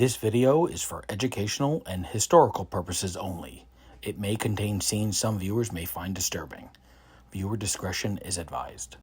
This video is for educational and historical purposes only. It may contain scenes some viewers may find disturbing. Viewer discretion is advised.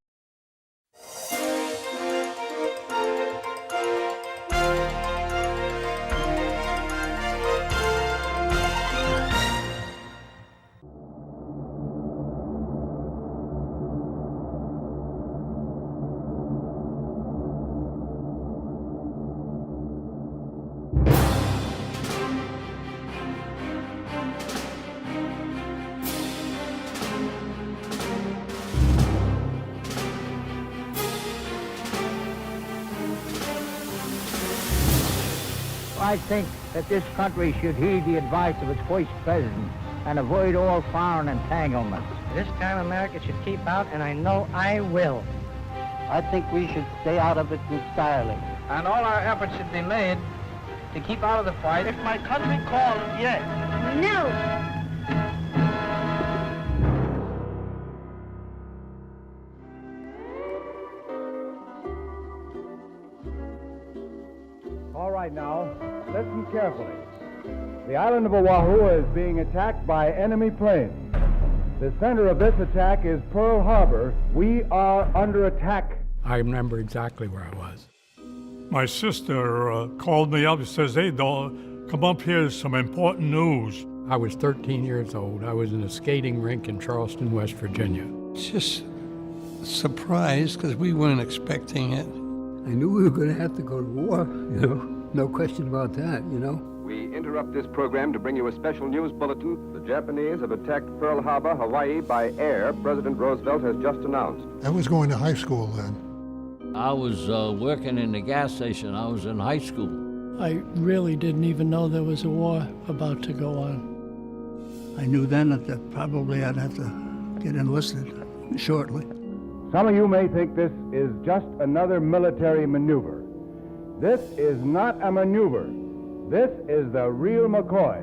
I think that this country should heed the advice of its first president and avoid all foreign entanglements. This time America should keep out, and I know I will. I think we should stay out of it entirely. And all our efforts should be made to keep out of the fight. If my country calls, yes. No. All right, now, listen carefully. The island of Oahu is being attacked by enemy planes. The center of this attack is Pearl Harbor. We are under attack. I remember exactly where I was. My sister called me up and says, "Hey, Dog, come up here, some important news." I was 13 years old. I was in a skating rink in Charleston, West Virginia. Just surprised because we weren't expecting it. I knew we were going to have to go to war, no question about that, We interrupt this program to bring you a special news bulletin. The Japanese have attacked Pearl Harbor, Hawaii by air, President Roosevelt has just announced. I was going to high school then. I was working in the gas station. I was in high school. I really didn't even know there was a war about to go on. I knew then that probably I'd have to get enlisted shortly. Some of you may think this is just another military maneuver. This is not a maneuver. This is the real McCoy.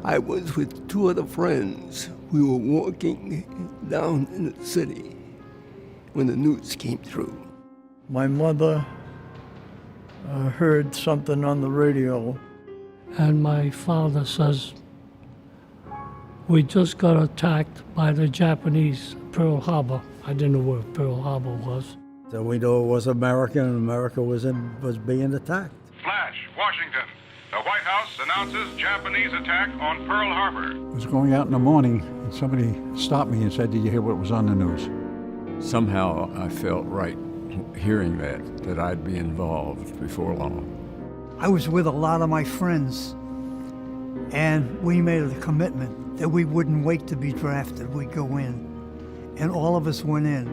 I was with two other friends. We were walking down in the city when the news came through. My mother heard something on the radio, and my father says, "We just got attacked by the Japanese Pearl Harbor." I didn't know where Pearl Harbor was. So we knew it was America, and America was being attacked. Flash, Washington. The White House announces Japanese attack on Pearl Harbor. I was going out in the morning, and somebody stopped me and said, "Did you hear what was on the news?" Somehow I felt right hearing that I'd be involved before long. I was with a lot of my friends, and we made a commitment that we wouldn't wait to be drafted. We'd go in, and all of us went in.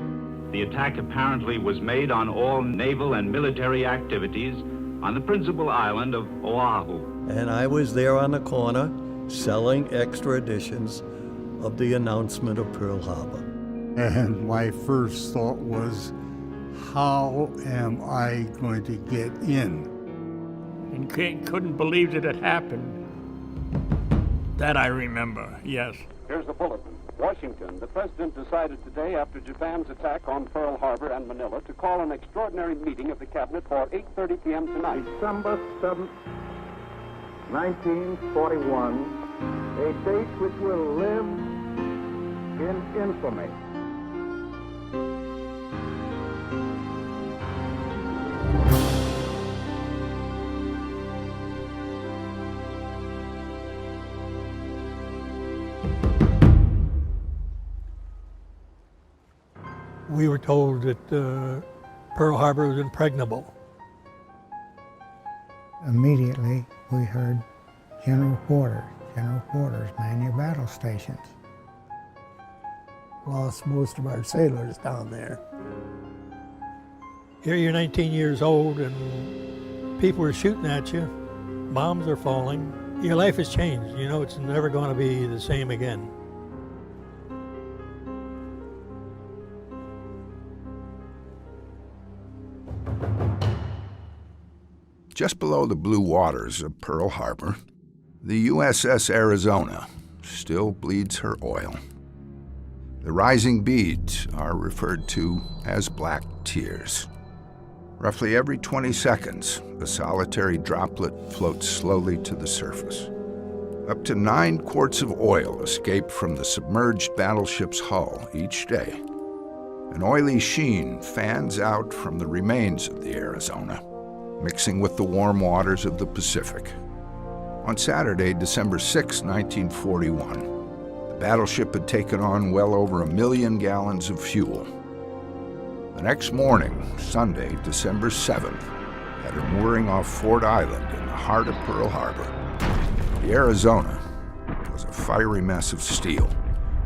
The attack apparently was made on all naval and military activities on the principal island of Oahu. And I was there on the corner selling extra editions of the announcement of Pearl Harbor. And my first thought was, how am I going to get in? And couldn't believe that it happened. That I remember, yes. Here's the bulletin. Washington, the president decided today after Japan's attack on Pearl Harbor and Manila to call an extraordinary meeting of the cabinet for 8:30 p.m. tonight. December 7th, 1941, a date which will live in infamy. We were told that Pearl Harbor was impregnable. Immediately, we heard General Porter, man your battle stations. Lost most of our sailors down there. Here you're 19 years old and people are shooting at you. Bombs are falling. Your life has changed. You know it's never going to be the same again. Just below the blue waters of Pearl Harbor, the USS Arizona still bleeds her oil. The rising beads are referred to as black tears. Roughly every 20 seconds, a solitary droplet floats slowly to the surface. Up to 9 quarts of oil escape from the submerged battleship's hull each day. An oily sheen fans out from the remains of the Arizona, mixing with the warm waters of the Pacific. On Saturday, December 6, 1941, the battleship had taken on well over 1 million gallons of fuel. The next morning, Sunday, December 7th, had her mooring off Ford Island in the heart of Pearl Harbor. The Arizona was a fiery mess of steel,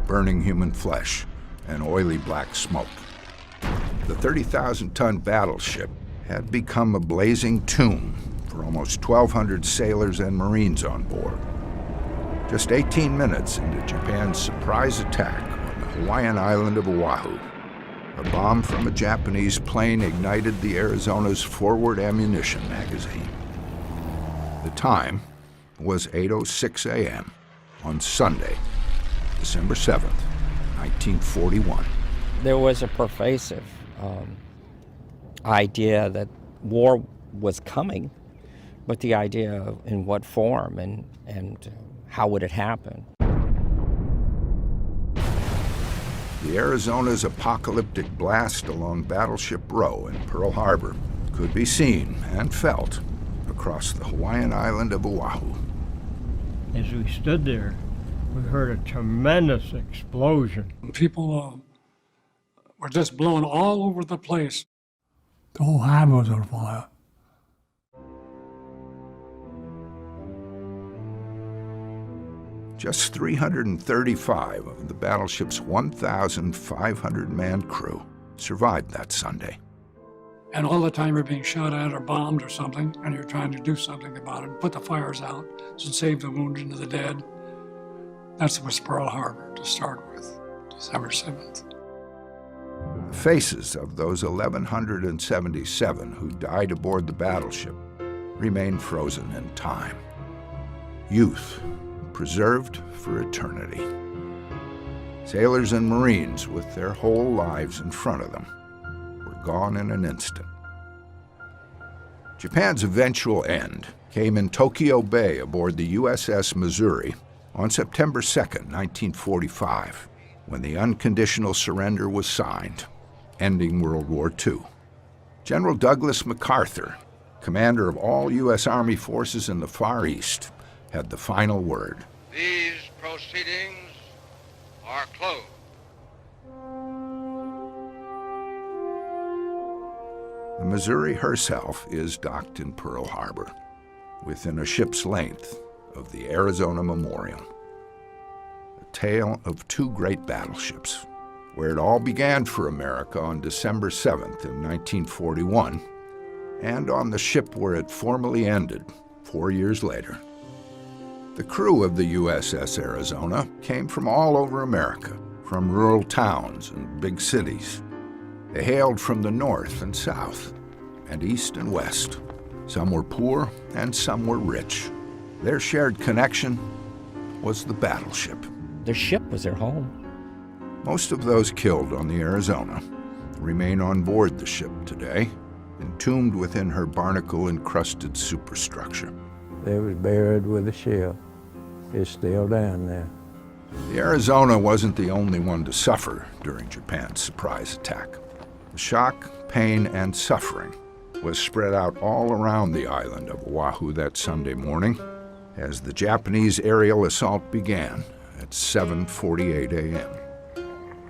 burning human flesh, and oily black smoke. The 30,000-ton battleship had become a blazing tomb for almost 1,200 sailors and Marines on board. Just 18 minutes into Japan's surprise attack on the Hawaiian island of Oahu, a bomb from a Japanese plane ignited the Arizona's forward ammunition magazine. The time was 8:06 a.m. on Sunday, December 7th, 1941. There was a pervasive idea that war was coming, but the idea of in what form and how would it happen. The Arizona's apocalyptic blast along Battleship Row in Pearl Harbor could be seen and felt across the Hawaiian island of Oahu. As we stood there, we heard a tremendous explosion. People were just blown all over the place. The whole harbor was on fire. Just 335 of the battleship's 1,500-man crew survived that Sunday. And all the time you're being shot at or bombed or something, and you're trying to do something about it, put the fires out, to save the wounded and the dead. That was Pearl Harbor to start with, December 7th. The faces of those 1,177 who died aboard the battleship remain frozen in time. Youth preserved for eternity. Sailors and Marines, with their whole lives in front of them, were gone in an instant. Japan's eventual end came in Tokyo Bay aboard the USS Missouri on September 2nd, 1945, when the unconditional surrender was signed, ending World War II. General Douglas MacArthur, commander of all U.S. Army forces in the Far East, had the final word. These proceedings are closed. The Missouri herself is docked in Pearl Harbor, within a ship's length of the Arizona Memorial. A tale of 2 great battleships, where it all began for America on December 7th in 1941, and on the ship where it formally ended 4 years later. The crew of the USS Arizona came from all over America, from rural towns and big cities. They hailed from the north and south, and east and west. Some were poor and some were rich. Their shared connection was the battleship. The ship was their home. Most of those killed on the Arizona remain on board the ship today, entombed within her barnacle-encrusted superstructure. They was buried with the ship. It's still down there. The Arizona wasn't the only one to suffer during Japan's surprise attack. The shock, pain, and suffering was spread out all around the island of Oahu that Sunday morning as the Japanese aerial assault began at 7:48 a.m.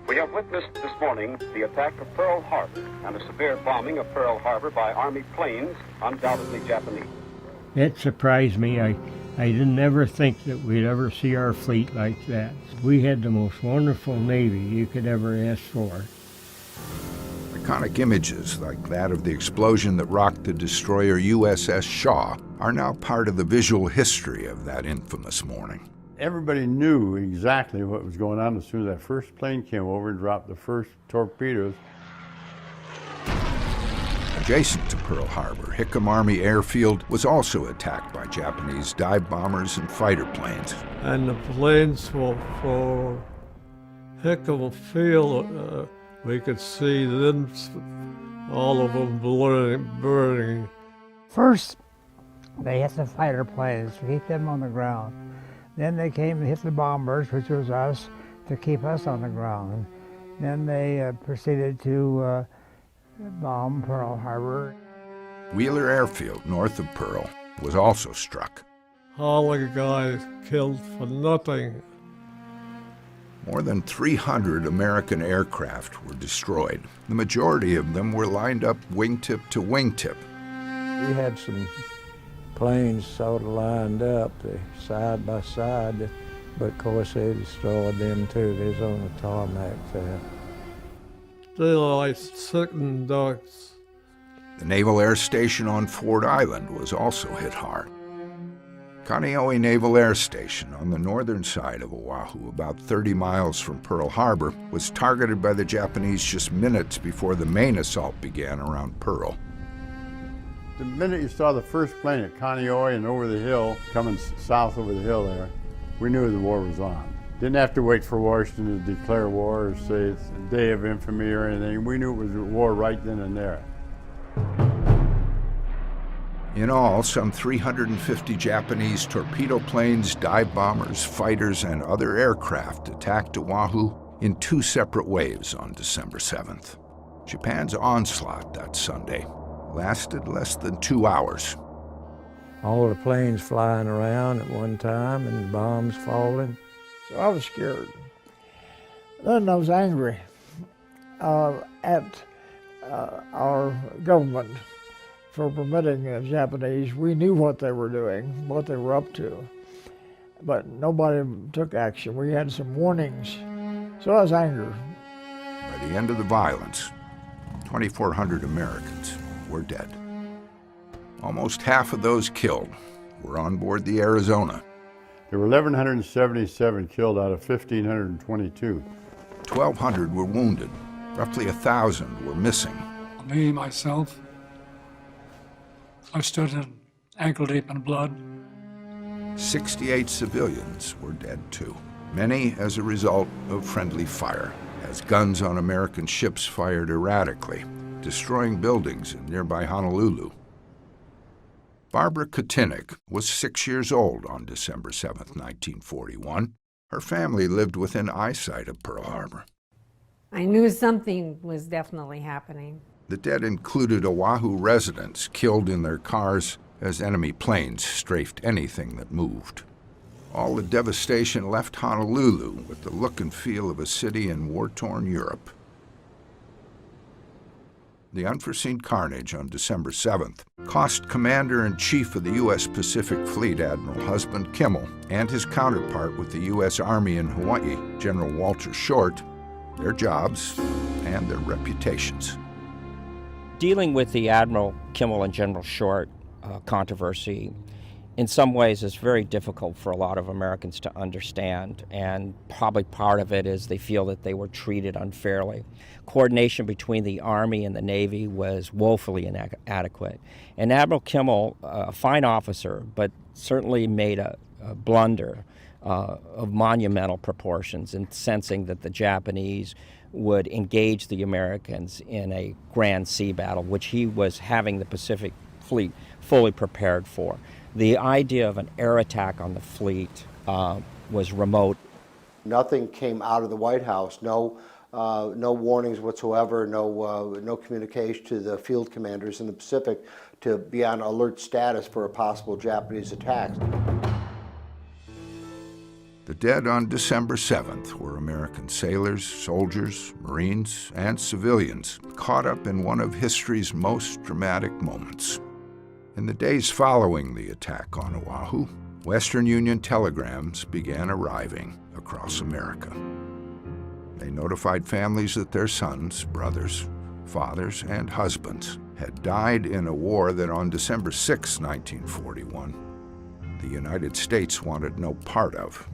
We have witnessed this morning the attack of Pearl Harbor and a severe bombing of Pearl Harbor by Army planes, undoubtedly Japanese. It surprised me. I didn't ever think that we'd ever see our fleet like that. We had the most wonderful Navy you could ever ask for. Iconic images like that of the explosion that rocked the destroyer USS Shaw are now part of the visual history of that infamous morning. Everybody knew exactly what was going on as soon as that first plane came over and dropped the first torpedoes. Adjacent to Pearl Harbor, Hickam Army Airfield was also attacked by Japanese dive bombers and fighter planes. And the planes were for Hickam Field. We could see them all of them burning. First, they hit the fighter planes to keep them on the ground. Then they came and hit the bombers, which was us, to keep us on the ground. Then they proceeded to bomb Pearl Harbor. Wheeler Airfield, north of Pearl, was also struck. All the guys killed for nothing. More than 300 American aircraft were destroyed. The majority of them were lined up wingtip to wingtip. We had some planes sort of lined up side by side, but of course they destroyed them too. There's on the tarmac there. They were like sitting ducks. The Naval Air Station on Ford Island was also hit hard. Kaneohe Naval Air Station on the northern side of Oahu, about 30 miles from Pearl Harbor, was targeted by the Japanese just minutes before the main assault began around Pearl. The minute you saw the first plane at Kaneohe and over the hill, coming south over the hill there, we knew the war was on. Didn't have to wait for Washington to declare war or say it's a day of infamy or anything. We knew it was a war right then and there. In all, some 350 Japanese torpedo planes, dive bombers, fighters, and other aircraft attacked Oahu in 2 separate waves on December 7th. Japan's onslaught that Sunday lasted less than 2 hours. All the planes flying around at one time and bombs falling. So I was scared. Then I was angry at our government for permitting the Japanese. We knew what they were doing, what they were up to, but nobody took action. We had some warnings, so I was angry. By the end of the violence, 2,400 Americans were dead. Almost half of those killed were on board the Arizona. There were 1,177 killed out of 1,522. 1,200 were wounded. Roughly 1,000 were missing. Me, myself, I stood in ankle deep in blood. 68 civilians were dead too, many as a result of friendly fire, as guns on American ships fired erratically, destroying buildings in nearby Honolulu. Barbara Kotinick was 6 years old on December 7, 1941. Her family lived within eyesight of Pearl Harbor. I knew something was definitely happening. The dead included Oahu residents killed in their cars as enemy planes strafed anything that moved. All the devastation left Honolulu with the look and feel of a city in war-torn Europe. The unforeseen carnage on December 7th cost Commander-in-Chief of the U.S. Pacific Fleet, Admiral Husband Kimmel, and his counterpart with the U.S. Army in Hawaii, General Walter Short, their jobs and their reputations. Dealing with the Admiral Kimmel and General Short controversy, in some ways is very difficult for a lot of Americans to understand, and probably part of it is they feel that they were treated unfairly. Coordination between the Army and the Navy was woefully inadequate. And Admiral Kimmel, a fine officer, but certainly made a blunder of monumental proportions in sensing that the Japanese would engage the Americans in a grand sea battle, which he was having the Pacific Fleet fully prepared for. The idea of an air attack on the fleet was remote. Nothing came out of the White House, no warnings whatsoever, no communication to the field commanders in the Pacific to be on alert status for a possible Japanese attack. The dead on December 7th were American sailors, soldiers, Marines, and civilians caught up in one of history's most dramatic moments. In the days following the attack on Oahu, Western Union telegrams began arriving across America. They notified families that their sons, brothers, fathers, and husbands had died in a war that on December 6, 1941, the United States wanted no part of.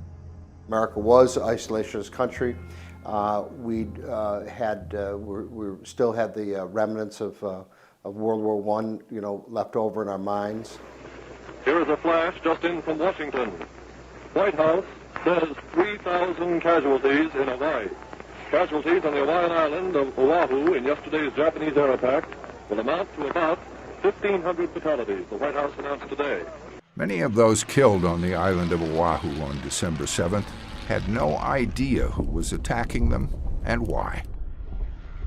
America was an isolationist country. We still had the remnants of World War I, left over in our minds. Here is a flash just in from Washington. White House says 3,000 casualties in Hawaii. Casualties on the Hawaiian island of Oahu in yesterday's Japanese air attack will amount to about 1,500 fatalities, the White House announced today. Many of those killed on the island of Oahu on December 7th had no idea who was attacking them and why.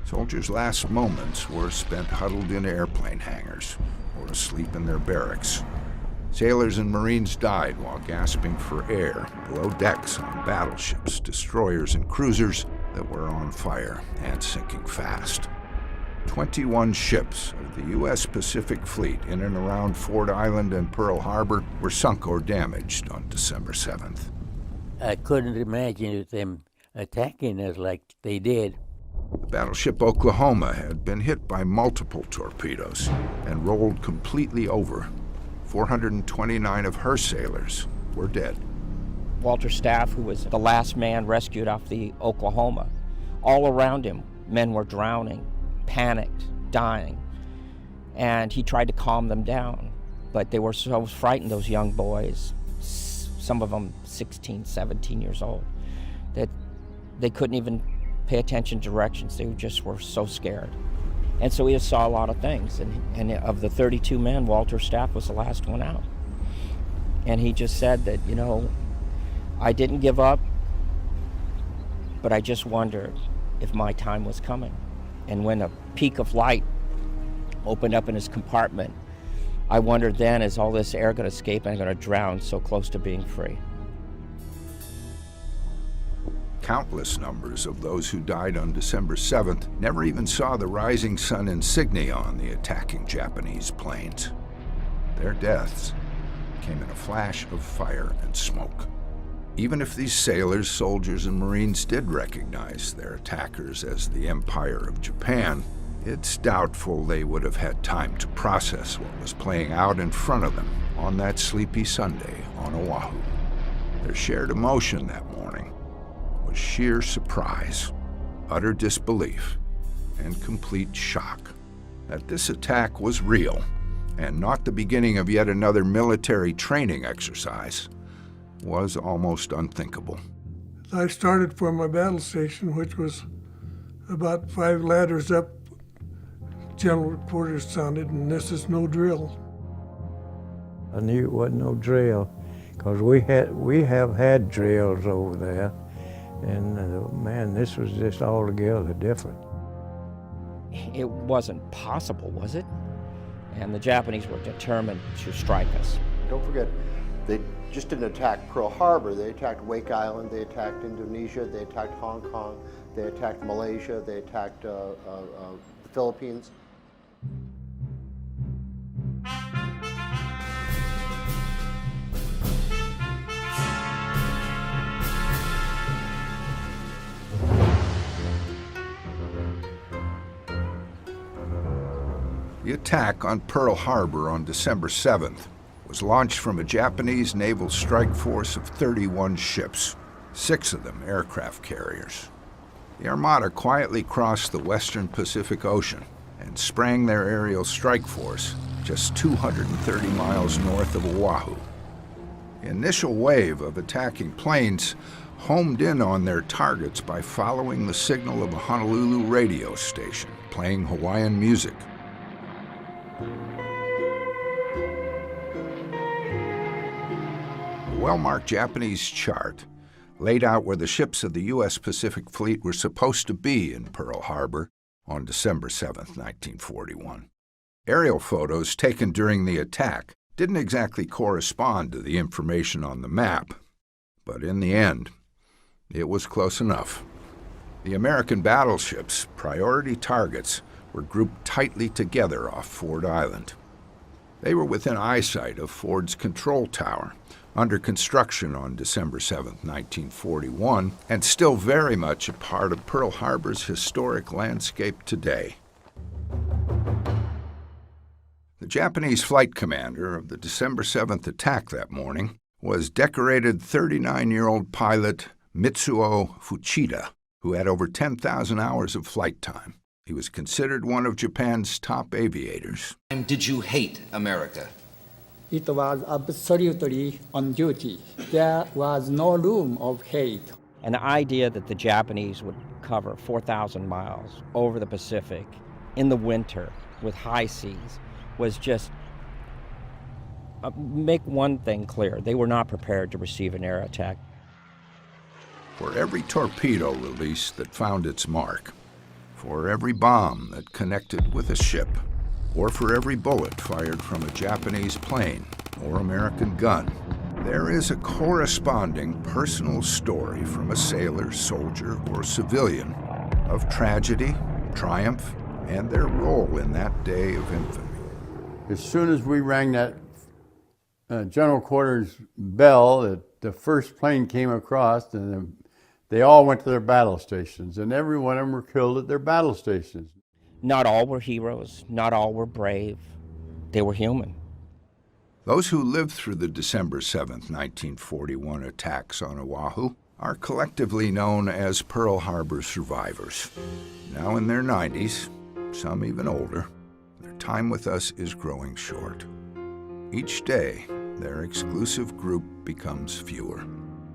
Soldiers' last moments were spent huddled in airplane hangars or asleep in their barracks. Sailors and Marines died while gasping for air below decks on battleships, destroyers, and cruisers that were on fire and sinking fast. 21 ships of the U.S. Pacific Fleet in and around Ford Island and Pearl Harbor were sunk or damaged on December 7th. I couldn't imagine them attacking us like they did. The battleship Oklahoma had been hit by multiple torpedoes and rolled completely over. 429 of her sailors were dead. Walter Staff, who was the last man rescued off the Oklahoma, all around him, men were drowning, panicked, dying. And he tried to calm them down, but they were so frightened, those young boys, some of them 16, 17 years old, that they couldn't even pay attention to directions. They just were so scared. And so he saw a lot of things. And of the 32 men, Walter Staff was the last one out. And he just said that, you know, I didn't give up, but I just wondered if my time was coming. And when a peak of light opened up in his compartment, I wondered then, is all this air going to escape and I'm going to drown so close to being free? Countless numbers of those who died on December 7th never even saw the rising sun insignia on the attacking Japanese planes. Their deaths came in a flash of fire and smoke. Even if these sailors, soldiers, and Marines did recognize their attackers as the Empire of Japan, it's doubtful they would have had time to process what was playing out in front of them on that sleepy Sunday on Oahu. Their shared emotion that morning was sheer surprise, utter disbelief, and complete shock that this attack was real and not the beginning of yet another military training exercise was almost unthinkable. I started for my battle station, which was about 5 ladders up. General quarters sounded, and this is no drill. I knew it wasn't no drill, because we have had drills over there, and man, this was just altogether different. It wasn't possible, was it? And the Japanese were determined to strike us. Don't forget, they just didn't attack Pearl Harbor. They attacked Wake Island, they attacked Indonesia, they attacked Hong Kong, they attacked Malaysia, they attacked the Philippines. The attack on Pearl Harbor on December 7th was launched from a Japanese naval strike force of 31 ships, 6 of them aircraft carriers. The Armada quietly crossed the western Pacific Ocean and sprang their aerial strike force just 230 miles north of Oahu. The initial wave of attacking planes homed in on their targets by following the signal of a Honolulu radio station playing Hawaiian music. A well-marked Japanese chart laid out where the ships of the U.S. Pacific Fleet were supposed to be in Pearl Harbor on December 7, 1941. Aerial photos taken during the attack didn't exactly correspond to the information on the map, but in the end, it was close enough. The American battleships' priority targets were grouped tightly together off Ford Island. They were within eyesight of Ford's control tower, under construction on December 7, 1941, and still very much a part of Pearl Harbor's historic landscape today. The Japanese flight commander of the December 7th attack that morning was decorated 39-year-old pilot Mitsuo Fuchida, who had over 10,000 hours of flight time. He was considered one of Japan's top aviators. Did you hate America? It was absolutely on duty. There was no room of hate. And the idea that the Japanese would cover 4,000 miles over the Pacific in the winter with high seas was just make one thing clear. They were not prepared to receive an air attack. For every torpedo release that found its mark, for every bomb that connected with a ship, or for every bullet fired from a Japanese plane or American gun, there is a corresponding personal story from a sailor, soldier, or civilian of tragedy, triumph, and their role in that day of infamy. As soon as we rang that general quarters bell, the first plane came across, and they all went to their battle stations, and every one of them were killed at their battle stations. Not all were heroes, not all were brave. They were human. Those who lived through the December 7th, 1941 attacks on Oahu are collectively known as Pearl Harbor survivors. Now in their 90s, some even older, their time with us is growing short. Each day, their exclusive group becomes fewer.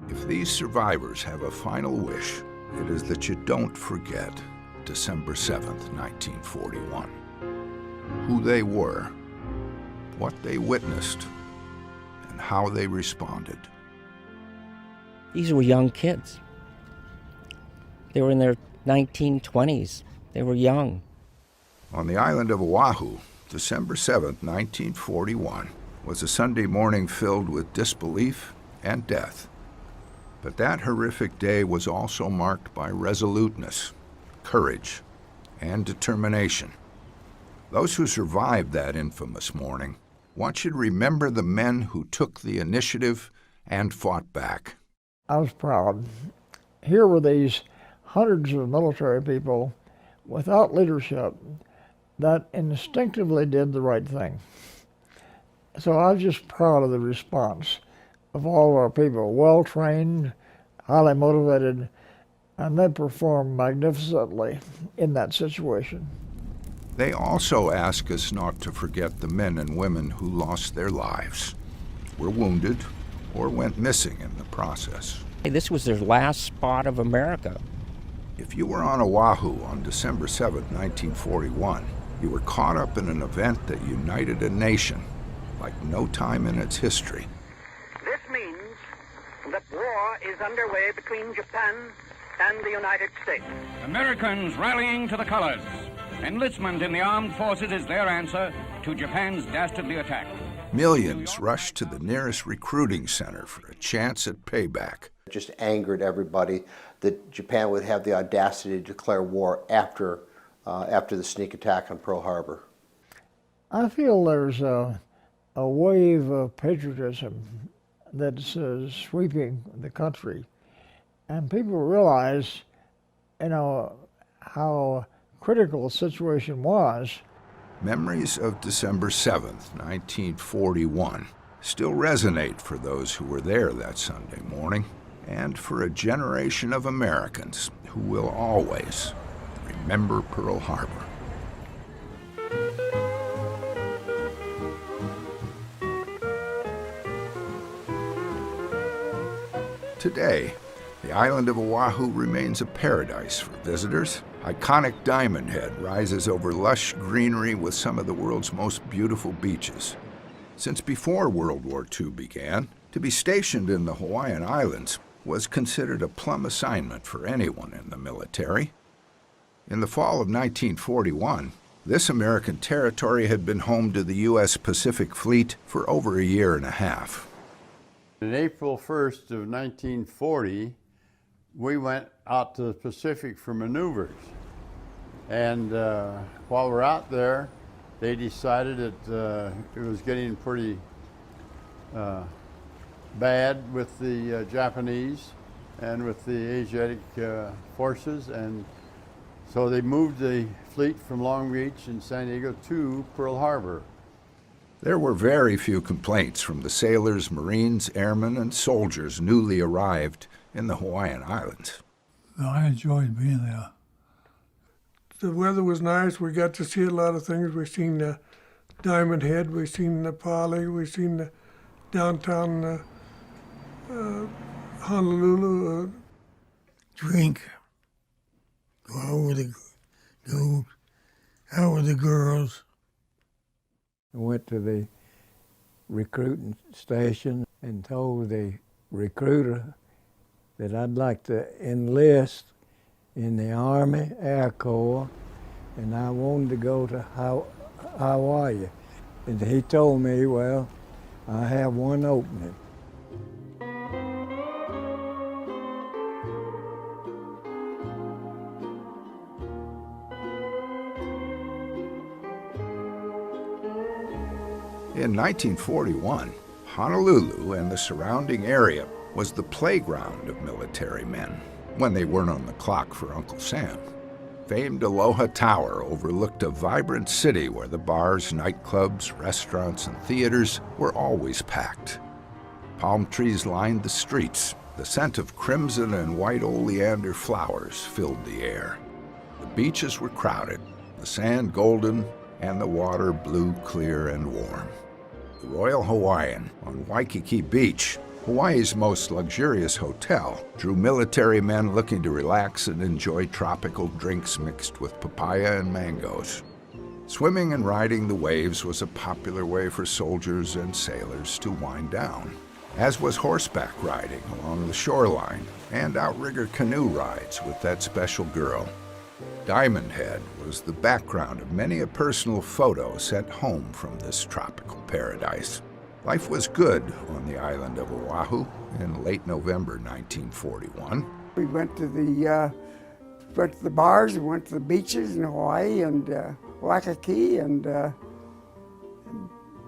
If these survivors have a final wish, it is that you don't forget December 7th, 1941. Who they were, what they witnessed, and how they responded. These were young kids. They were in their 1920s. They were young. On the island of Oahu, December 7th, 1941, was a Sunday morning filled with disbelief and death. But that horrific day was also marked by resoluteness, courage, and determination. Those who survived that infamous morning want you to remember the men who took the initiative and fought back. I was proud. Here were these hundreds of military people without leadership that instinctively did the right thing. So I was just proud of the response of all of our people, well-trained, highly motivated, and they performed magnificently in that situation. They also ask us not to forget the men and women who lost their lives, were wounded, or went missing in the process. This was their last spot of America. If you were on Oahu on December 7th, 1941, you were caught up in an event that united a nation like no time in its history. This means that war is underway between Japan and the United States. Americans rallying to the colors. Enlistment in the armed forces is their answer to Japan's dastardly attack. Millions rushed to the nearest recruiting center for a chance at payback. It just angered everybody that Japan would have the audacity to declare war after the sneak attack on Pearl Harbor. I feel there's a wave of patriotism that's sweeping the country, and people realize, how critical the situation was. Memories of December 7th, 1941 still resonate for those who were there that Sunday morning, and for a generation of Americans who will always remember Pearl Harbor. Today, the island of Oahu remains a paradise for visitors. Iconic Diamond Head rises over lush greenery with some of the world's most beautiful beaches. Since before World War II began, to be stationed in the Hawaiian Islands was considered a plum assignment for anyone in the military. In the fall of 1941, this American territory had been home to the U.S. Pacific Fleet for over a year and a half. On April 1st of 1940, we went out to the Pacific for maneuvers. And while we're out there, they decided that it was getting pretty bad with the Japanese and with the Asiatic forces, and so they moved the fleet from Long Beach and San Diego to Pearl Harbor. There were very few complaints from the sailors, Marines, airmen, and soldiers newly arrived in the Hawaiian Islands. I enjoyed being there. The weather was nice. We got to see a lot of things. We seen the Diamond Head. We seen the Pali. We seen the downtown Honolulu. Drink. Go out with the girls. I went to the recruiting station and told the recruiter that I'd like to enlist in the Army Air Corps, and I wanted to go to Hawaii. And he told me, well, I have one opening. In 1941, Honolulu and the surrounding area was the playground of military men when they weren't on the clock for Uncle Sam. Famed Aloha Tower overlooked a vibrant city where the bars, nightclubs, restaurants, and theaters were always packed. Palm trees lined the streets. The scent of crimson and white oleander flowers filled the air. The beaches were crowded, the sand golden, and the water blue, clear, and warm. The Royal Hawaiian on Waikiki Beach, Hawaii's most luxurious hotel, drew military men looking to relax and enjoy tropical drinks mixed with papaya and mangoes. Swimming and riding the waves was a popular way for soldiers and sailors to wind down, as was horseback riding along the shoreline and outrigger canoe rides with that special girl. Diamond Head was the background of many a personal photo sent home from this tropical paradise. Life was good on the island of Oahu in late November 1941. We went to the bars, we went to the beaches in Hawaii and Waikiki, and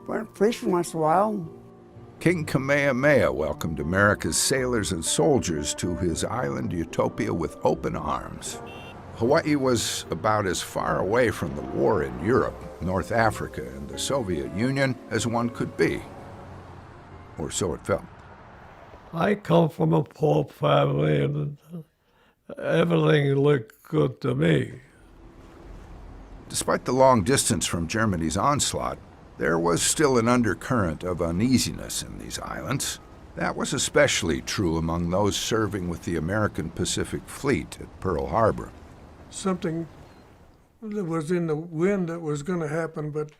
went fishing once in a while. King Kamehameha welcomed America's sailors and soldiers to his island utopia with open arms. Hawaii was about as far away from the war in Europe, North Africa, and the Soviet Union as one could be. Or so it felt. I come from a poor family, and everything looked good to me. Despite the long distance from Germany's onslaught, there was still an undercurrent of uneasiness in these islands. That was especially true among those serving with the American Pacific Fleet at Pearl Harbor. Something that was in the wind that was going to happen, but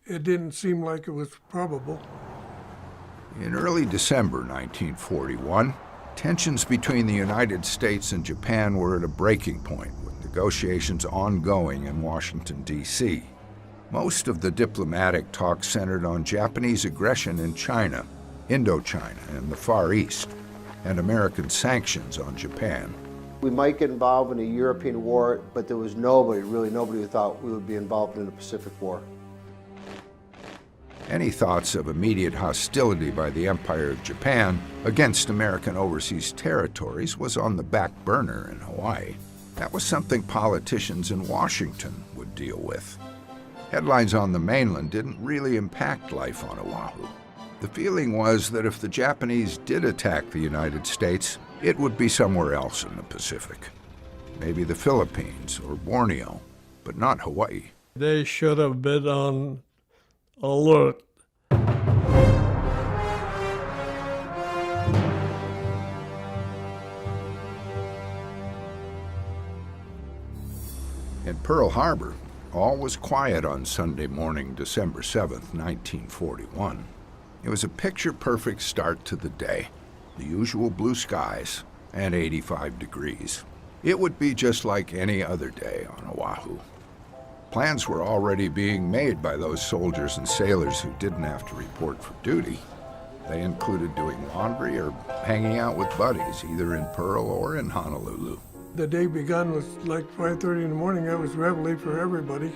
it didn't seem like it was probable. In early December 1941, tensions between the United States and Japan were at a breaking point, with negotiations ongoing in Washington, D.C. Most of the diplomatic talk centered on Japanese aggression in China, Indochina, and the Far East, and American sanctions on Japan. We might get involved in a European war, but there was nobody who thought we would be involved in the Pacific War. Any thoughts of immediate hostility by the Empire of Japan against American overseas territories was on the back burner in Hawaii. That was something politicians in Washington would deal with. Headlines on the mainland didn't really impact life on Oahu. The feeling was that if the Japanese did attack the United States, it would be somewhere else in the Pacific. Maybe the Philippines or Borneo, but not Hawaii. They should have been on alert. In Pearl Harbor, all was quiet on Sunday morning, December 7th, 1941. It was a picture-perfect start to the day. The usual blue skies and 85 degrees. It would be just like any other day on Oahu. Plans were already being made by those soldiers and sailors who didn't have to report for duty. They included doing laundry or hanging out with buddies, either in Pearl or in Honolulu. The day begun was like 5:30 in the morning. That was reveille for everybody.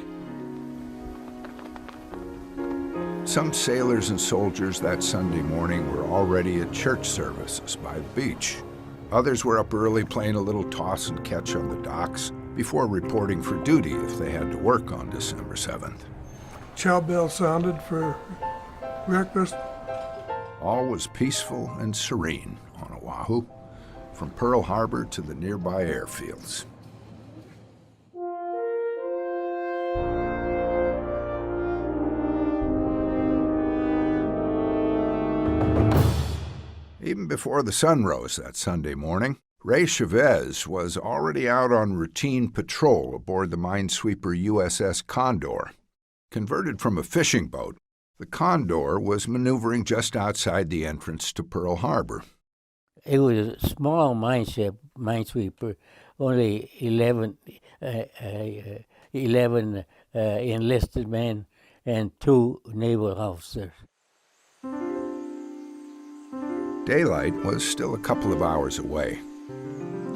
Some sailors and soldiers that Sunday morning were already at church services by the beach. Others were up early playing a little toss and catch on the docks before reporting for duty if they had to work on December 7th. Chow bell sounded for breakfast. All was peaceful and serene on Oahu, from Pearl Harbor to the nearby airfields. Even before the sun rose that Sunday morning, Ray Chavez was already out on routine patrol aboard the minesweeper USS Condor. Converted from a fishing boat, the Condor was maneuvering just outside the entrance to Pearl Harbor. It was a small minesweeper, only 11 enlisted men and 2 naval officers. Daylight was still a couple of hours away.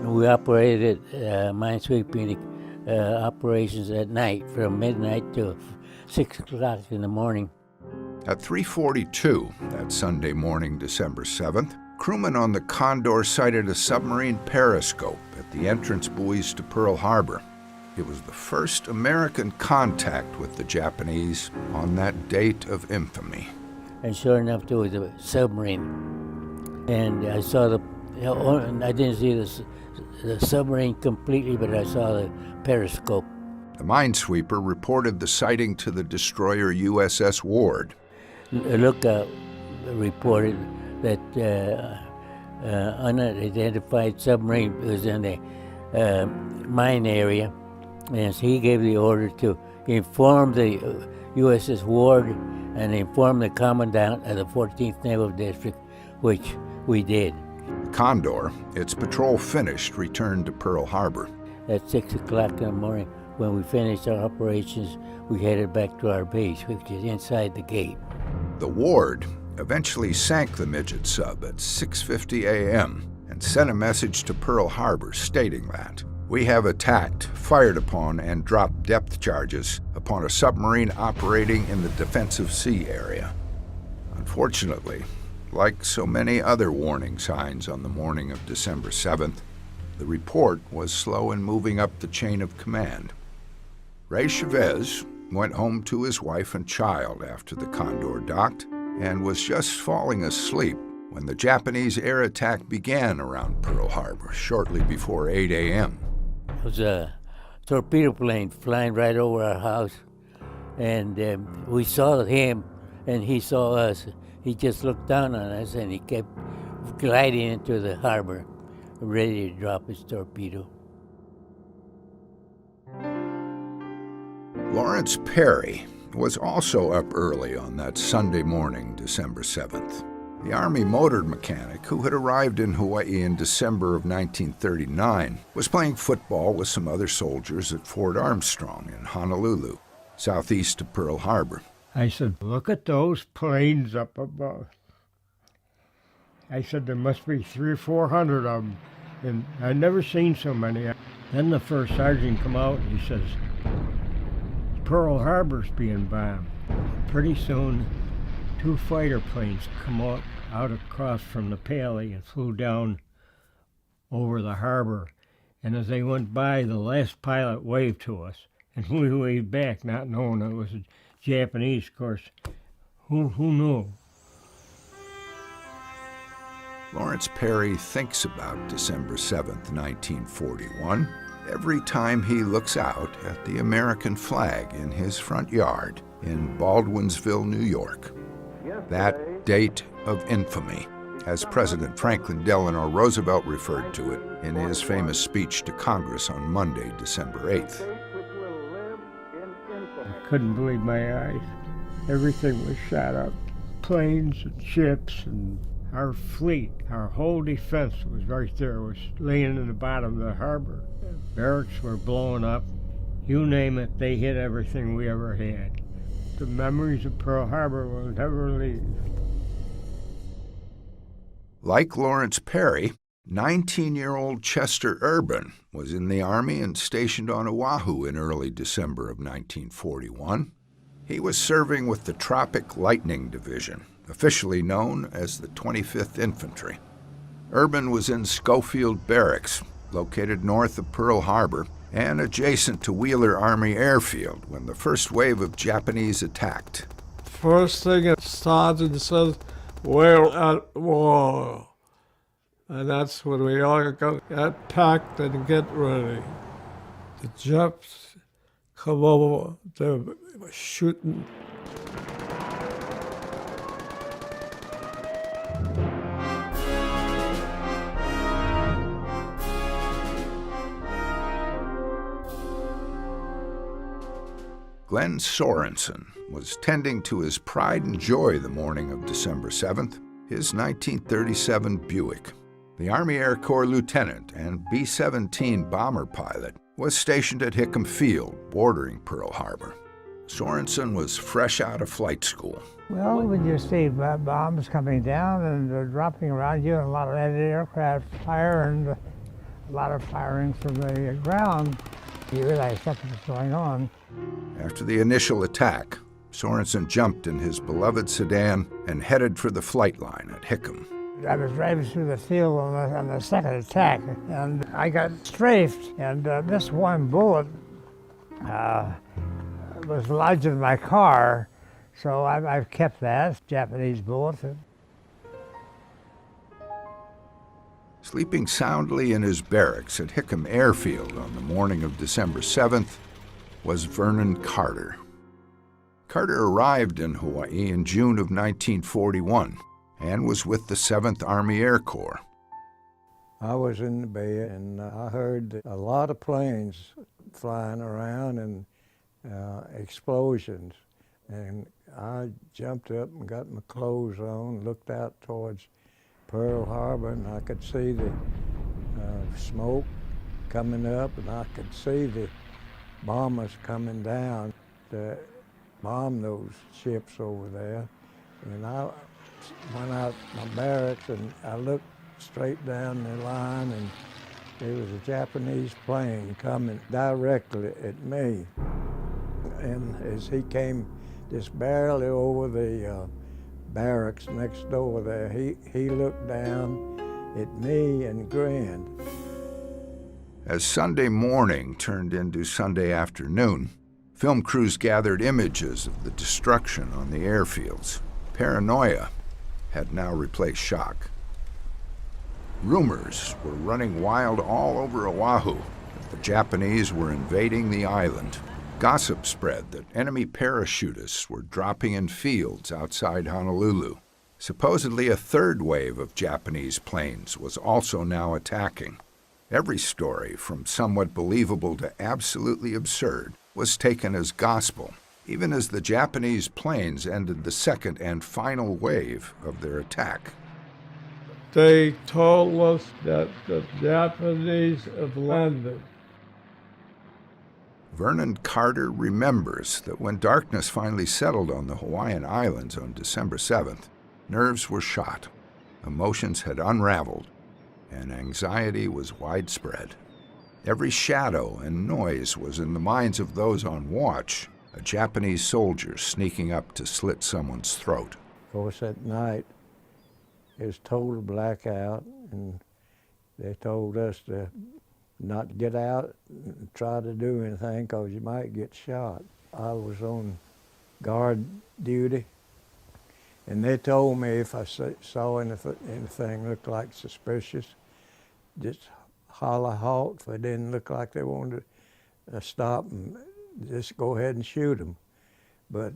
We operated minesweeping operations at night from midnight to 6 o'clock in the morning. At 3:42 that Sunday morning, December 7th, crewmen on the Condor sighted a submarine periscope at the entrance buoys to Pearl Harbor. It was the first American contact with the Japanese on that date of infamy. And sure enough, there was a submarine. And I saw I didn't see the submarine completely, but I saw the periscope. The minesweeper reported the sighting to the destroyer USS Ward. A lookout reported that unidentified submarine was in the mine area, and he gave the order to inform the USS Ward and inform the commandant of the 14th Naval District, which we did. The Condor, its patrol finished, returned to Pearl Harbor. At 6 o'clock in the morning, when we finished our operations, we headed back to our base, which is inside the gate. The Ward eventually sank the midget sub at 6:50 a.m. and sent a message to Pearl Harbor stating that we have attacked, fired upon, and dropped depth charges upon a submarine operating in the defensive sea area. Unfortunately, like so many other warning signs on the morning of December 7th, the report was slow in moving up the chain of command. Ray Chavez went home to his wife and child after the Condor docked and was just falling asleep when the Japanese air attack began around Pearl Harbor shortly before 8 a.m. It was a torpedo plane flying right over our house, and we saw him, and he saw us. He just looked down on us, and he kept gliding into the harbor, ready to drop his torpedo. Lawrence Perry was also up early on that Sunday morning, December 7th. The Army motor mechanic who had arrived in Hawaii in December of 1939 was playing football with some other soldiers at Fort Armstrong in Honolulu, southeast of Pearl Harbor. I said, look at those planes up above. I said, there must be 300 or 400 of them, and I'd never seen so many. Then the first sergeant come out and he says, Pearl Harbor's being bombed. Pretty soon, 2 fighter planes come out across from the Paley and flew down over the harbor. And as they went by, the last pilot waved to us, and we waved back, not knowing it was a Japanese, of course. Who knew? Lawrence Perry thinks about December 7th, 1941, every time he looks out at the American flag in his front yard in Baldwinsville, New York. That date of infamy, as President Franklin Delano Roosevelt referred to it in his famous speech to Congress on Monday, December 8th. I couldn't believe my eyes. Everything was shot up. Planes and ships and our fleet, our whole defense was right there. It was laying in the bottom of the harbor. Barracks were blowing up. You name it, they hit everything we ever had. The memories of Pearl Harbor will never leave. Like Lawrence Perry, 19-year-old Chester Urban was in the Army and stationed on Oahu in early December of 1941. He was serving with the Tropic Lightning Division, officially known as the 25th Infantry. Urban was in Schofield Barracks, located north of Pearl Harbor and adjacent to Wheeler Army Airfield when the first wave of Japanese attacked. First thing it started says, we're at war. And that's when we all got packed and get ready. The Japs come over, they were shooting. Glenn Sorensen was tending to his pride and joy the morning of December 7th, his 1937 Buick. The Army Air Corps lieutenant and B-17 bomber pilot was stationed at Hickam Field, bordering Pearl Harbor. Sorensen was fresh out of flight school. Well, when you see bombs coming down and they're dropping around you, and a lot of anti-aircraft fire and a lot of firing from the ground, you realize something's going on. After the initial attack, Sorensen jumped in his beloved sedan and headed for the flight line at Hickam. I was driving through the field on the second attack, and I got strafed, and this one bullet was lodged in my car, so I've kept that, Japanese bullet. Sleeping soundly in his barracks at Hickam Airfield on the morning of December 7th was Vernon Carter. Carter arrived in Hawaii in June of 1941 and was with the 7th Army Air Corps. I was in the bed and I heard a lot of planes flying around and explosions. And I jumped up and got my clothes on, looked out towards Pearl Harbor, and I could see the smoke coming up, and I could see the bombers coming down to bomb those ships over there. And I went out my barracks and I looked straight down the line, and there was a Japanese plane coming directly at me. And as he came just barely over the barracks next door there, he looked down at me and grinned. As Sunday morning turned into Sunday afternoon, film crews gathered images of the destruction on the airfields. Paranoia had now replaced shock. Rumors were running wild all over Oahu that the Japanese were invading the island. Gossip spread that enemy parachutists were dropping in fields outside Honolulu. Supposedly a third wave of Japanese planes was also now attacking. Every story, from somewhat believable to absolutely absurd, was taken as gospel, even as the Japanese planes ended the second and final wave of their attack. They told us that the Japanese have landed. Vernon Carter remembers that when darkness finally settled on the Hawaiian Islands on December 7th, nerves were shot, emotions had unraveled, and anxiety was widespread. Every shadow and noise was in the minds of those on watch, a Japanese soldier sneaking up to slit someone's throat. Of course, that night, it was total blackout, and they told us to not get out and try to do anything because you might get shot. I was on guard duty, and they told me if I saw anything looked like suspicious, just holler halt. If it didn't look like they wanted to stop and just go ahead and shoot them. But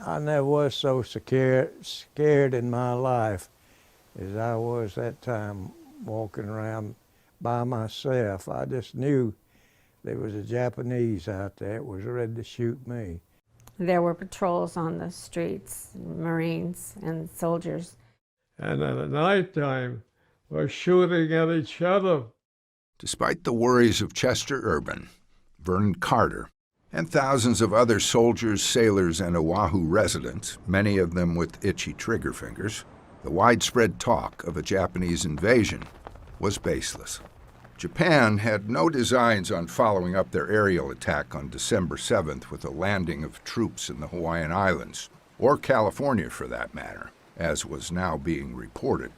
I never was so scared in my life as I was that time walking around by myself. I just knew there was a Japanese out there that was ready to shoot me. There were patrols on the streets, Marines and soldiers. And at nighttime, we're shooting at each other. Despite the worries of Chester Urban, Vernon Carter, and thousands of other soldiers, sailors, and Oahu residents, many of them with itchy trigger fingers, the widespread talk of a Japanese invasion was baseless. Japan had no designs on following up their aerial attack on December 7th with a landing of troops in the Hawaiian Islands, or California for that matter, as was now being reported.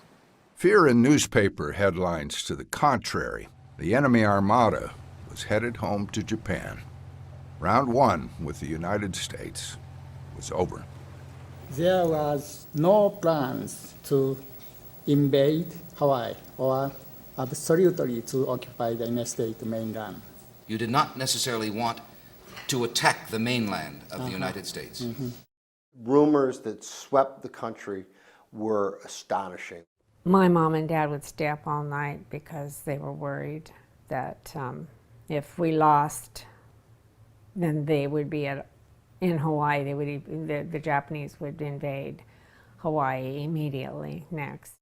Fear in newspaper headlines to the contrary, the enemy armada was headed home to Japan. Round one with the United States was over. There was no plans to invade Hawaii or absolutely to occupy the United States mainland. You did not necessarily want to attack the mainland of the United States. Mm-hmm. Rumors that swept the country were astonishing. My mom and dad would stay up all night because they were worried that if we lost, then they would be at in Hawaii. The Japanese would invade Hawaii immediately next.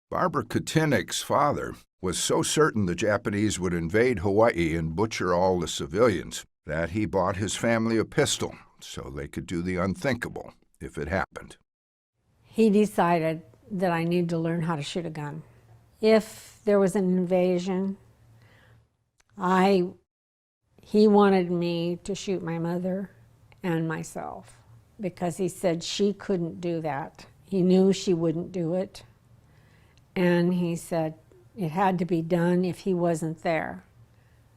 Barbara Kotinick's father was so certain the Japanese would invade Hawaii and butcher all the civilians that he bought his family a pistol so they could do the unthinkable if it happened. He decided that I need to learn how to shoot a gun. If there was an invasion, he wanted me to shoot my mother and myself because he said she couldn't do that. He knew she wouldn't do it. And he said it had to be done if he wasn't there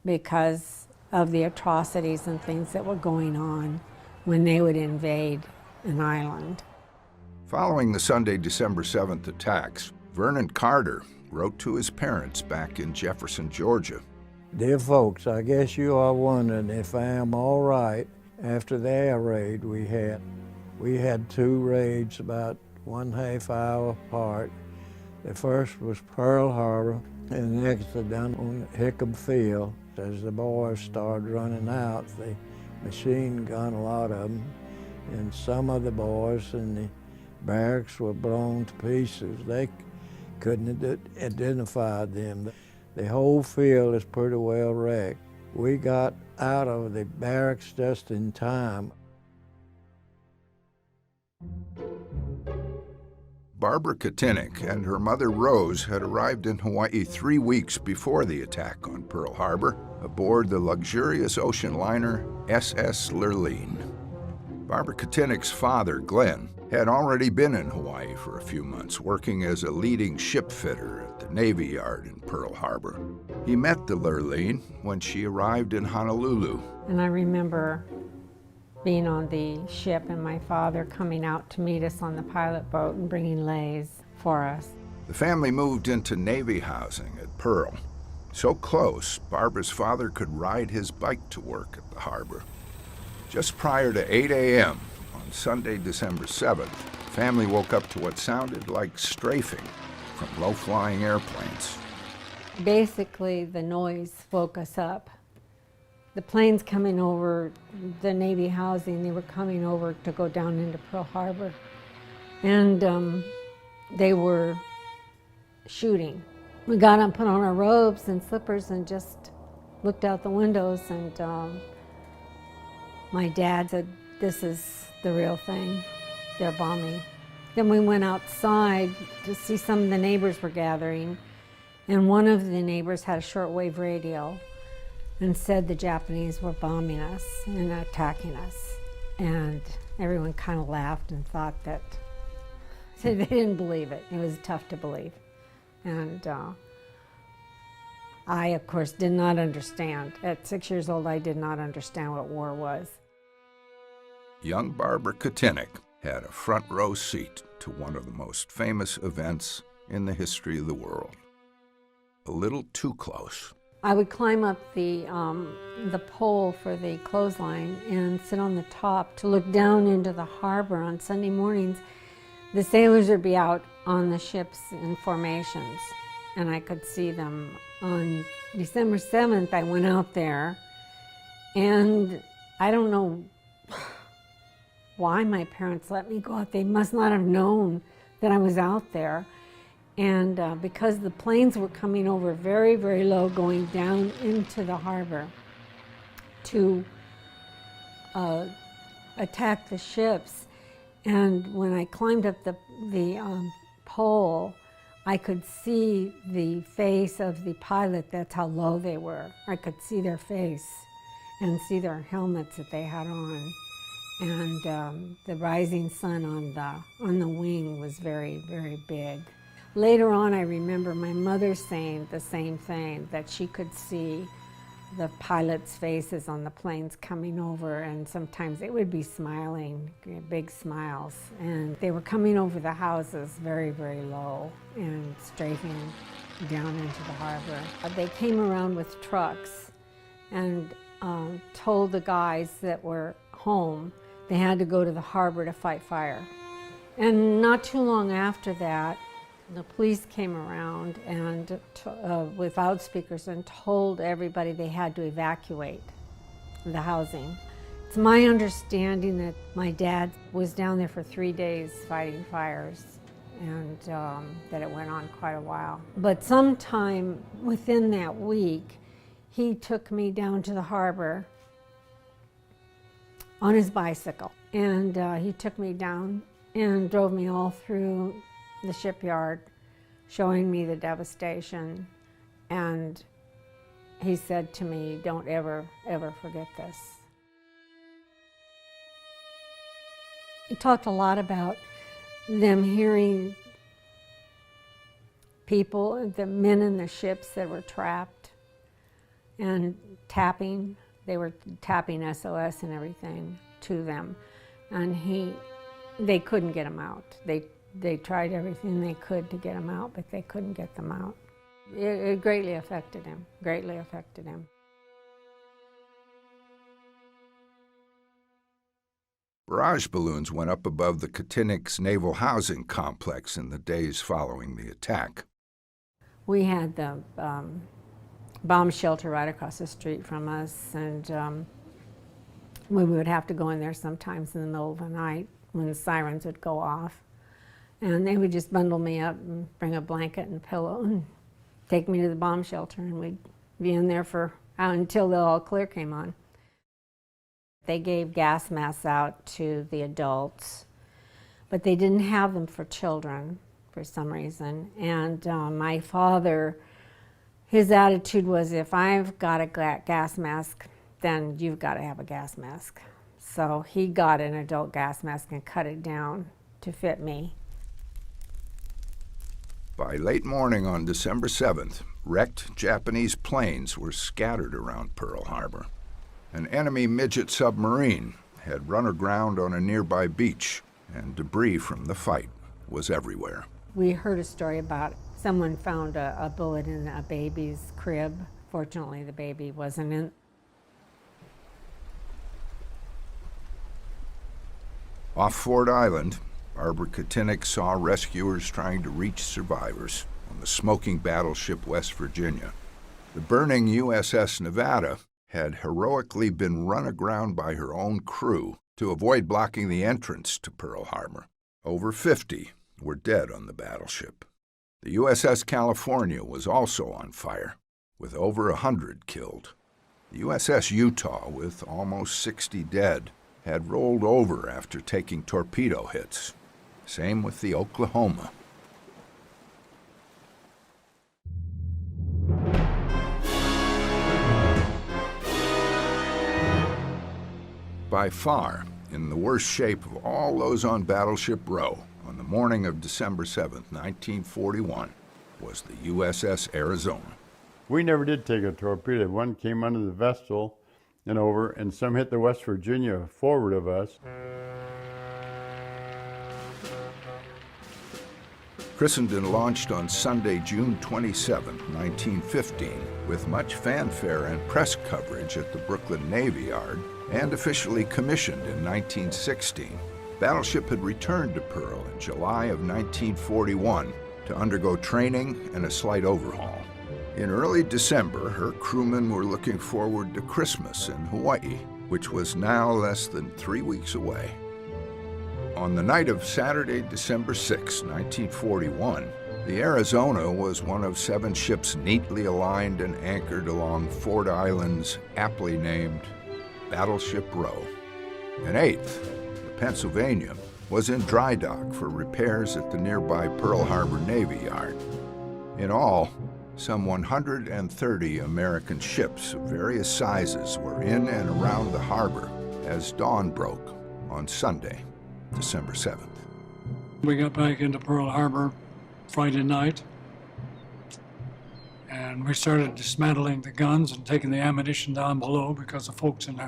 because of the atrocities and things that were going on when they would invade an island. Following the Sunday, December 7th attacks, Vernon Carter wrote to his parents back in Jefferson, Georgia. Dear folks, I guess you are wondering if I am all right after the air raid we had. We had 2 raids about 1/2 hour apart. The first was Pearl Harbor, and the next was down on Hickam Field. As the boys started running out, they machine gun a lot of them, and some of the boys in the barracks were blown to pieces. They couldn't identify them. The whole field is pretty well wrecked. We got out of the barracks just in time. Barbara Kotinick and her mother Rose had arrived in Hawaii 3 weeks before the attack on Pearl Harbor aboard the luxurious ocean liner SS Lurleen. Barbara Kotinick's father, Glenn, had already been in Hawaii for a few months, working as a leading ship fitter at the Navy Yard in Pearl Harbor. He met the Lurleen when she arrived in Honolulu. And I remember being on the ship and my father coming out to meet us on the pilot boat and bringing leis for us. The family moved into Navy housing at Pearl. So close, Barbara's father could ride his bike to work at the harbor. Just prior to 8 a.m. on Sunday, December 7th, the family woke up to what sounded like strafing from low-flying airplanes. Basically, the noise woke us up. The planes coming over the Navy housing, they were coming over to go down into Pearl Harbor. And they were shooting. We got up, put on our robes and slippers and just looked out the windows, and my dad said, "This is the real thing, they're bombing." Then we went outside to see some of the neighbors were gathering, and one of the neighbors had a shortwave radio and said the Japanese were bombing us and attacking us. And everyone kind of laughed and thought that they didn't believe it. It was tough to believe. And I, of course, did not understand. At 6 years old, I did not understand what war was. Young Barbara Kotinick had a front row seat to one of the most famous events in the history of the world. A little too close. I would climb up the pole for the clothesline and sit on the top to look down into the harbor on Sunday mornings. The sailors would be out on the ships in formations, and I could see them. On December 7th, I went out there, and I don't know why my parents let me go out. They must not have known that I was out there. And because the planes were coming over very, very low, going down into the harbor to attack the ships. And when I climbed up the pole, I could see the face of the pilot. That's how low they were. I could see their face and see their helmets that they had on. And the rising sun on the wing was very, very big. Later on, I remember my mother saying the same thing, that she could see the pilots' faces on the planes coming over, and sometimes they would be smiling, big smiles. And they were coming over the houses very, very low and strafing down into the harbor. They came around with trucks and told the guys that were home they had to go to the harbor to fight fire. And not too long after that, the police came around and with loudspeakers and told everybody they had to evacuate the housing. It's my understanding that my dad was down there for 3 days fighting fires, and that it went on quite a while. But sometime within that week, he took me down to the harbor on his bicycle. And he took me down and drove me all through the shipyard, showing me the devastation. And he said to me, "Don't ever, ever forget this." He talked a lot about them hearing people, the men in the ships that were trapped, and tapping. They were tapping SOS and everything to them. And they couldn't get him out. They tried everything they could to get him out, but they couldn't get them out. It greatly affected him, greatly affected him. Barrage balloons went up above the Katinik's naval housing complex in the days following the attack. We had the bomb shelter right across the street from us, and we would have to go in there sometimes in the middle of the night when the sirens would go off. And they would just bundle me up and bring a blanket and pillow and take me to the bomb shelter, and we'd be in there until the all clear came on. They gave gas masks out to the adults, but they didn't have them for children for some reason. And my father, his attitude was, if I've got a gas mask, then you've got to have a gas mask. So he got an adult gas mask and cut it down to fit me. By late morning on December 7th, wrecked Japanese planes were scattered around Pearl Harbor. An enemy midget submarine had run aground on a nearby beach, and debris from the fight was everywhere. We heard a story about someone found a bullet in a baby's crib. Fortunately, the baby wasn't in. Off Ford Island, Barbara Katinik saw rescuers trying to reach survivors on the smoking battleship West Virginia. The burning USS Nevada had heroically been run aground by her own crew to avoid blocking the entrance to Pearl Harbor. Over 50 were dead on the battleship. The USS California was also on fire, with over 100 killed. The USS Utah, with almost 60 dead, had rolled over after taking torpedo hits. Same with the Oklahoma. By far, in the worst shape of all those on Battleship Row, on the morning of December 7th, 1941, was the USS Arizona. We never did take a torpedo. One came under the Vestal and over, and some hit the West Virginia forward of us. Crittenden launched on Sunday, June 27, 1915, with much fanfare and press coverage at the Brooklyn Navy Yard, and officially commissioned in 1916. Battleship had returned to Pearl in July of 1941 to undergo training and a slight overhaul. In early December, her crewmen were looking forward to Christmas in Hawaii, which was now less than 3 weeks away. On the night of Saturday, December 6, 1941, the Arizona was one of 7 ships neatly aligned and anchored along Ford Island's aptly named Battleship Row. An 8th, the Pennsylvania, was in dry dock for repairs at the nearby Pearl Harbor Navy Yard. In all, some 130 American ships of various sizes were in and around the harbor as dawn broke on Sunday, December 7th. We got back into Pearl Harbor Friday night, and we started dismantling the guns and taking the ammunition down below, because the folks in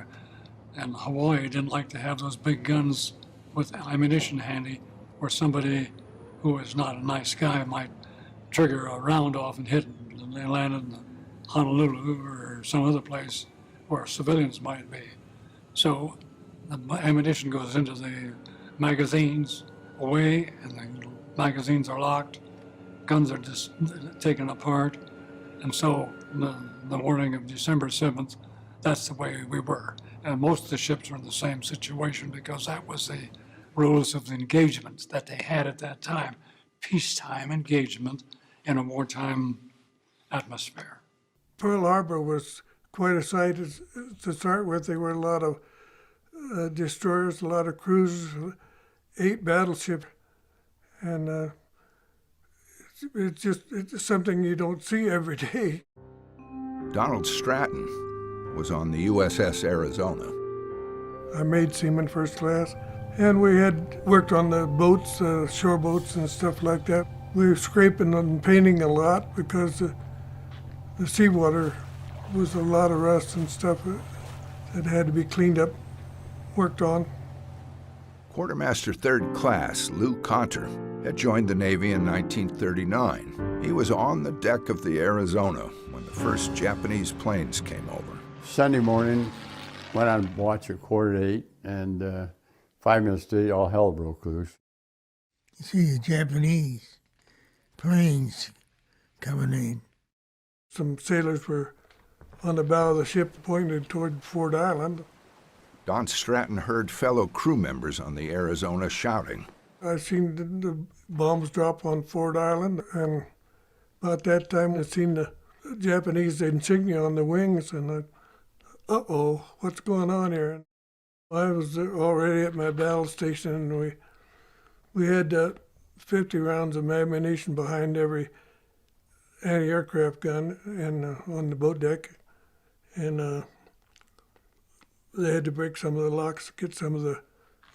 Hawaii didn't like to have those big guns with ammunition handy, where somebody who is not a nice guy might trigger a round off and hit them, and they landed in Honolulu or some other place where civilians might be. So the ammunition goes into the magazines away, and the magazines are locked, guns are just taken apart. And so the morning of December 7th, that's the way we were. And most of the ships were in the same situation because that was the rules of the engagement that they had at that time. Peacetime engagement in a wartime atmosphere. Pearl Harbor was quite a sight to start with. There were a lot of destroyers, a lot of cruisers, 8 battleships, and it's something you don't see every day. Donald Stratton was on the USS Arizona. I made seaman first class, and we had worked on the boats, shore boats and stuff like that. We were scraping and painting a lot because the seawater was a lot of rust and stuff that had to be cleaned up, worked on. Quartermaster Third Class Lou Conter had joined the Navy in 1939. He was on the deck of the Arizona when the first Japanese planes came over. Sunday morning, went on watch at 7:45, and 5 minutes to 8, all hell broke loose. You see the Japanese planes coming in. Some sailors were on the bow of the ship pointed toward Ford Island. Don Stratton heard fellow crew members on the Arizona shouting. I seen the bombs drop on Ford Island, and about that time I seen the Japanese insignia on the wings, and uh-oh, what's going on here? I was already at my battle station, and we had 50 rounds of ammunition behind every anti-aircraft gun and on the boat deck, and they had to break some of the locks, get some of the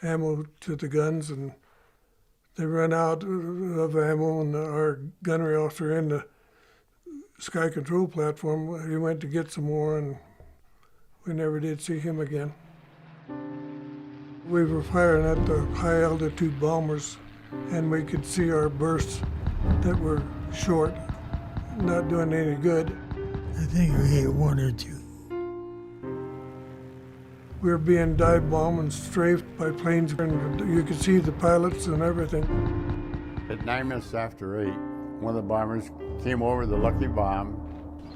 ammo to the guns, and they ran out of ammo, and our gunnery officer in the sky control platform, he went to get some more, and we never did see him again. We were firing at the high altitude bombers, and we could see our bursts that were short, not doing any good. I think we hit 1 or 2. We were being dive bombed and strafed by planes, and you could see the pilots and everything. At 9 minutes after 8, one of the bombers came over the lucky bomb.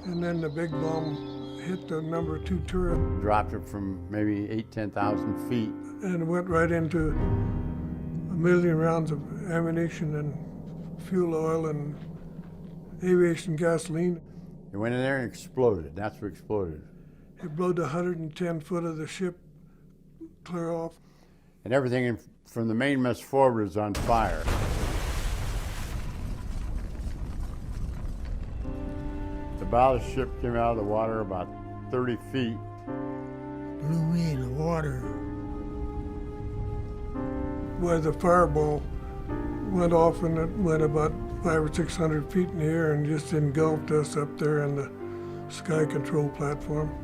And then the big bomb hit the number 2 turret. Dropped it from maybe 10,000 feet. And went right into 1 million rounds of ammunition and fuel oil and aviation gasoline. It went in there and exploded. That's what exploded. It blew the 110 foot of the ship clear off. And everything from the mainmast forward was on fire. The battleship came out of the water about 30 feet. Blew me in the water. Where the fireball went off, and it went about 500 or 600 feet in the air and just engulfed us up there in the sky control platform.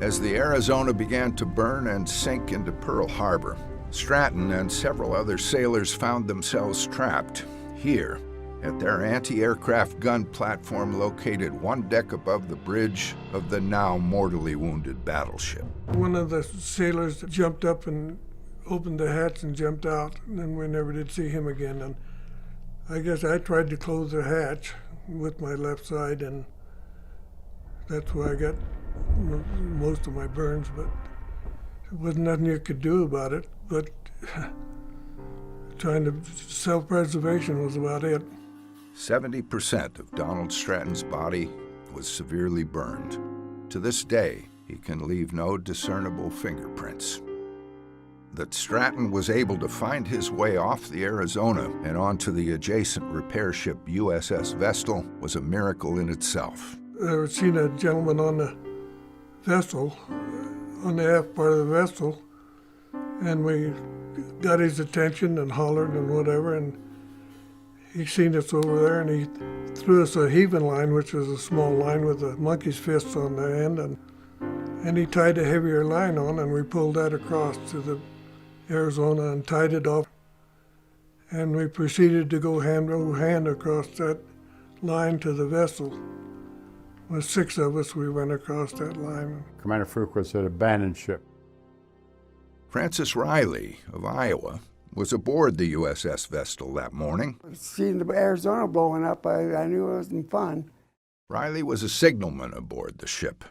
As the Arizona began to burn and sink into Pearl Harbor, Stratton and several other sailors found themselves trapped here at their anti-aircraft gun platform located 1 deck above the bridge of the now mortally wounded battleship. One of the sailors jumped up and opened the hatch and jumped out, and then we never did see him again. And I guess I tried to close the hatch with my left side, and that's where I got most of my burns, but there wasn't nothing you could do about it, but trying to, self-preservation was about it. 70% of Donald Stratton's body was severely burned. To this day, he can leave no discernible fingerprints. That Stratton was able to find his way off the Arizona and onto the adjacent repair ship USS Vestal was a miracle in itself. I seen a gentleman on the Vestal, on the aft part of the Vestal, and we got his attention and hollered and whatever, and he seen us over there, and he threw us a heaving line, which is a small line with a monkey's fist on the end, and he tied a heavier line on, and we pulled that across to the Arizona and tied it off, and we proceeded to go hand over hand across that line to the Vestal. With 6 of us, we went across that line. Commander Fuqua said, abandon ship. Francis Riley of Iowa was aboard the USS Vestal that morning. Seeing the Arizona blowing up, I knew it wasn't fun. Riley was a signalman aboard the ship.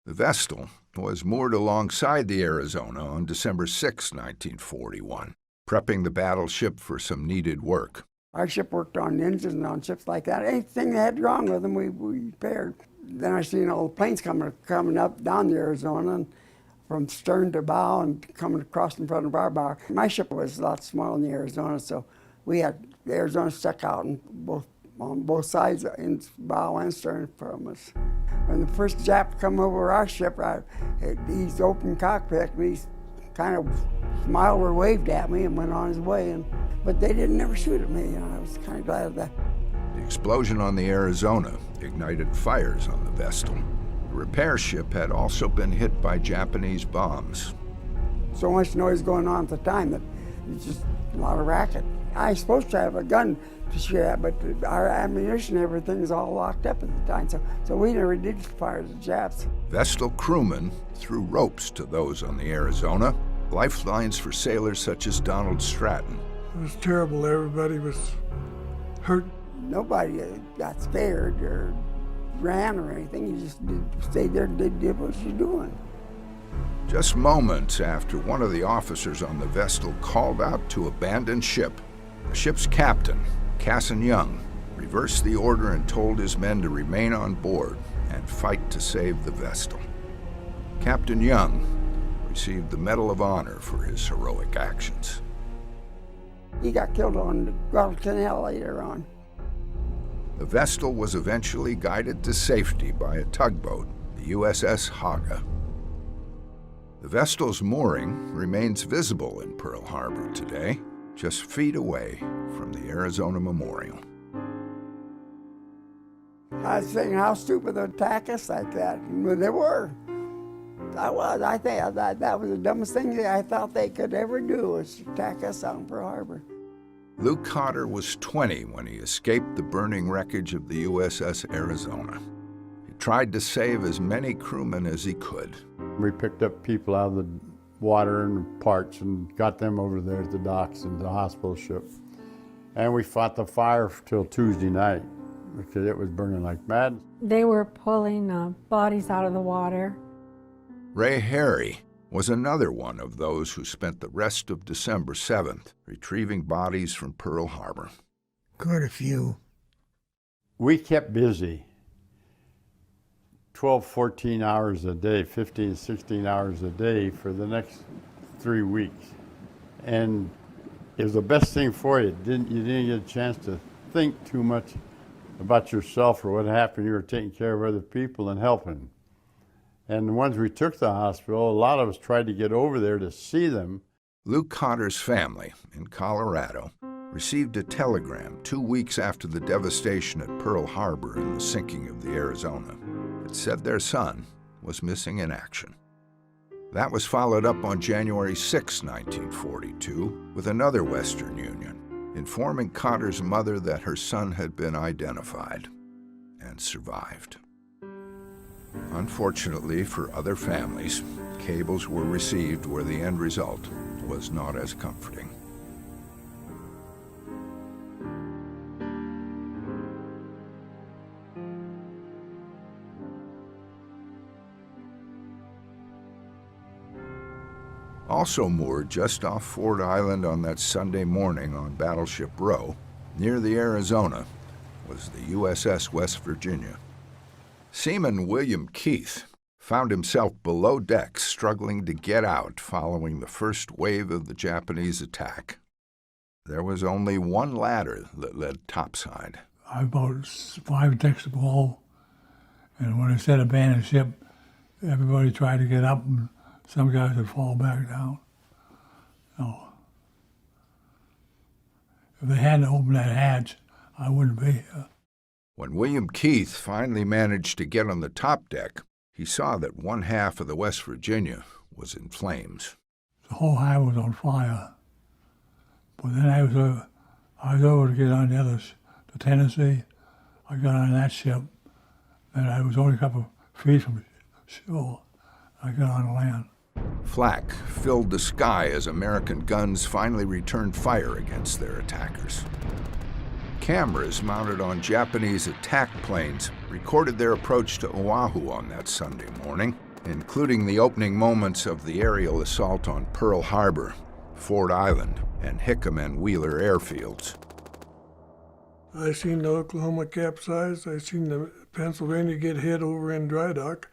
The Vestal was moored alongside the Arizona on December 6, 1941, prepping the battleship for some needed work. Our ship worked on engines and on ships like that. Anything that had wrong with them, we repaired. Then I seen all the planes coming up down the Arizona, and from stern to bow and coming across in front of our bow. My ship was a lot smaller than the Arizona, so we had the Arizona stuck out on both sides, in bow and stern from us. When the first Jap come over our ship, he's open cockpit, and he kind of smiled or waved at me and went on his way. But they didn't never shoot at me. I was kind of glad of that. The explosion on the Arizona ignited fires on the Vestal. The repair ship had also been hit by Japanese bombs. So much noise going on at the time that it's just a lot of racket. I was supposed to have a gun to shoot at, but our ammunition and everything is all locked up at the time, so we never did fire the Japs. Vestal crewmen threw ropes to those on the Arizona, lifelines for sailors such as Donald Stratton. It was terrible. Everybody was hurt. Nobody got scared or ran or anything. You just stayed there and did what you're doing. Just moments after one of the officers on the Vestal called out to abandon ship, the ship's captain, Casson Young, reversed the order and told his men to remain on board and fight to save the Vestal. Captain Young received the Medal of Honor for his heroic actions. He got killed on Guadalcanal later on. The Vestal was eventually guided to safety by a tugboat, the USS Haga. The Vestal's mooring remains visible in Pearl Harbor today, just feet away from the Arizona Memorial. I was thinking how stupid they'd attack us like that. Well, they were. I think that was the dumbest thing that I thought they could ever do, was attack us out in Pearl Harbor. Luke Cotter was 20 when he escaped the burning wreckage of the USS Arizona. He tried to save as many crewmen as he could. We picked up people out of the water and parts and got them over there at the docks and the hospital ship. And we fought the fire till Tuesday night because it was burning like mad. They were pulling bodies out of the water. Ray Harry was another one of those who spent the rest of December 7th retrieving bodies from Pearl Harbor. Quite a few. We kept busy. 12, 14 hours a day, 15, 16 hours a day for the next 3 weeks. And it was the best thing for you. You didn't get a chance to think too much about yourself or what happened. You were taking care of other people and helping. And the ones we took to the hospital, a lot of us tried to get over there to see them. Luke Cotter's family in Colorado received a telegram 2 weeks after the devastation at Pearl Harbor and the sinking of the Arizona. It said their son was missing in action. That was followed up on January 6, 1942, with another Western Union, informing Cotter's mother that her son had been identified and survived. Unfortunately for other families, cables were received where the end result was not as comforting. Also moored just off Ford Island on that Sunday morning on Battleship Row, near the Arizona, was the USS West Virginia. Seaman William Keith found himself below deck struggling to get out following the first wave of the Japanese attack. There was only one ladder that led topside. About 5 decks below, and when it said abandoned ship, everybody tried to get up and some guys would fall back down. No. If they hadn't opened that hatch, I wouldn't be here. When William Keith finally managed to get on the top deck, he saw that one half of the West Virginia was in flames. The whole harbor was on fire. But then I was over to get on the Tennessee. I got on that ship, and I was only a couple of feet from shore. I got on land. Flak filled the sky as American guns finally returned fire against their attackers. Cameras mounted on Japanese attack planes recorded their approach to Oahu on that Sunday morning, including the opening moments of the aerial assault on Pearl Harbor, Ford Island, and Hickam and Wheeler airfields. I seen the Oklahoma capsize. I seen the Pennsylvania get hit over in dry dock.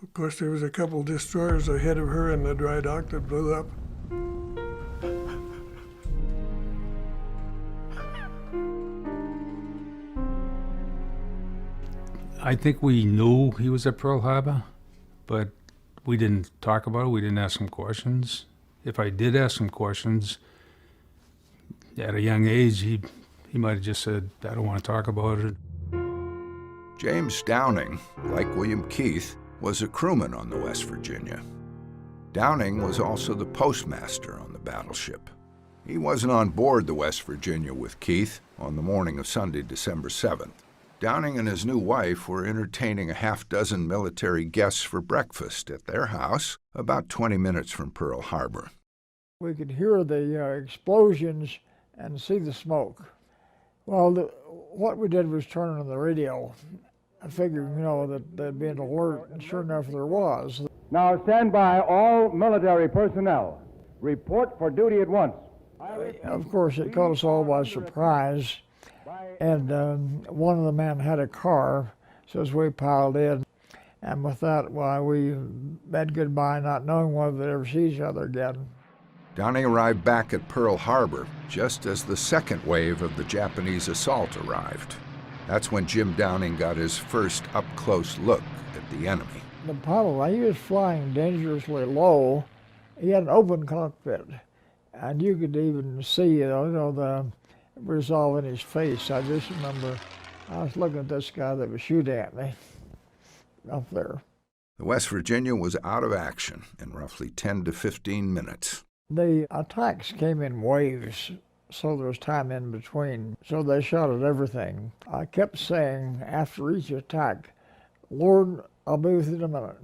Of course, there was a couple destroyers ahead of her in the dry dock that blew up. I think we knew he was at Pearl Harbor, but we didn't talk about it. We didn't ask him questions. If I did ask him questions, at a young age, he might have just said, I don't want to talk about it. James Downing, like William Keith, was a crewman on the West Virginia. Downing was also the postmaster on the battleship. He wasn't on board the West Virginia with Keith on the morning of Sunday, December 7th. Downing and his new wife were entertaining a half-dozen military guests for breakfast at their house about 20 minutes from Pearl Harbor. We could hear the explosions and see the smoke. Well, what we did was turn on the radio. I figured, that there'd be an alert, and sure enough there was. Now stand by, all military personnel. Report for duty at once. Of course, it caught us all by surprise. And one of the men had a car, so as we piled in. And with that, we bade goodbye, not knowing whether we'd ever see each other again. Downing arrived back at Pearl Harbor just as the second wave of the Japanese assault arrived. That's when Jim Downing got his first up-close look at the enemy. The pilot, he was flying dangerously low. He had an open cockpit, and you could even see, the resolve in his face. I just remember I was looking at this guy that was shooting at me up there. The West Virginia was out of action in roughly 10 to 15 minutes. The attacks came in waves, so there was time in between. So they shot at everything. I kept saying after each attack, Lord, I'll be with you in a minute.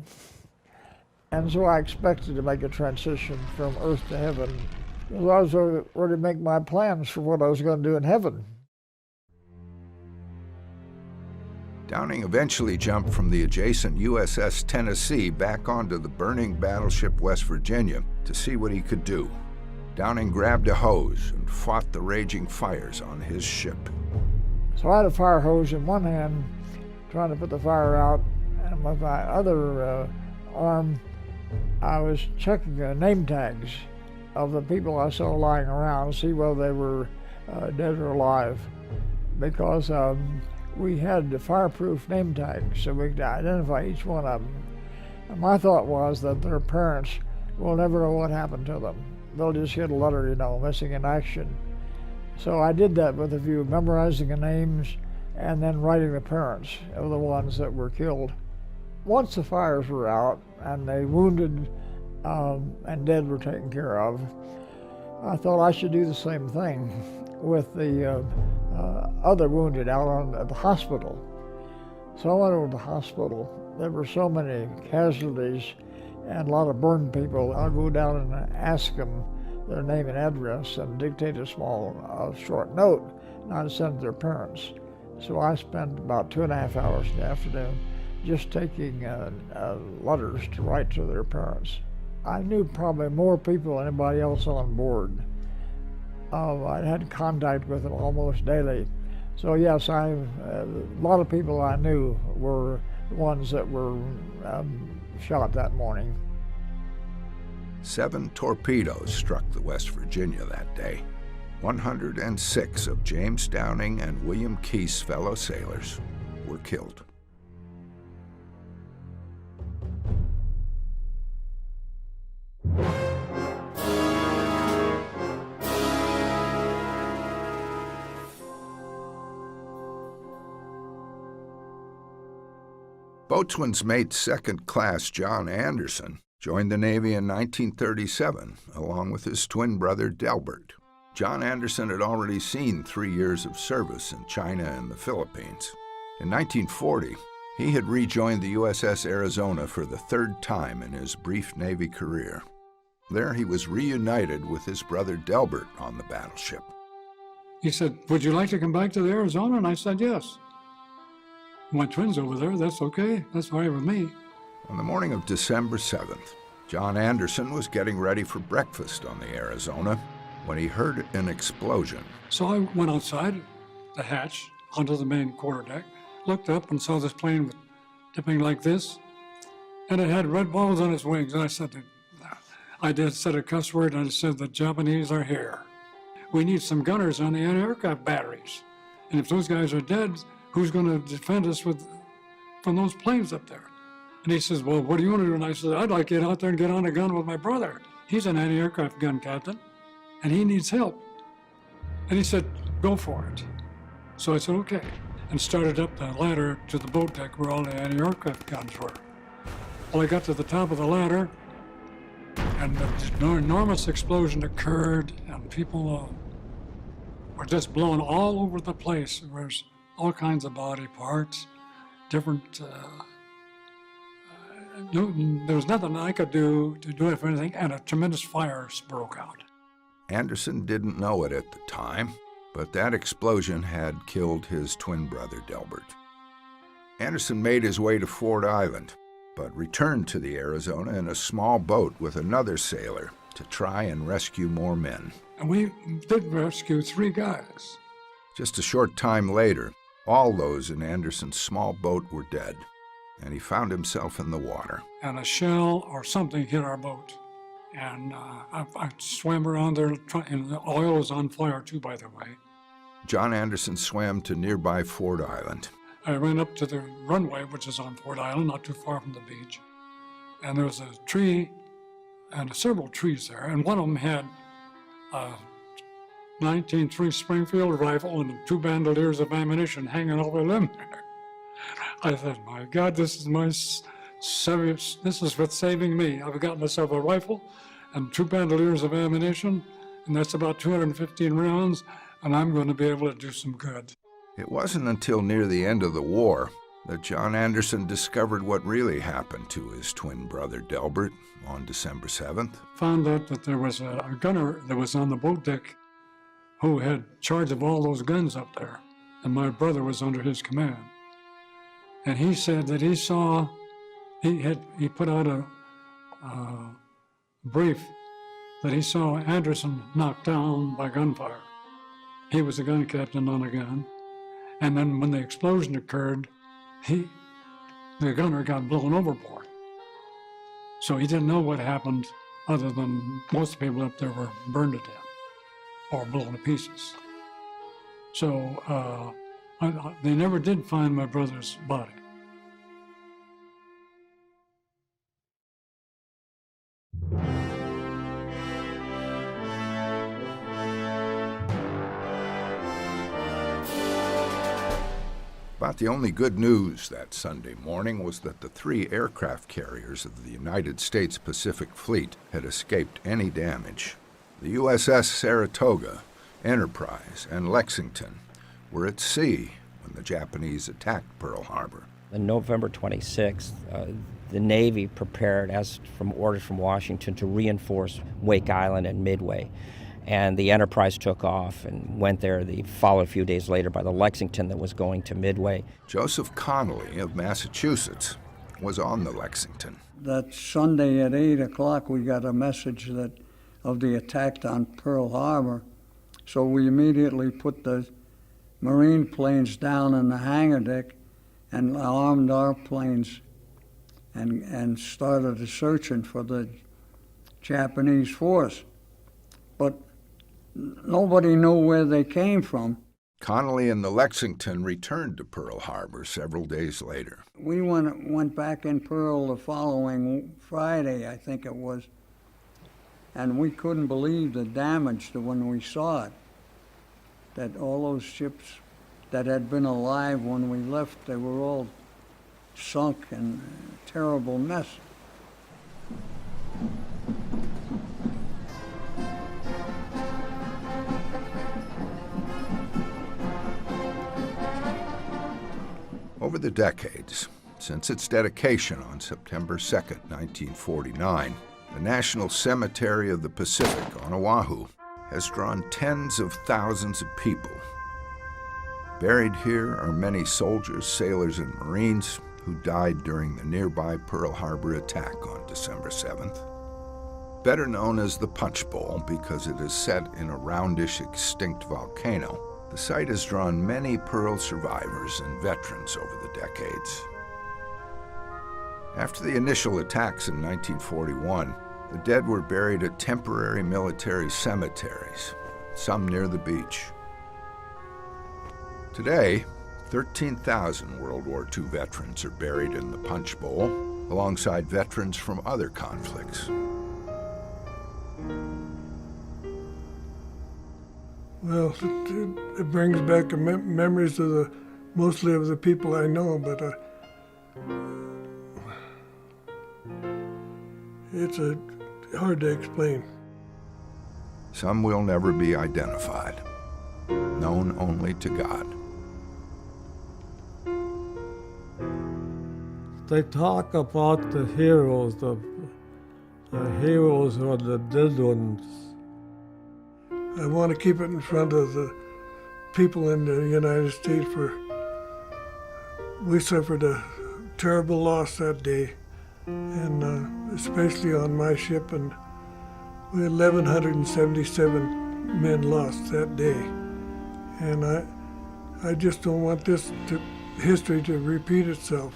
And so I expected to make a transition from earth to heaven. I was ready to make my plans for what I was going to do in heaven. Downing eventually jumped from the adjacent USS Tennessee back onto the burning battleship West Virginia to see what he could do. Downing grabbed a hose and fought the raging fires on his ship. So I had a fire hose in one hand, trying to put the fire out, and with my other arm, I was checking name tags of the people I saw lying around, see whether they were dead or alive, because we had the fireproof name tags, so we could identify each one of them. And my thought was that their parents will never know what happened to them. They'll just get a letter, missing in action. So I did that with a view of memorizing the names and then writing the parents of the ones that were killed. Once the fires were out and the wounded and dead were taken care of, I thought I should do the same thing with the other wounded out at the hospital. So I went over to the hospital. There were so many casualties and a lot of burned people. I'll go down and ask them their name and address and dictate a small, short note, and I'd send it to their parents. So I spent about 2.5 hours in the afternoon just taking letters to write to their parents. I knew probably more people than anybody else on board. I had contact with them almost daily. So yes, a lot of people I knew were the ones that were shot that morning. 7 torpedoes struck the West Virginia that day. 106 of James Downing and William Keith's fellow sailors were killed. Boatswain's mate second class John Anderson joined the Navy in 1937, along with his twin brother Delbert. John Anderson had already seen 3 years of service in China and the Philippines. In 1940, he had rejoined the USS Arizona for the 3rd time in his brief Navy career. There he was reunited with his brother Delbert on the battleship. He said, would you like to come back to the Arizona? And I said, yes. My twin's over there, that's okay. That's all right with me. On the morning of December 7th, John Anderson was getting ready for breakfast on the Arizona when he heard an explosion. So I went outside the hatch onto the main quarterdeck, looked up and saw this plane dipping like this, and it had red balls on its wings. And I said, said a cuss word, and I said, the Japanese are here. We need some gunners on the anti-aircraft batteries. And if those guys are dead, who's going to defend us from those planes up there? And he says, well, what do you want to do? And I said, I'd like to get out there and get on a gun with my brother. He's an anti-aircraft gun captain, and he needs help. And he said, go for it. So I said, okay, and started up the ladder to the boat deck where all the anti-aircraft guns were. Well, I got to the top of the ladder, and an enormous explosion occurred, and people were just blown all over the place. There was all kinds of body parts, different. There was nothing I could do to do it for anything, and a tremendous fire broke out. Anderson didn't know it at the time, but that explosion had killed his twin brother, Delbert. Anderson made his way to Ford Island, but returned to the Arizona in a small boat with another sailor to try and rescue more men. And we did rescue 3 guys. Just a short time later, all those in Anderson's small boat were dead, and he found himself in the water. And a shell or something hit our boat. And I swam around there, and the oil was on fire too, by the way. John Anderson swam to nearby Ford Island. I ran up to the runway, which is on Ford Island, not too far from the beach. And there was a tree, and several trees there, and one of them had a 19.3 Springfield rifle and 2 bandoliers of ammunition hanging over the limb there. I thought, my God, this is what's saving me. I've got myself a rifle and 2 bandoliers of ammunition, and that's about 215 rounds, and I'm going to be able to do some good. It wasn't until near the end of the war that John Anderson discovered what really happened to his twin brother Delbert on December 7th. Found out that there was a gunner that was on the boat deck who had charge of all those guns up there, and my brother was under his command. And he said that he saw, he put out a brief that he saw Anderson knocked down by gunfire. He was a gun captain on a gun. And then when the explosion occurred, the gunner got blown overboard. So he didn't know what happened, other than most people up there were burned to death or blown to pieces. So they never did find my brother's body. About the only good news that Sunday morning was that the 3 aircraft carriers of the United States Pacific Fleet had escaped any damage. The USS Saratoga, Enterprise, and Lexington were at sea when the Japanese attacked Pearl Harbor. On November 26th, the Navy prepared, as from orders from Washington, to reinforce Wake Island and Midway. And the Enterprise took off and went there. Followed a few days later by the Lexington that was going to Midway. Joseph Connolly of Massachusetts was on the Lexington. That Sunday at 8 o'clock, we got a message of the attack on Pearl Harbor. So we immediately put the Marine planes down in the hangar deck and armed our planes and started searching for the Japanese force. But nobody knew where they came from. Connolly and the Lexington returned to Pearl Harbor several days later. We went back in Pearl the following Friday, I think it was, and we couldn't believe the damage when we saw it, that all those ships that had been alive when we left, they were all sunk in a terrible mess. Over the decades, since its dedication on September 2nd, 1949, the National Cemetery of the Pacific on Oahu has drawn tens of thousands of people. Buried here are many soldiers, sailors, and Marines who died during the nearby Pearl Harbor attack on December 7th. Better known as the Punch Bowl because it is set in a roundish extinct volcano, the site has drawn many Pearl survivors and veterans over the decades. After the initial attacks in 1941, the dead were buried at temporary military cemeteries, some near the beach. Today, 13,000 World War II veterans are buried in the Punch Bowl, alongside veterans from other conflicts. Well, it brings back memories of mostly of the people I know, but it's hard to explain. Some will never be identified, known only to God. They talk about the heroes, the heroes are the dead ones. I want to keep it in front of the people in the United States for we suffered a terrible loss that day, and especially on my ship, and we had 1,177 men lost that day. And I just don't want this history to repeat itself.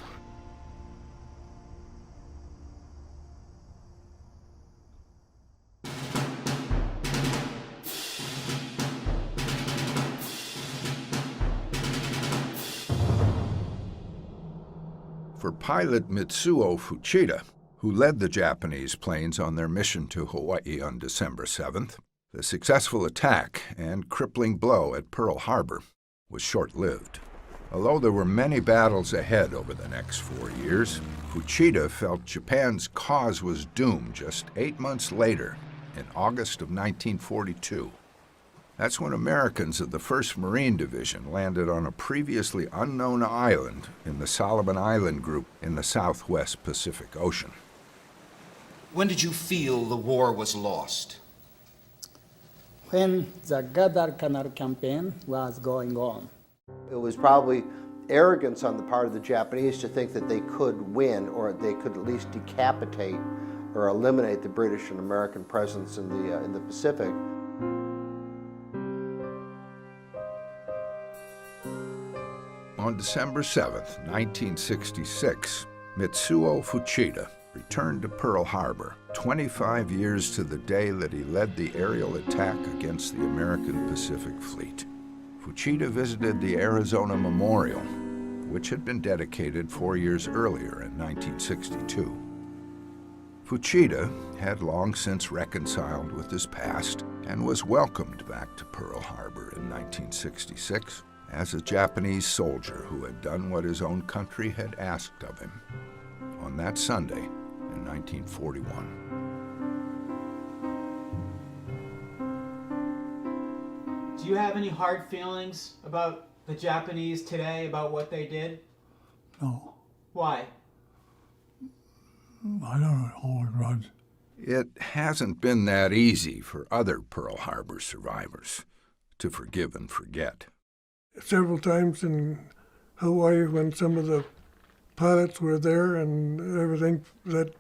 For pilot Mitsuo Fuchida, who led the Japanese planes on their mission to Hawaii on December 7th, the successful attack and crippling blow at Pearl Harbor was short-lived. Although there were many battles ahead over the next 4 years, Fuchida felt Japan's cause was doomed just 8 months later, in August of 1942. That's when Americans of the 1st Marine Division landed on a previously unknown island in the Solomon Island Group in the southwest Pacific Ocean. When did you feel the war was lost? When the Guadalcanal campaign was going on. It was probably arrogance on the part of the Japanese to think that they could win, or they could at least decapitate or eliminate the British and American presence in the Pacific. On December 7th, 1966, Mitsuo Fuchida returned to Pearl Harbor 25 years to the day that he led the aerial attack against the American Pacific Fleet. Fuchida visited the Arizona Memorial, which had been dedicated 4 years earlier in 1962. Fuchida had long since reconciled with his past and was welcomed back to Pearl Harbor in 1966 as a Japanese soldier who had done what his own country had asked of him on that Sunday in 1941. Do you have any hard feelings about the Japanese today, about what they did? No. Why? I don't hold a grudge. It hasn't been that easy for other Pearl Harbor survivors to forgive and forget. Several times in Hawaii when some of the pilots were there and everything that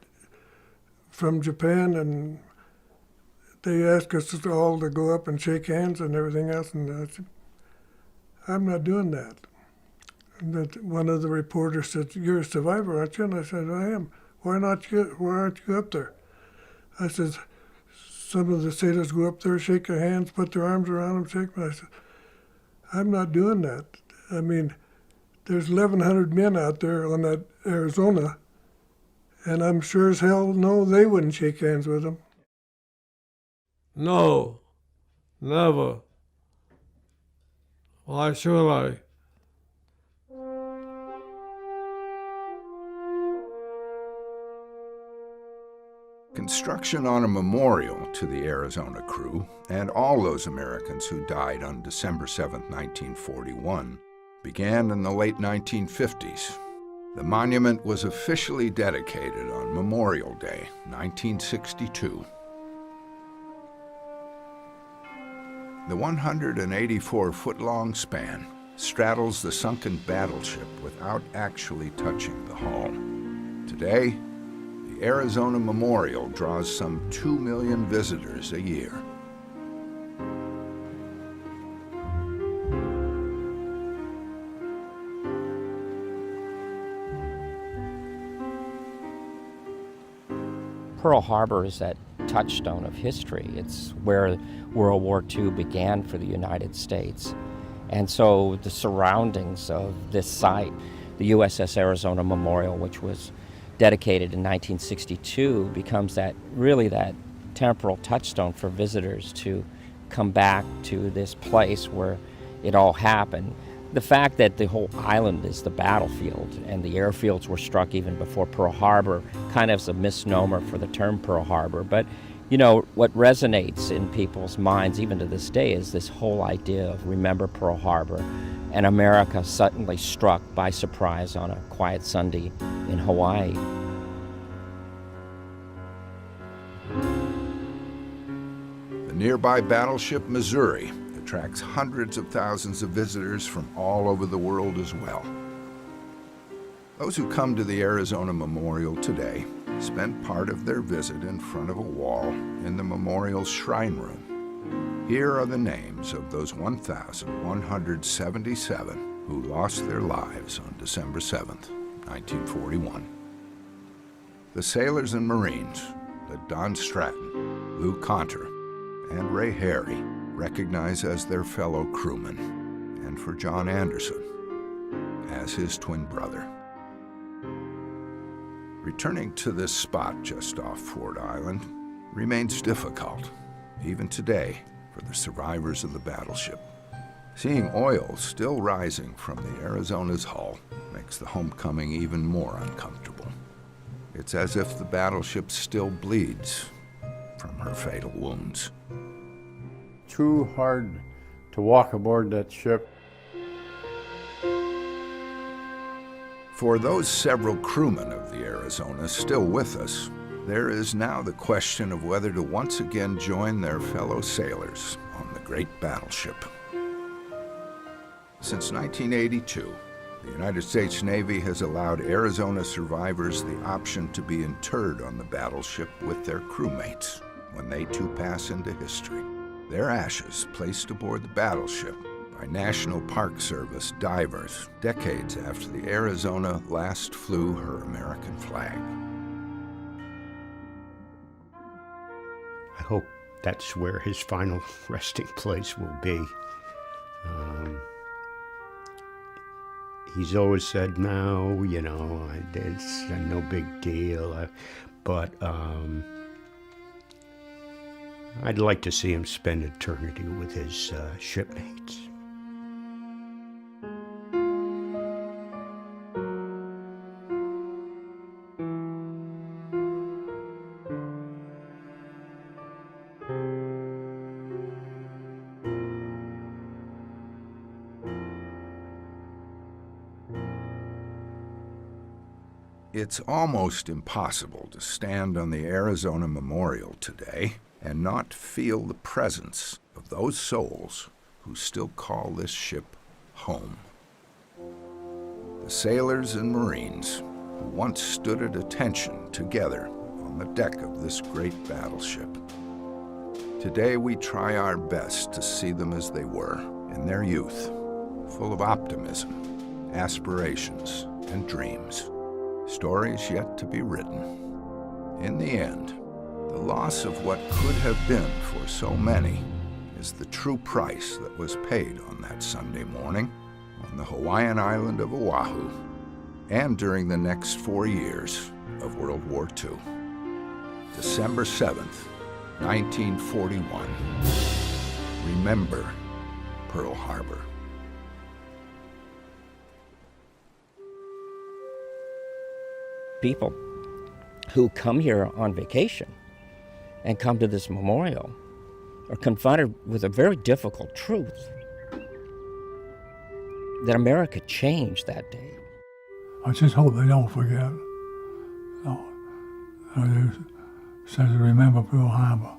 from Japan, and they asked us all to go up and shake hands and everything else, and I said, I'm not doing that. And that one of the reporters said, you're a survivor, aren't you? And I said, I am. Why aren't you up there? I said, some of the sailors go up there, shake their hands, put their arms around them, shake them. I said, I'm not doing that. I mean, there's 1,100 men out there on that Arizona, and I'm sure as hell no, they wouldn't shake hands with them. No, never. Why should I? Construction on a memorial to the Arizona crew and all those Americans who died on December 7, 1941, began in the late 1950s. The monument was officially dedicated on Memorial Day, 1962. The 184-foot-long span straddles the sunken battleship without actually touching the hull. Today, the Arizona Memorial draws some 2 million visitors a year. Pearl Harbor is that touchstone of history. It's where World War II began for the United States. And so the surroundings of this site, the USS Arizona Memorial, which was dedicated in 1962, becomes that temporal touchstone for visitors to come back to this place where it all happened. The fact that the whole island is the battlefield and the airfields were struck even before Pearl Harbor kind of is a misnomer for the term Pearl Harbor. But you know, what resonates in people's minds even to this day is this whole idea of remember Pearl Harbor and America suddenly struck by surprise on a quiet Sunday in Hawaii. The nearby battleship Missouri attracts hundreds of thousands of visitors from all over the world as well. Those who come to the Arizona Memorial today spend part of their visit in front of a wall in the memorial's shrine room. Here are the names of those 1,177 who lost their lives on December 7th, 1941. The sailors and Marines that Don Stratton, Lou Conter, and Ray Harry recognize as their fellow crewmen, and for John Anderson as his twin brother. Returning to this spot just off Ford Island remains difficult, even today, for the survivors of the battleship. Seeing oil still rising from the Arizona's hull makes the homecoming even more uncomfortable. It's as if the battleship still bleeds from her fatal wounds. Too hard to walk aboard that ship. For those several crewmen of the Arizona still with us, there is now the question of whether to once again join their fellow sailors on the great battleship. Since 1982, the United States Navy has allowed Arizona survivors the option to be interred on the battleship with their crewmates when they too pass into history. Their ashes placed aboard the battleship by National Park Service divers decades after the Arizona last flew her American flag. I hope that's where his final resting place will be. He's always said, no, you know, it's no big deal, but I'd like to see him spend eternity with his shipmates. It's almost impossible to stand on the Arizona Memorial today and not feel the presence of those souls who still call this ship home. The sailors and Marines who once stood at attention together on the deck of this great battleship. Today we try our best to see them as they were in their youth, full of optimism, aspirations, and dreams. Stories yet to be written. In the end, the loss of what could have been for so many is the true price that was paid on that Sunday morning on the Hawaiian island of Oahu and during the next 4 years of World War II. December 7th, 1941. Remember Pearl Harbor. People who come here on vacation and come to this memorial are confronted with a very difficult truth that America changed that day. I just hope they don't forget. No. It says remember Pearl Harbor.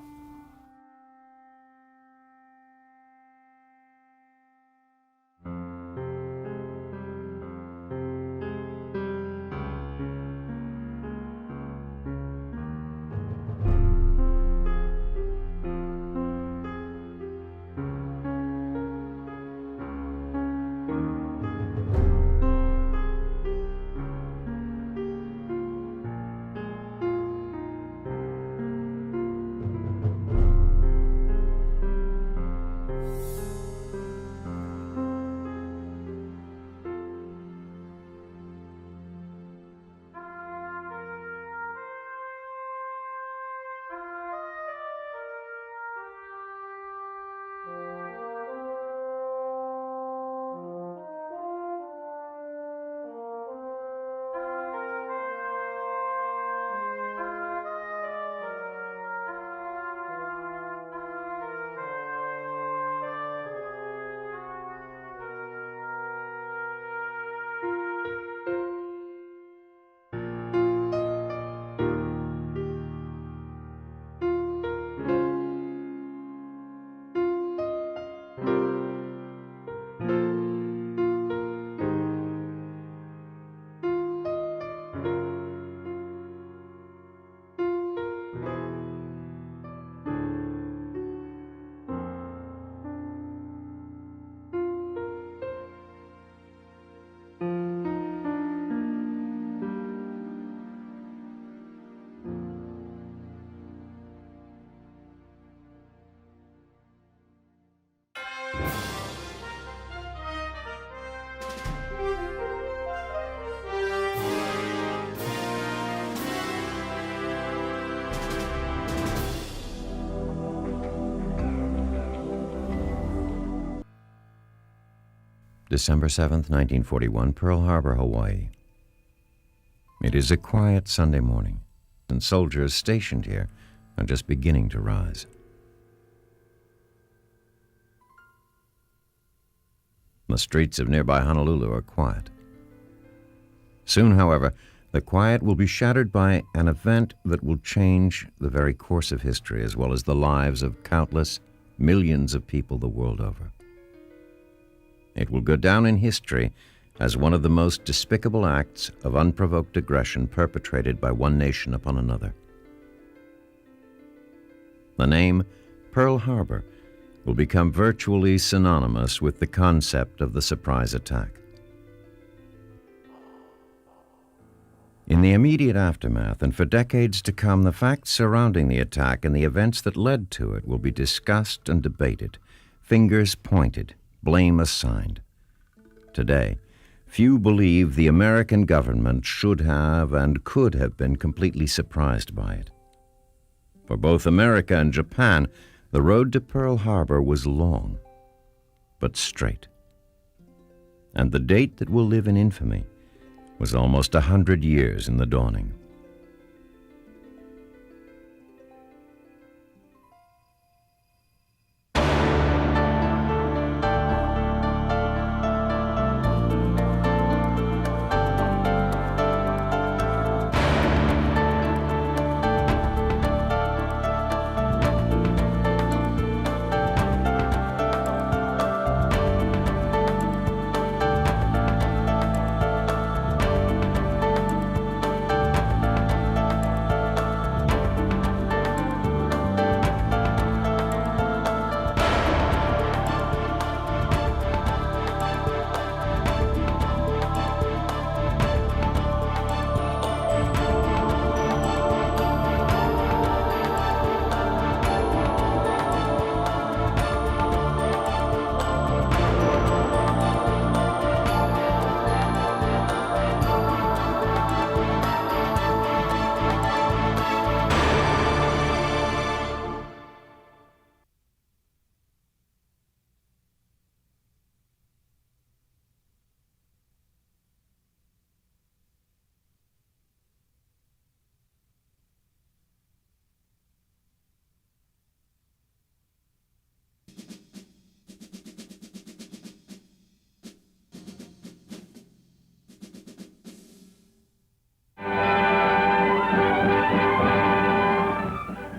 December 7th, 1941, Pearl Harbor, Hawaii. It is a quiet Sunday morning, and soldiers stationed here are just beginning to rise. The streets of nearby Honolulu are quiet. Soon, however, the quiet will be shattered by an event that will change the very course of history, as well as the lives of countless millions of people the world over. It will go down in history as one of the most despicable acts of unprovoked aggression perpetrated by one nation upon another. The name Pearl Harbor will become virtually synonymous with the concept of the surprise attack. In the immediate aftermath, and for decades to come, the facts surrounding the attack and the events that led to it will be discussed and debated, fingers pointed, blame assigned. Today, few believe the American government should have and could have been completely surprised by it. For both America and Japan, the road to Pearl Harbor was long, but straight. And the date that will live in infamy was almost 100 years in the dawning.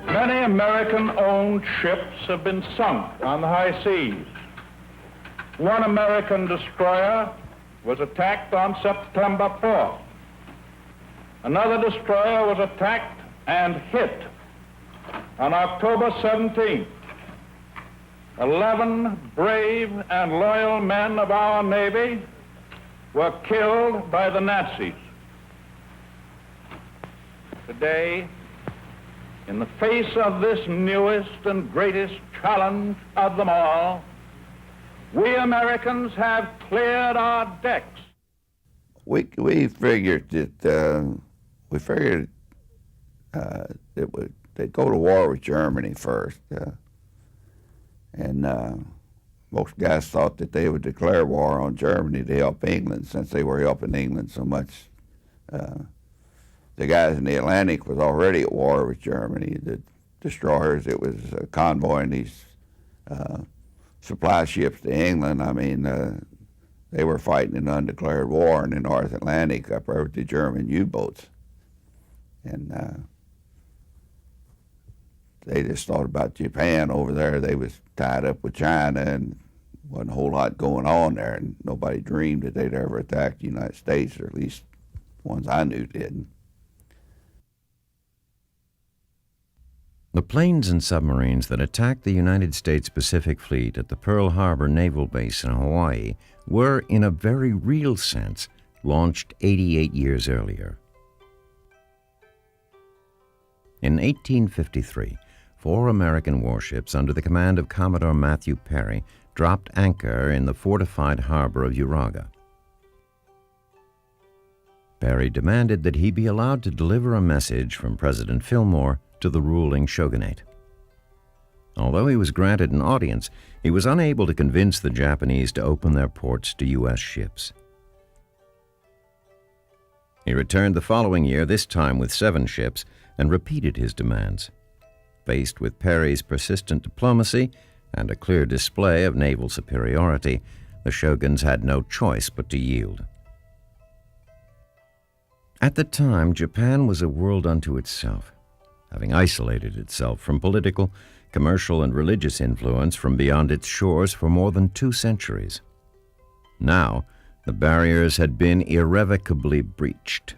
Many American-owned ships have been sunk on the high seas. One American destroyer was attacked on September 4th. Another destroyer was attacked and hit on October 17th. 11 brave and loyal men of our Navy were killed by the Nazis. Today, in the face of this newest and greatest challenge of them all, we Americans have cleared our decks. We figured that they'd go to war with Germany first, and most guys thought that they would declare war on Germany to help England, since they were helping England so much. The guys in the Atlantic was already at war with Germany. The destroyers, it was convoying these supply ships to England. I mean, they were fighting an undeclared war in the North Atlantic up there with the German U-boats. And they just thought about Japan over there. They was tied up with China, and wasn't a whole lot going on there, and nobody dreamed that they'd ever attack the United States, or at least ones I knew didn't. The planes and submarines that attacked the United States Pacific Fleet at the Pearl Harbor Naval Base in Hawaii were, in a very real sense, launched 88 years earlier. In 1853, 4 American warships under the command of Commodore Matthew Perry dropped anchor in the fortified harbor of Uraga. Perry demanded that he be allowed to deliver a message from President Fillmore to the ruling shogunate. Although he was granted an audience, he was unable to convince the Japanese to open their ports to U.S. ships. He returned the following year, this time with 7 ships, and repeated his demands. Faced with Perry's persistent diplomacy and a clear display of naval superiority, the shoguns had no choice but to yield. At the time, Japan was a world unto itself, having isolated itself from political, commercial, and religious influence from beyond its shores for more than 2 centuries. Now, the barriers had been irrevocably breached.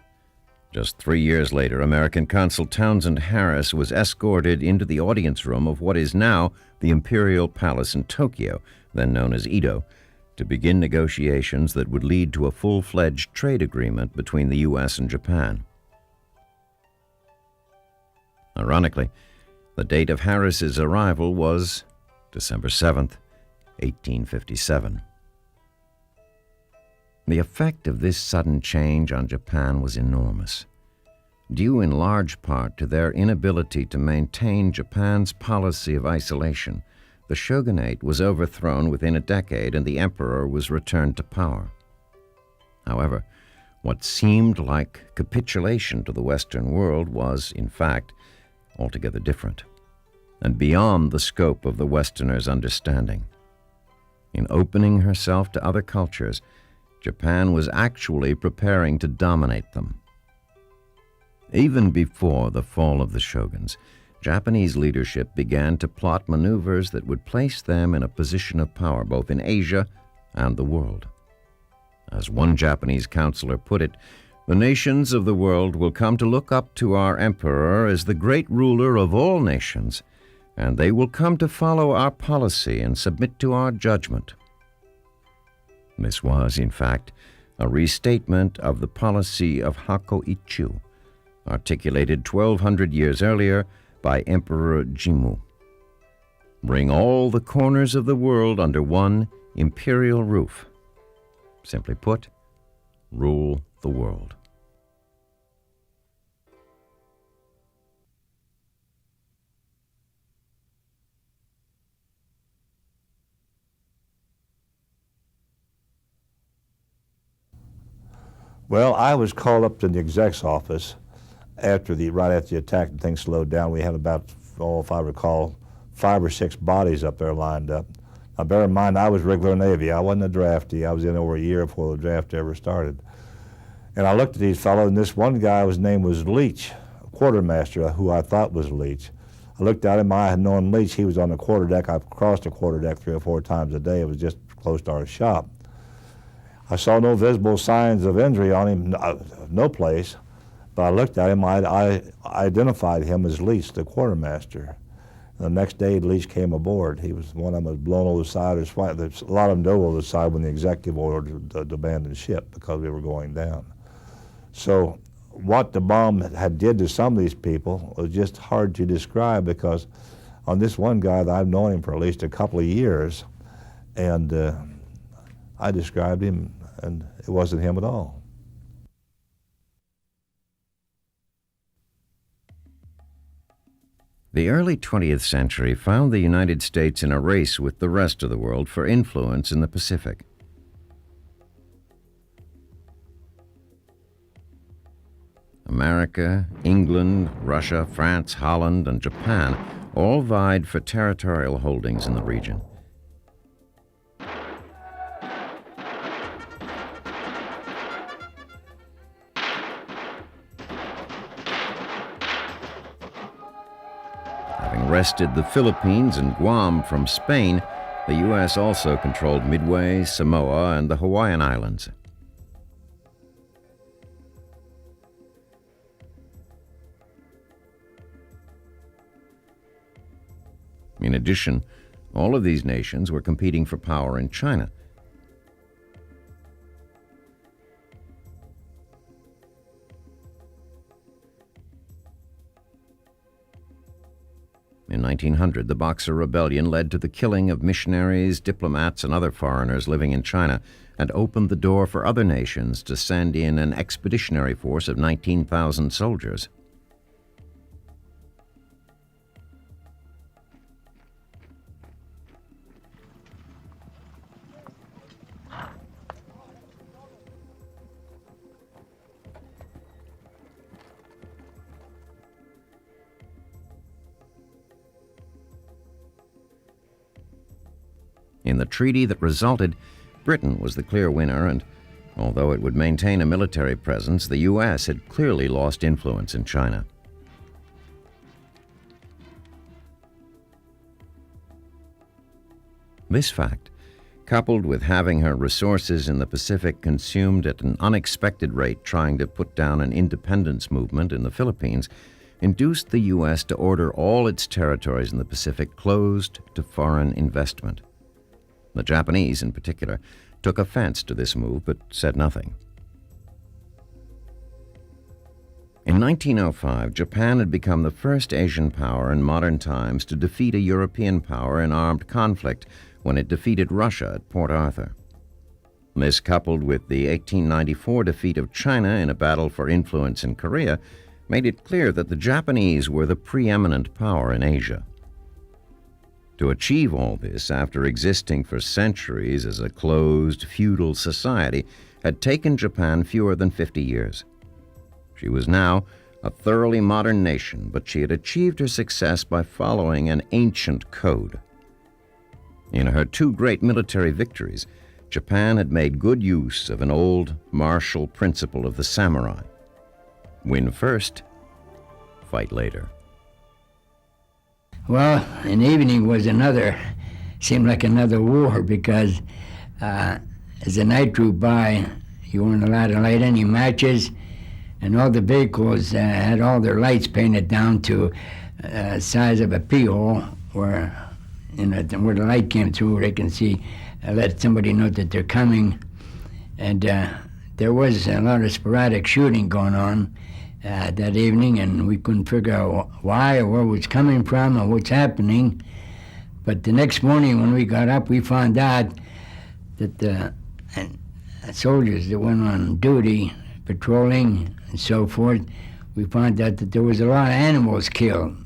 Just 3 years later, American Consul Townsend Harris was escorted into the audience room of what is now the Imperial Palace in Tokyo, then known as Edo, to begin negotiations that would lead to a full-fledged trade agreement between the U.S. and Japan. Ironically, the date of Harris's arrival was December 7th, 1857. The effect of this sudden change on Japan was enormous, due in large part to their inability to maintain Japan's policy of isolation. The shogunate was overthrown within a decade and the emperor was returned to power. However, what seemed like capitulation to the Western world was, in fact, altogether different, and beyond the scope of the Westerners' understanding. In opening herself to other cultures, Japan was actually preparing to dominate them. Even before the fall of the shoguns, Japanese leadership began to plot maneuvers that would place them in a position of power both in Asia and the world. As one Japanese counselor put it, the nations of the world will come to look up to our emperor as the great ruler of all nations, and they will come to follow our policy and submit to our judgment. This was, in fact, a restatement of the policy of Hakko-ichu, articulated 1,200 years earlier by Emperor Jimmu. Bring all the corners of the world under one imperial roof. Simply put, rule the world. Well, I was called up to the exec's office right after the attack and things slowed down. We had about, if I recall, 5 or 6 bodies up there lined up. Now bear in mind, I was regular Navy. I wasn't a draftee. I was in over a year before the draft ever started. And I looked at these fellows, and this one guy, his name was Leach, a quartermaster, who I thought was Leach. I looked at him, I had known Leach. He was on the quarterdeck. I crossed the quarterdeck 3 or 4 times a day. It was just close to our shop. I saw no visible signs of injury on him, no place, but I looked at him, I identified him as Leach, the quartermaster. And the next day, Leach came aboard. He was one of them was blown over the side. A lot of them dove over the side when the executive ordered to abandon ship because we were going down. So what the bomb had did to some of these people was just hard to describe, because on this one guy that I've known him for at least a couple of years, and I described him, and it wasn't him at all. The early 20th century found the United States in a race with the rest of the world for influence in the Pacific. America, England, Russia, France, Holland, and Japan all vied for territorial holdings in the region. Having wrested the Philippines and Guam from Spain, the U.S. also controlled Midway, Samoa, and the Hawaiian Islands. In addition, all of these nations were competing for power in China. In 1900, the Boxer Rebellion led to the killing of missionaries, diplomats, and other foreigners living in China, and opened the door for other nations to send in an expeditionary force of 19,000 soldiers. In the treaty that resulted, Britain was the clear winner, and although it would maintain a military presence, the U.S. had clearly lost influence in China. This fact, coupled with having her resources in the Pacific consumed at an unexpected rate trying to put down an independence movement in the Philippines, induced the U.S. to order all its territories in the Pacific closed to foreign investment. The Japanese, in particular, took offense to this move but said nothing. In 1905, Japan had become the first Asian power in modern times to defeat a European power in armed conflict when it defeated Russia at Port Arthur. This, coupled with the 1894 defeat of China in a battle for influence in Korea, made it clear that the Japanese were the preeminent power in Asia. To achieve all this, after existing for centuries as a closed, feudal society, had taken Japan fewer than 50 years. She was now a thoroughly modern nation, but she had achieved her success by following an ancient code. In her two great military victories, Japan had made good use of an old martial principle of the samurai. Win first, fight later. Well, an evening seemed like another war, because as the night drew by, you weren't allowed to light any matches, and all the vehicles had all their lights painted down to size of a pea hole, where the light came through, they can see, let somebody know that they're coming. And there was a lot of sporadic shooting going on that evening, and we couldn't figure out why or where it was coming from or what's happening. But the next morning when we got up, we found out that the soldiers that went on duty, patrolling and so forth, we found out that there was a lot of animals killed,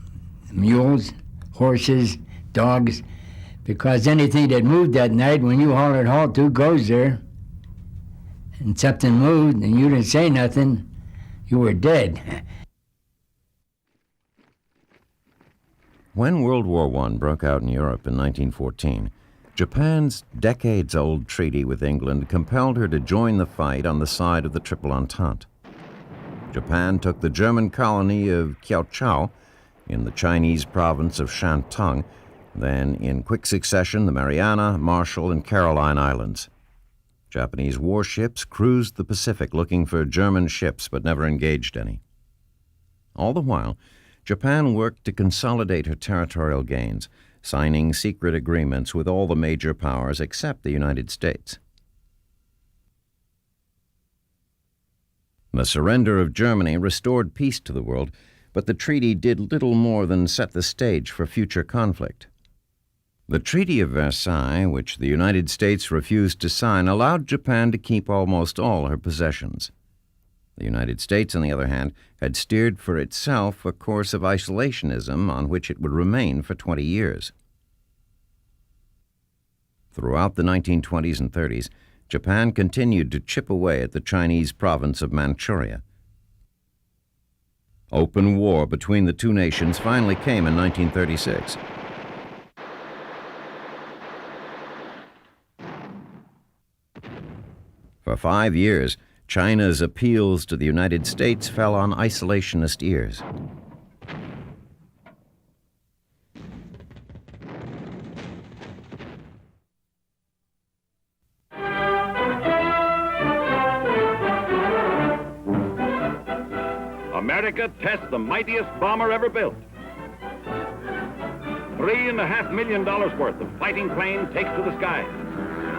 mules, horses, dogs, because anything that moved that night, when you hollered halt, who goes there? And something moved and you didn't say nothing, you were dead. When World War I broke out in Europe in 1914, Japan's decades-old treaty with England compelled her to join the fight on the side of the Triple Entente. Japan took the German colony of Kiaochao in the Chinese province of Shantung, then in quick succession the Mariana, Marshall, and Caroline Islands. Japanese warships cruised the Pacific looking for German ships but never engaged any. All the while, Japan worked to consolidate her territorial gains, signing secret agreements with all the major powers except the United States. The surrender of Germany restored peace to the world, but the treaty did little more than set the stage for future conflict. The Treaty of Versailles, which the United States refused to sign, allowed Japan to keep almost all her possessions. The United States, on the other hand, had steered for itself a course of isolationism on which it would remain for 20 years. Throughout the 1920s and 30s, Japan continued to chip away at the Chinese province of Manchuria. Open war between the two nations finally came in 1936. For 5 years, China's appeals to the United States fell on isolationist ears. America tests the mightiest bomber ever built. $3.5 million worth of fighting plane takes to the skies.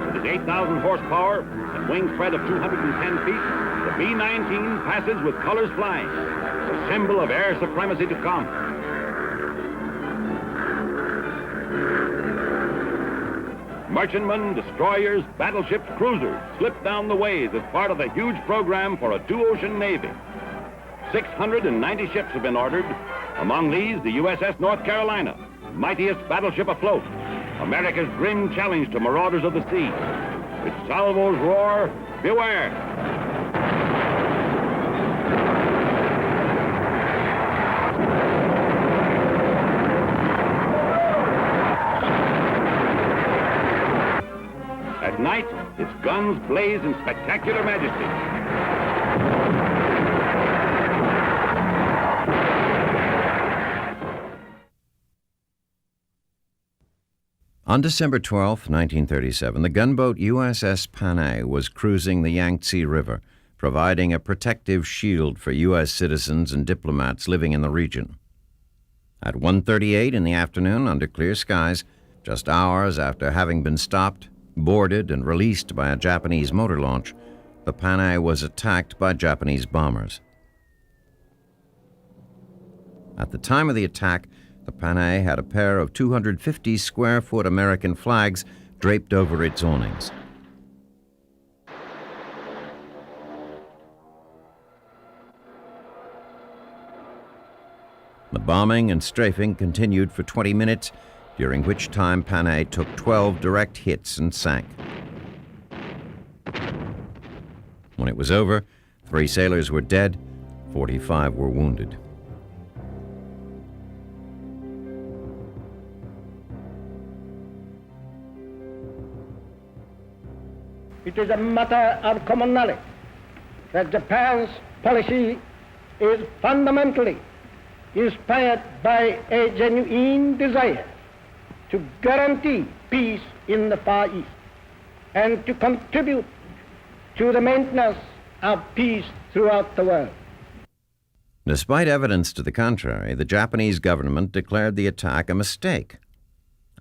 With its 8,000 horsepower and wingspread of 210 feet, the B-19 passes with colors flying, a symbol of air supremacy to come. Merchantmen, destroyers, battleships, cruisers slip down the ways as part of the huge program for a two-ocean navy. 690 ships have been ordered. Among these, the USS North Carolina, mightiest battleship afloat, America's grim challenge to marauders of the sea. Its salvos roar, beware! Tonight, its guns blaze in spectacular majesty. On December 12, 1937, the gunboat USS Panay was cruising the Yangtze River, providing a protective shield for U.S. citizens and diplomats living in the region. At 1:38 in the afternoon, under clear skies, just hours after having been stopped, boarded, and released by a Japanese motor launch, the Panay was attacked by Japanese bombers. At the time of the attack, the Panay had a pair of 250-square-foot American flags draped over its awnings. The bombing and strafing continued for 20 minutes, during which time Panay took 12 direct hits and sank. When it was over, 3 sailors were dead, 45 were wounded. It is a matter of common knowledge that Japan's policy is fundamentally inspired by a genuine desire to guarantee peace in the Far East and to contribute to the maintenance of peace throughout the world. Despite evidence to the contrary, the Japanese government declared the attack a mistake.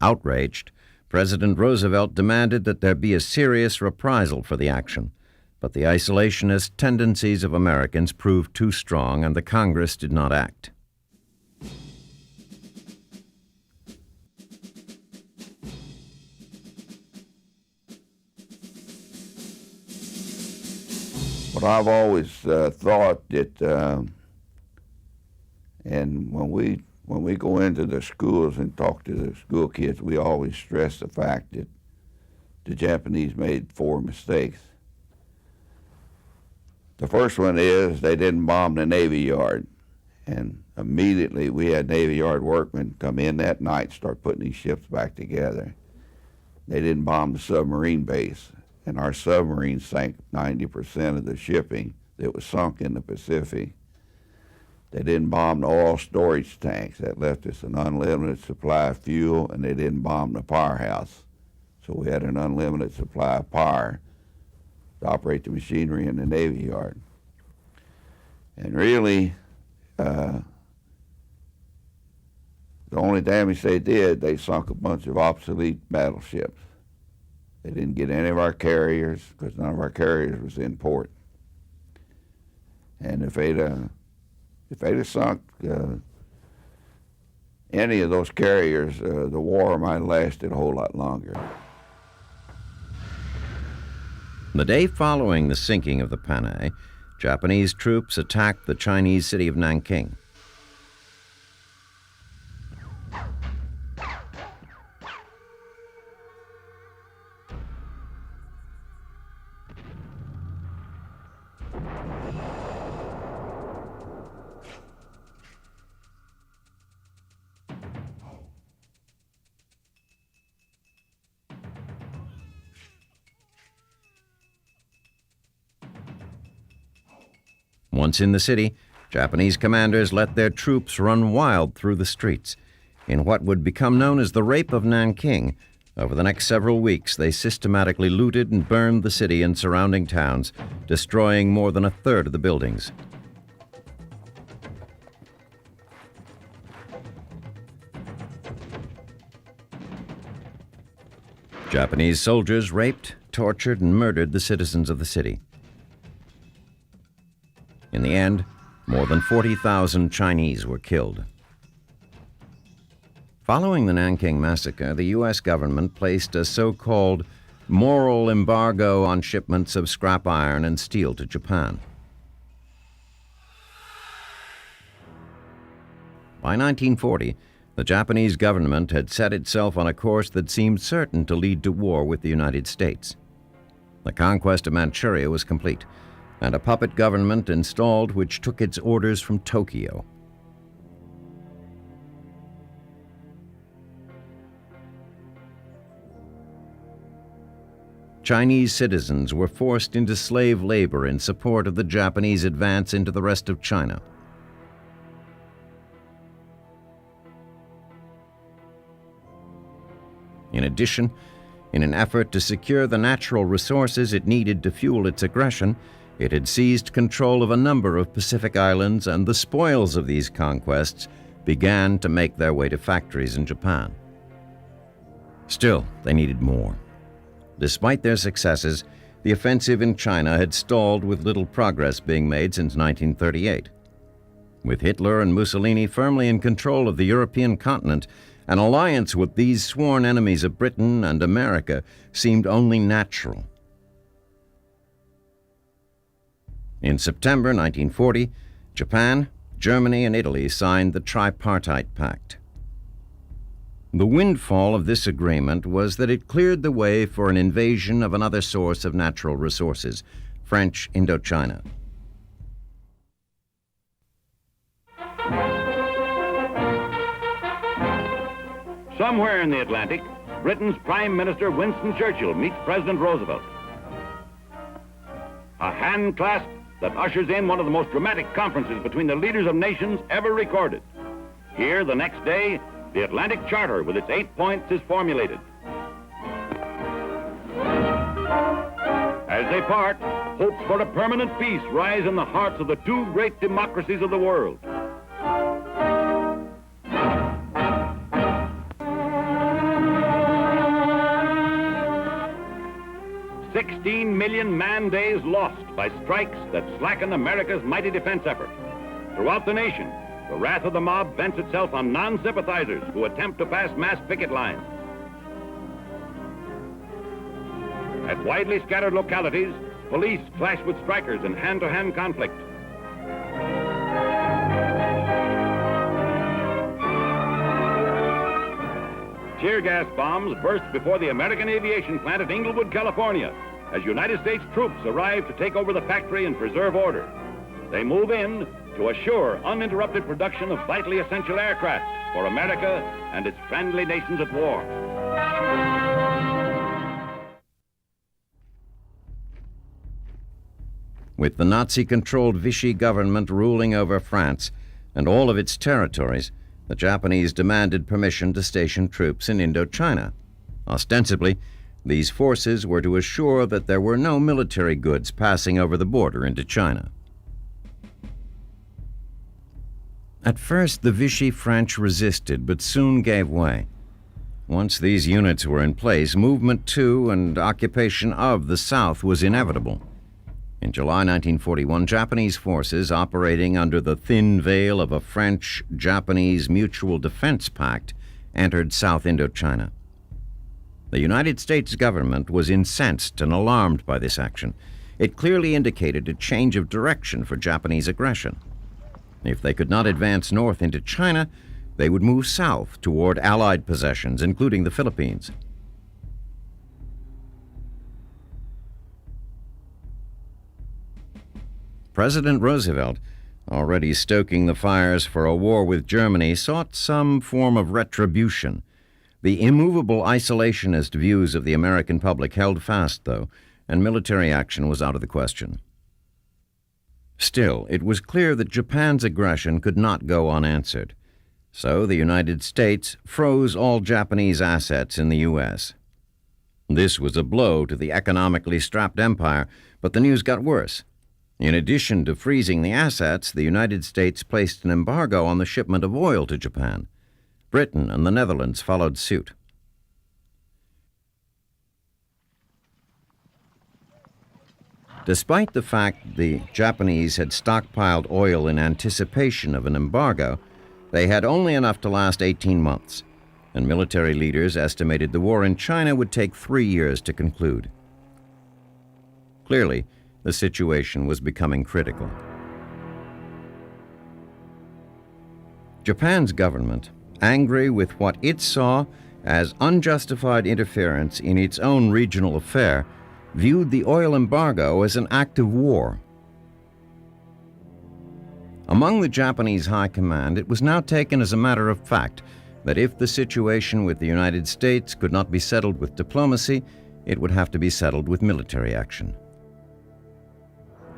Outraged, President Roosevelt demanded that there be a serious reprisal for the action, but the isolationist tendencies of Americans proved too strong and the Congress did not act. But I've always thought that, and when we go into the schools and talk to the school kids, we always stress the fact that the Japanese made 4 mistakes. The first one is they didn't bomb the Navy Yard. And immediately we had Navy Yard workmen come in that night and start putting these ships back together. They didn't bomb the submarine base. And our submarines sank 90% of the shipping that was sunk in the Pacific. They didn't bomb the oil storage tanks. That left us an unlimited supply of fuel, and they didn't bomb the powerhouse. So we had an unlimited supply of power to operate the machinery in the Navy Yard. And really, the only damage they did, they sunk a bunch of obsolete battleships. They didn't get any of our carriers because none of our carriers was in port. And if they'd have sunk any of those carriers, the war might have lasted a whole lot longer. The day following the sinking of the Panay, Japanese troops attacked the Chinese city of Nanking. Once in the city, Japanese commanders let their troops run wild through the streets. In what would become known as the Rape of Nanking, over the next several weeks, they systematically looted and burned the city and surrounding towns, destroying more than a third of the buildings. Japanese soldiers raped, tortured, and murdered the citizens of the city. In the end, more than 40,000 Chinese were killed. Following the Nanking massacre, the U.S. government placed a so-called moral embargo on shipments of scrap iron and steel to Japan. By 1940, the Japanese government had set itself on a course that seemed certain to lead to war with the United States. The conquest of Manchuria was complete, and a puppet government installed which took its orders from Tokyo. Chinese citizens were forced into slave labor in support of the Japanese advance into the rest of China. In addition, in an effort to secure the natural resources it needed to fuel its aggression, it had seized control of a number of Pacific islands, and the spoils of these conquests began to make their way to factories in Japan. Still, they needed more. Despite their successes, the offensive in China had stalled, with little progress being made since 1938. With Hitler and Mussolini firmly in control of the European continent, an alliance with these sworn enemies of Britain and America seemed only natural. In September 1940, Japan, Germany, and Italy signed the Tripartite Pact. The windfall of this agreement was that it cleared the way for an invasion of another source of natural resources, French Indochina. Somewhere in the Atlantic, Britain's Prime Minister Winston Churchill meets President Roosevelt. A hand clasp that ushers in one of the most dramatic conferences between the leaders of nations ever recorded. Here, the next day, the Atlantic Charter with its 8 points is formulated. As they part, hopes for a permanent peace rise in the hearts of the two great democracies of the world. $16 million man-days lost by strikes that slacken America's mighty defense effort. Throughout the nation, the wrath of the mob vents itself on non-sympathizers who attempt to pass mass picket lines. At widely scattered localities, police clash with strikers in hand-to-hand conflict. Tear gas bombs burst before the American aviation plant at Inglewood, California, as United States troops arrive to take over the factory and preserve order. They move in to assure uninterrupted production of vitally essential aircraft for America and its friendly nations at war. With the Nazi-controlled Vichy government ruling over France and all of its territories, the Japanese demanded permission to station troops in Indochina. Ostensibly, these forces were to assure that there were no military goods passing over the border into China. At first, the Vichy French resisted, but soon gave way. Once these units were in place, movement to and occupation of the South was inevitable. In July 1941, Japanese forces operating under the thin veil of a French-Japanese Mutual Defense Pact entered South Indochina. The United States government was incensed and alarmed by this action. It clearly indicated a change of direction for Japanese aggression. If they could not advance north into China, they would move south toward Allied possessions, including the Philippines. President Roosevelt, already stoking the fires for a war with Germany, sought some form of retribution. The immovable isolationist views of the American public held fast, though, and military action was out of the question. Still, it was clear that Japan's aggression could not go unanswered. So the United States froze all Japanese assets in the U.S. This was a blow to the economically strapped empire, but the news got worse. In addition to freezing the assets, the United States placed an embargo on the shipment of oil to Japan. Britain and the Netherlands followed suit. Despite the fact the Japanese had stockpiled oil in anticipation of an embargo, they had only enough to last 18 months, and military leaders estimated the war in China would take 3 years to conclude. Clearly, the situation was becoming critical. Japan's government, angry with what it saw as unjustified interference in its own regional affair, viewed the oil embargo as an act of war. Among the Japanese high command, it was now taken as a matter of fact that if the situation with the United States could not be settled with diplomacy, it would have to be settled with military action.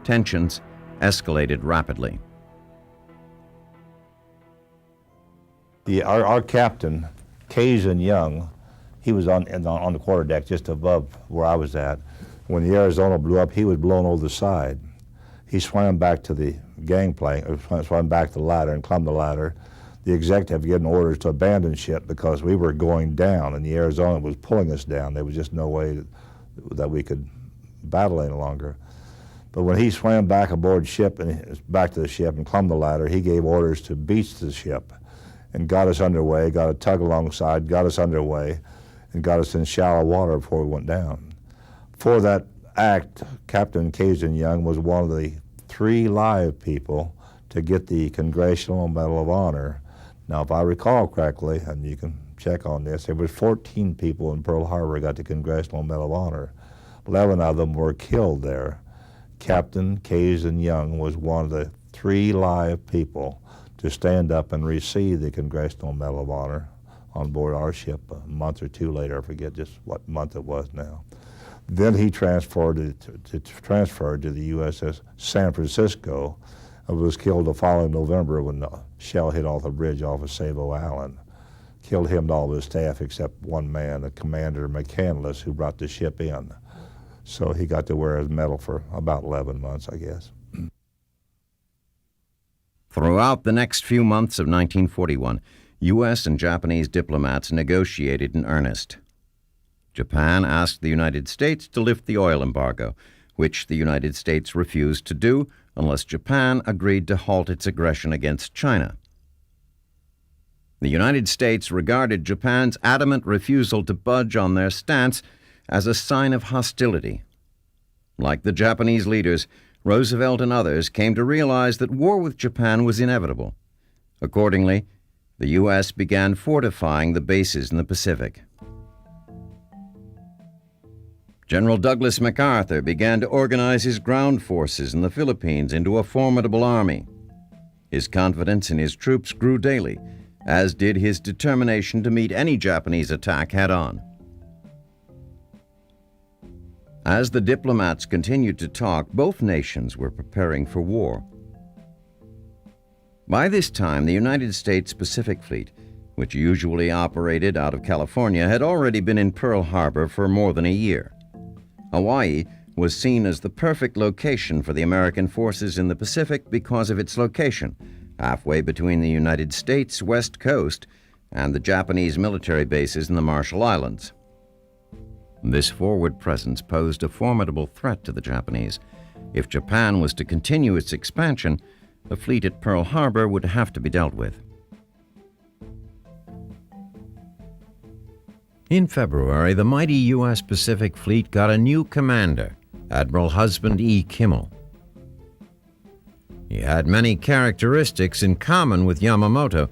Tensions escalated rapidly. Our captain, Kazan Young, he was on the quarterdeck just above where I was at. When the Arizona blew up, he was blown over the side. He swam back to the gangplank, or swam back to the ladder and climbed the ladder. The executive had given orders to abandon ship because we were going down and the Arizona was pulling us down. There was just no way that we could battle any longer. But when he swam back aboard ship and back to the ship and climbed the ladder, he gave orders to beach the ship and got us underway, got a tug alongside, got us underway, and got us in shallow water before we went down. For that act, Captain Kazan Young was one of the 3 live people to get the Congressional Medal of Honor. Now, if I recall correctly, and you can check on this, there was 14 people in Pearl Harbor got the Congressional Medal of Honor. 11 of them were killed there. Captain Kazan Young was one of the 3 live people to stand up and receive the Congressional Medal of Honor on board our ship a month or 2 later. I forget just what month it was now. Then he transferred to the USS San Francisco and was killed the following November when the shell hit off the bridge off of Savo Island. Killed him and all of his staff except one man, the commander McCandless, who brought the ship in. So he got to wear his medal for about 11 months, I guess. Throughout the next few months of 1941, U.S. and Japanese diplomats negotiated in earnest. Japan asked the United States to lift the oil embargo, which the United States refused to do unless Japan agreed to halt its aggression against China. The United States regarded Japan's adamant refusal to budge on their stance as a sign of hostility. Like the Japanese leaders, Roosevelt and others came to realize that war with Japan was inevitable. Accordingly, the U.S. began fortifying the bases in the Pacific. General Douglas MacArthur began to organize his ground forces in the Philippines into a formidable army. His confidence in his troops grew daily, as did his determination to meet any Japanese attack head-on. As the diplomats continued to talk, both nations were preparing for war. By this time, the United States Pacific Fleet, which usually operated out of California, had already been in Pearl Harbor for more than a year. Hawaii was seen as the perfect location for the American forces in the Pacific because of its location, halfway between the United States West Coast and the Japanese military bases in the Marshall Islands. This forward presence posed a formidable threat to the Japanese. If Japan was to continue its expansion, the fleet at Pearl Harbor would have to be dealt with. In February, the mighty U.S. Pacific Fleet got a new commander, Admiral Husband E. Kimmel. He had many characteristics in common with Yamamoto,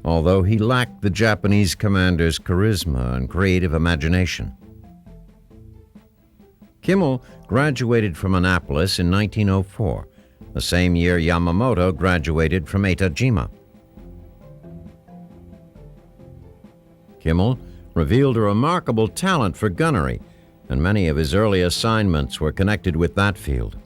although he lacked the Japanese commander's charisma and creative imagination. Kimmel graduated from Annapolis in 1904, the same year Yamamoto graduated from Etajima. Kimmel revealed a remarkable talent for gunnery, and many of his early assignments were connected with that field.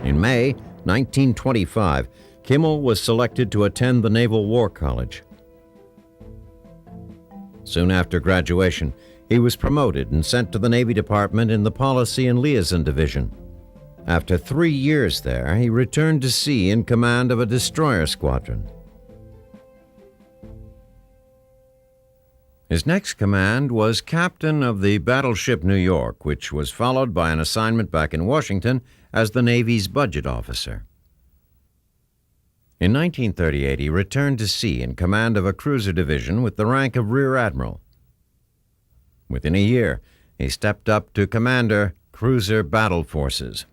In May 1925, Kimmel was selected to attend the Naval War College. Soon after graduation, he was promoted and sent to the Navy Department in the Policy and Liaison Division. After 3 years there, he returned to sea in command of a destroyer squadron. His next command was captain of the Battleship New York, which was followed by an assignment back in Washington as the Navy's budget officer. In 1938, he returned to sea in command of a cruiser division with the rank of Rear Admiral. Within a year, he stepped up to commander, Cruiser Battle Forces.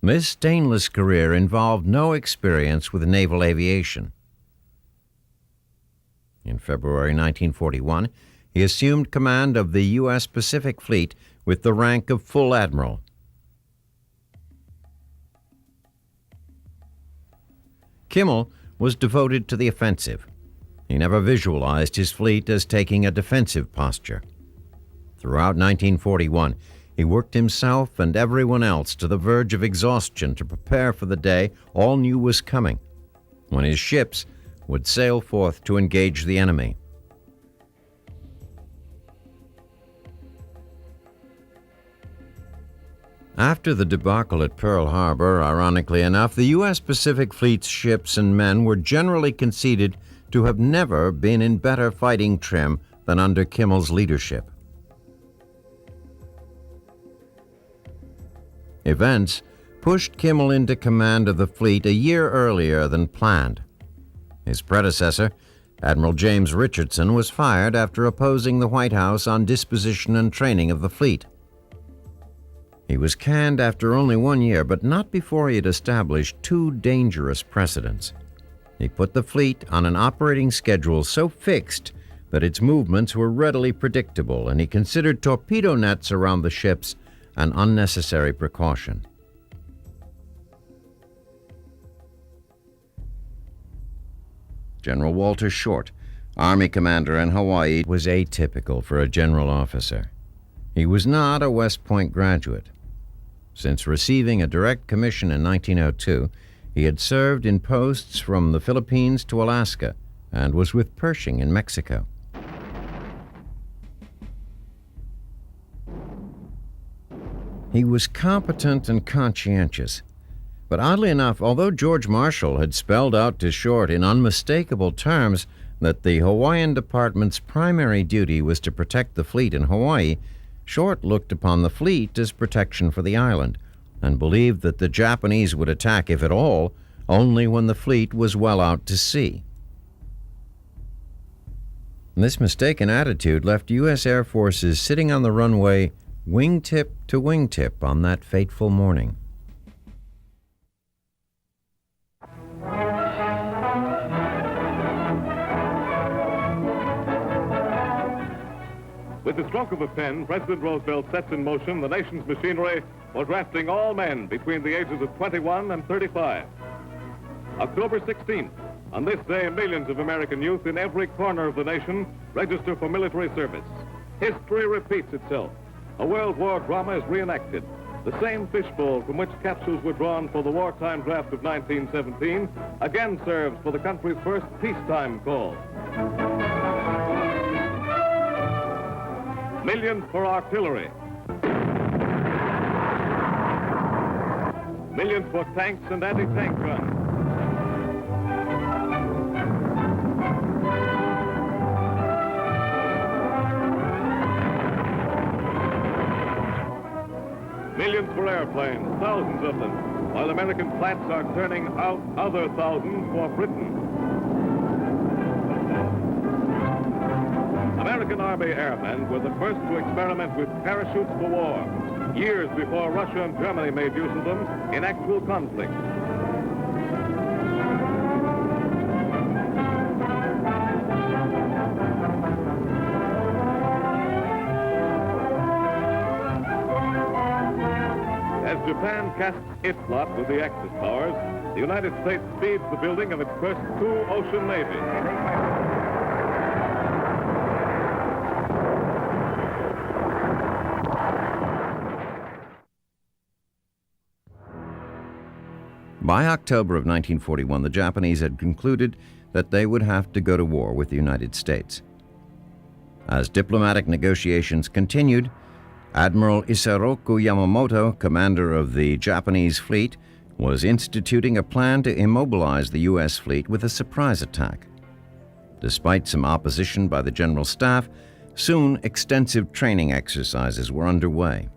This stainless career involved no experience with naval aviation. In February 1941, he assumed command of the U.S. Pacific Fleet with the rank of Full Admiral. Kimmel was devoted to the offensive. He never visualized his fleet as taking a defensive posture. Throughout 1941, he worked himself and everyone else to the verge of exhaustion to prepare for the day all knew was coming, when his ships would sail forth to engage the enemy. After the debacle at Pearl Harbor, ironically enough, the U.S. Pacific Fleet's ships and men were generally conceded to have never been in better fighting trim than under Kimmel's leadership. Events pushed Kimmel into command of the fleet a year earlier than planned. His predecessor, Admiral James Richardson, was fired after opposing the White House on disposition and training of the fleet. He was canned after only 1 year, but not before he had established two dangerous precedents. He put the fleet on an operating schedule so fixed that its movements were readily predictable, and he considered torpedo nets around the ships an unnecessary precaution. General Walter Short, Army commander in Hawaii, was atypical for a general officer. He was not a West Point graduate. Since receiving a direct commission in 1902, he had served in posts from the Philippines to Alaska and was with Pershing in Mexico. He was competent and conscientious. But oddly enough, although George Marshall had spelled out to Short in unmistakable terms that the Hawaiian Department's primary duty was to protect the fleet in Hawaii, Short looked upon the fleet as protection for the island and believed that the Japanese would attack, if at all, only when the fleet was well out to sea. This mistaken attitude left U.S. Air Forces sitting on the runway wingtip to wingtip on that fateful morning. With the stroke of a pen, President Roosevelt sets in motion the nation's machinery for drafting all men between the ages of 21 and 35. October 16th, on this day, millions of American youth in every corner of the nation register for military service. History repeats itself. A World War drama is reenacted. The same fishbowl from which capsules were drawn for the wartime draft of 1917 again serves for the country's first peacetime call. Millions for artillery. Millions for tanks and anti-tank guns. Millions for airplanes, thousands of them, while American plants are turning out other thousands for Britain. American Army airmen were the first to experiment with parachutes for war, years before Russia and Germany made use of them in actual conflict. As Japan casts its lot with the Axis powers, the United States speeds the building of its first two-ocean navy. By October of 1941, the Japanese had concluded that they would have to go to war with the United States. As diplomatic negotiations continued, Admiral Isoroku Yamamoto, commander of the Japanese fleet, was instituting a plan to immobilize the U.S. fleet with a surprise attack. Despite some opposition by the General Staff, soon extensive training exercises were underway.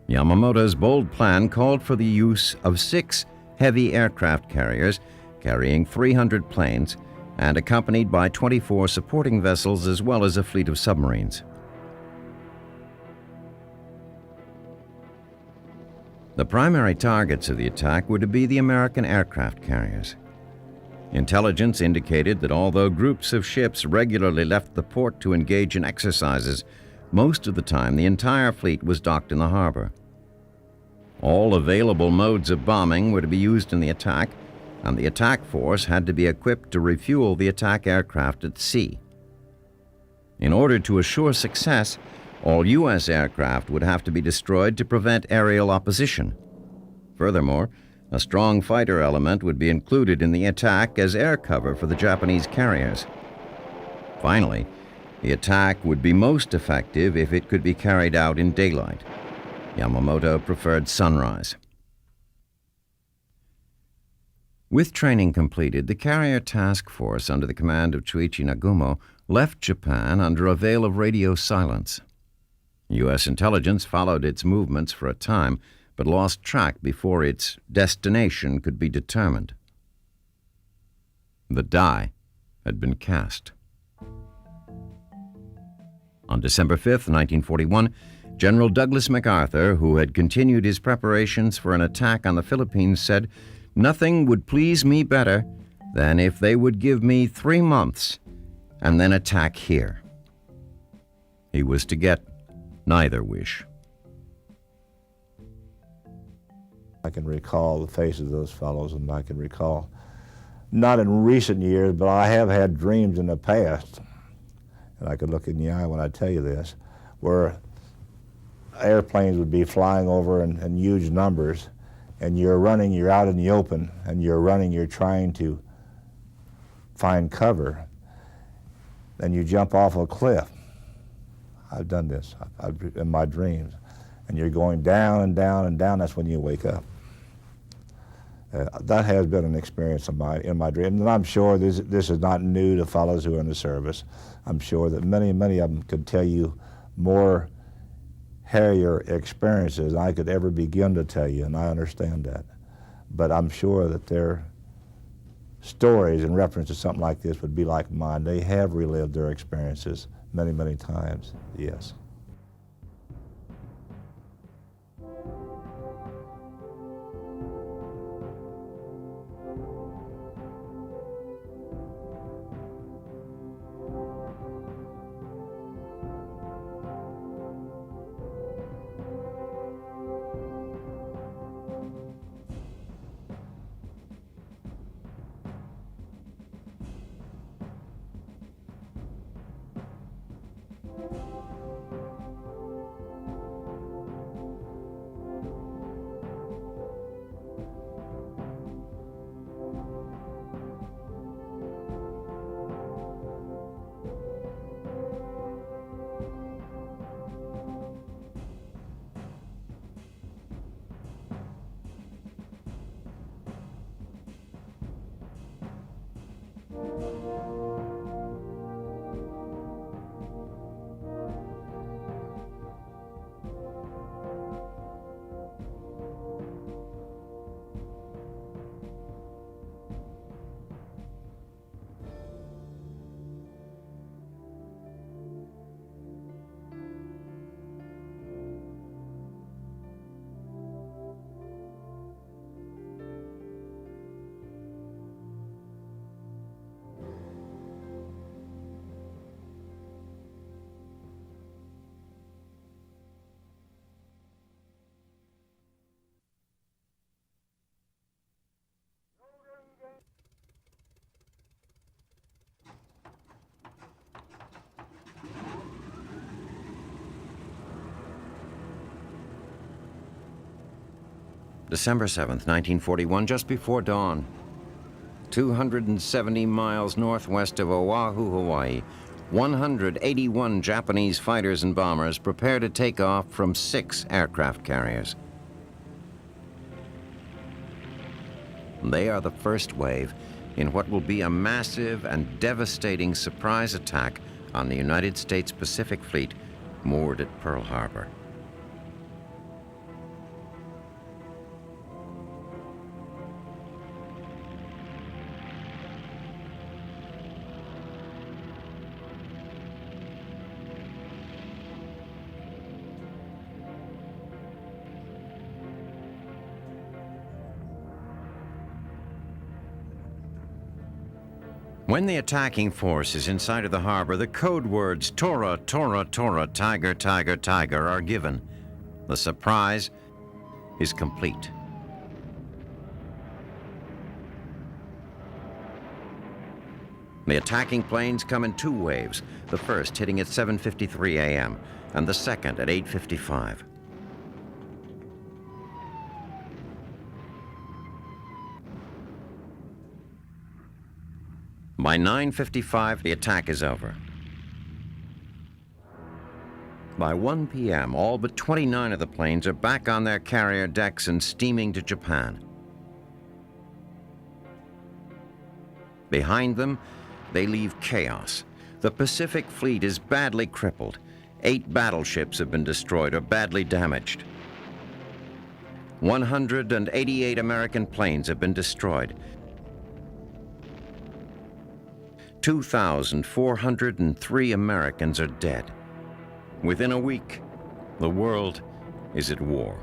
Yamamoto's bold plan called for the use of 6 heavy aircraft carriers carrying 300 planes and accompanied by 24 supporting vessels as well as a fleet of submarines. The primary targets of the attack were to be the American aircraft carriers. Intelligence indicated that although groups of ships regularly left the port to engage in exercises, most of the time the entire fleet was docked in the harbor. All available modes of bombing were to be used in the attack, and the attack force had to be equipped to refuel the attack aircraft at sea. In order to assure success, all U.S. aircraft would have to be destroyed to prevent aerial opposition. Furthermore, a strong fighter element would be included in the attack as air cover for the Japanese carriers. Finally, the attack would be most effective if it could be carried out in daylight. Yamamoto preferred sunrise. With training completed, the carrier task force under the command of Chuichi Nagumo left Japan under a veil of radio silence. U.S. intelligence followed its movements for a time, but lost track before its destination could be determined. The die had been cast. On December 5, 1941, General Douglas MacArthur, who had continued his preparations for an attack on the Philippines, said, "Nothing would please me better than if they would give me 3 months and then attack here." He was to get neither wish. I can recall the faces of those fellows, and I can recall, not in recent years, but I have had dreams in the past, and I could look in the eye when I tell you this, where airplanes would be flying over in huge numbers, and you're running, you're out in the open, and you're running, you're trying to find cover, and you jump off a cliff. I've done this in my dreams, and you're going down and down and down. That's when you wake up. That has been an experience in my dreams, and I'm sure this is not new to fellows who are in the service. I'm sure that many of them could tell you more hairier experiences than I could ever begin to tell you, and I understand that. But I'm sure that their stories in reference to something like this would be like mine. They have relived their experiences many, many times, yes. December 7th, 1941, just before dawn. 270 miles northwest of Oahu, Hawaii, 181 Japanese fighters and bombers prepare to take off from 6 aircraft carriers. They are the first wave in what will be a massive and devastating surprise attack on the United States Pacific Fleet moored at Pearl Harbor. When the attacking force is inside of the harbor, the code words Tora, Tora, Tora, Tiger, Tiger, Tiger are given. The surprise is complete. The attacking planes come in two waves, the first hitting at 7:53 a.m. and the second at 8:55. By 9:55, the attack is over. By 1 p.m., all but 29 of the planes are back on their carrier decks and steaming to Japan. Behind them, they leave chaos. The Pacific Fleet is badly crippled. 8 battleships have been destroyed or badly damaged. 188 American planes have been destroyed. 2,403 Americans are dead. Within a week, the world is at war.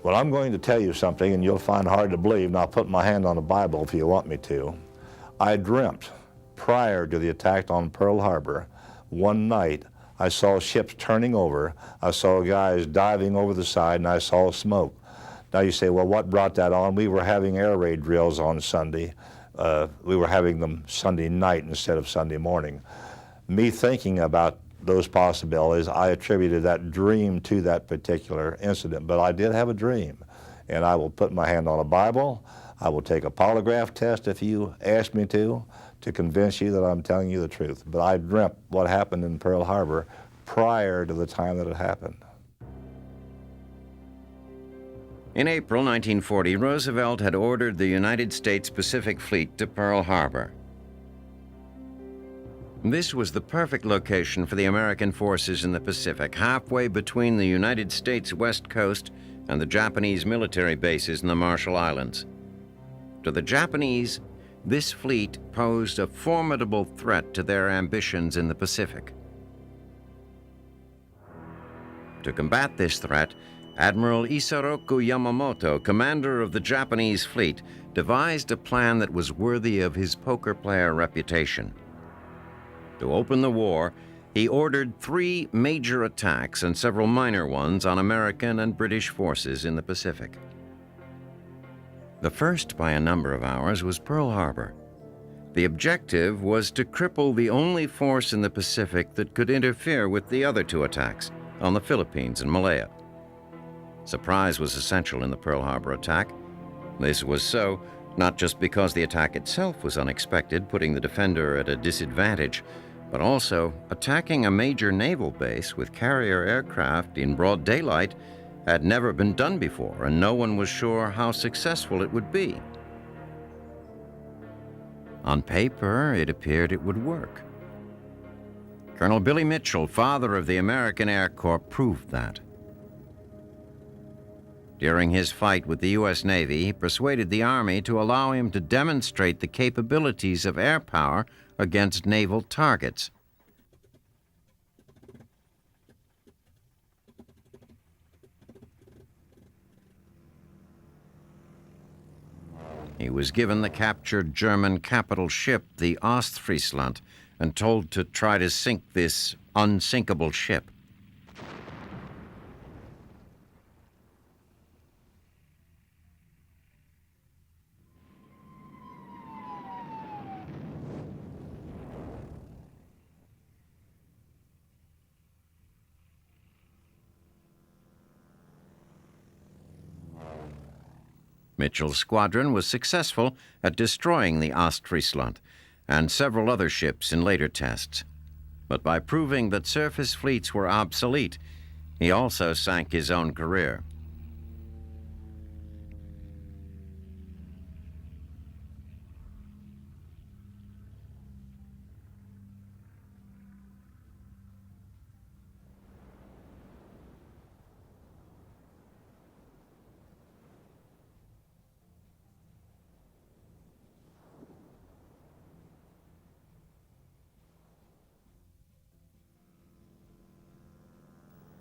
Well, I'm going to tell you something, and you'll find hard to believe, and I'll put my hand on the Bible if you want me to. I dreamt, prior to the attack on Pearl Harbor, one night I saw ships turning over, I saw guys diving over the side, and I saw smoke. Now you say, well, what brought that on? We were having air raid drills on Sunday. We were having them Sunday night instead of Sunday morning. Me thinking about those possibilities, I attributed that dream to that particular incident. But I did have a dream, and I will put my hand on a Bible. I will take a polygraph test if you ask me to convince you that I'm telling you the truth. But I dreamt what happened in Pearl Harbor prior to the time that it happened. In April 1940, Roosevelt had ordered the United States Pacific Fleet to Pearl Harbor. This was the perfect location for the American forces in the Pacific, halfway between the United States West Coast and the Japanese military bases in the Marshall Islands. To the Japanese, this fleet posed a formidable threat to their ambitions in the Pacific. To combat this threat, Admiral Isoroku Yamamoto, commander of the Japanese fleet, devised a plan that was worthy of his poker player reputation. To open the war, he ordered 3 major attacks and several minor ones on American and British forces in the Pacific. The first, by a number of hours, was Pearl Harbor. The objective was to cripple the only force in the Pacific that could interfere with the other 2 attacks on the Philippines and Malaya. Surprise was essential in the Pearl Harbor attack. This was so, not just because the attack itself was unexpected, putting the defender at a disadvantage, but also attacking a major naval base with carrier aircraft in broad daylight had never been done before, and no one was sure how successful it would be. On paper, it appeared it would work. Colonel Billy Mitchell, father of the American Air Corps, proved that. During his fight with the U.S. Navy, he persuaded the Army to allow him to demonstrate the capabilities of air power against naval targets. He was given the captured German capital ship, the Ostfriesland, and told to try to sink this unsinkable ship. Mitchell's squadron was successful at destroying the Ostfriesland and several other ships in later tests. But by proving that surface fleets were obsolete, he also sank his own career.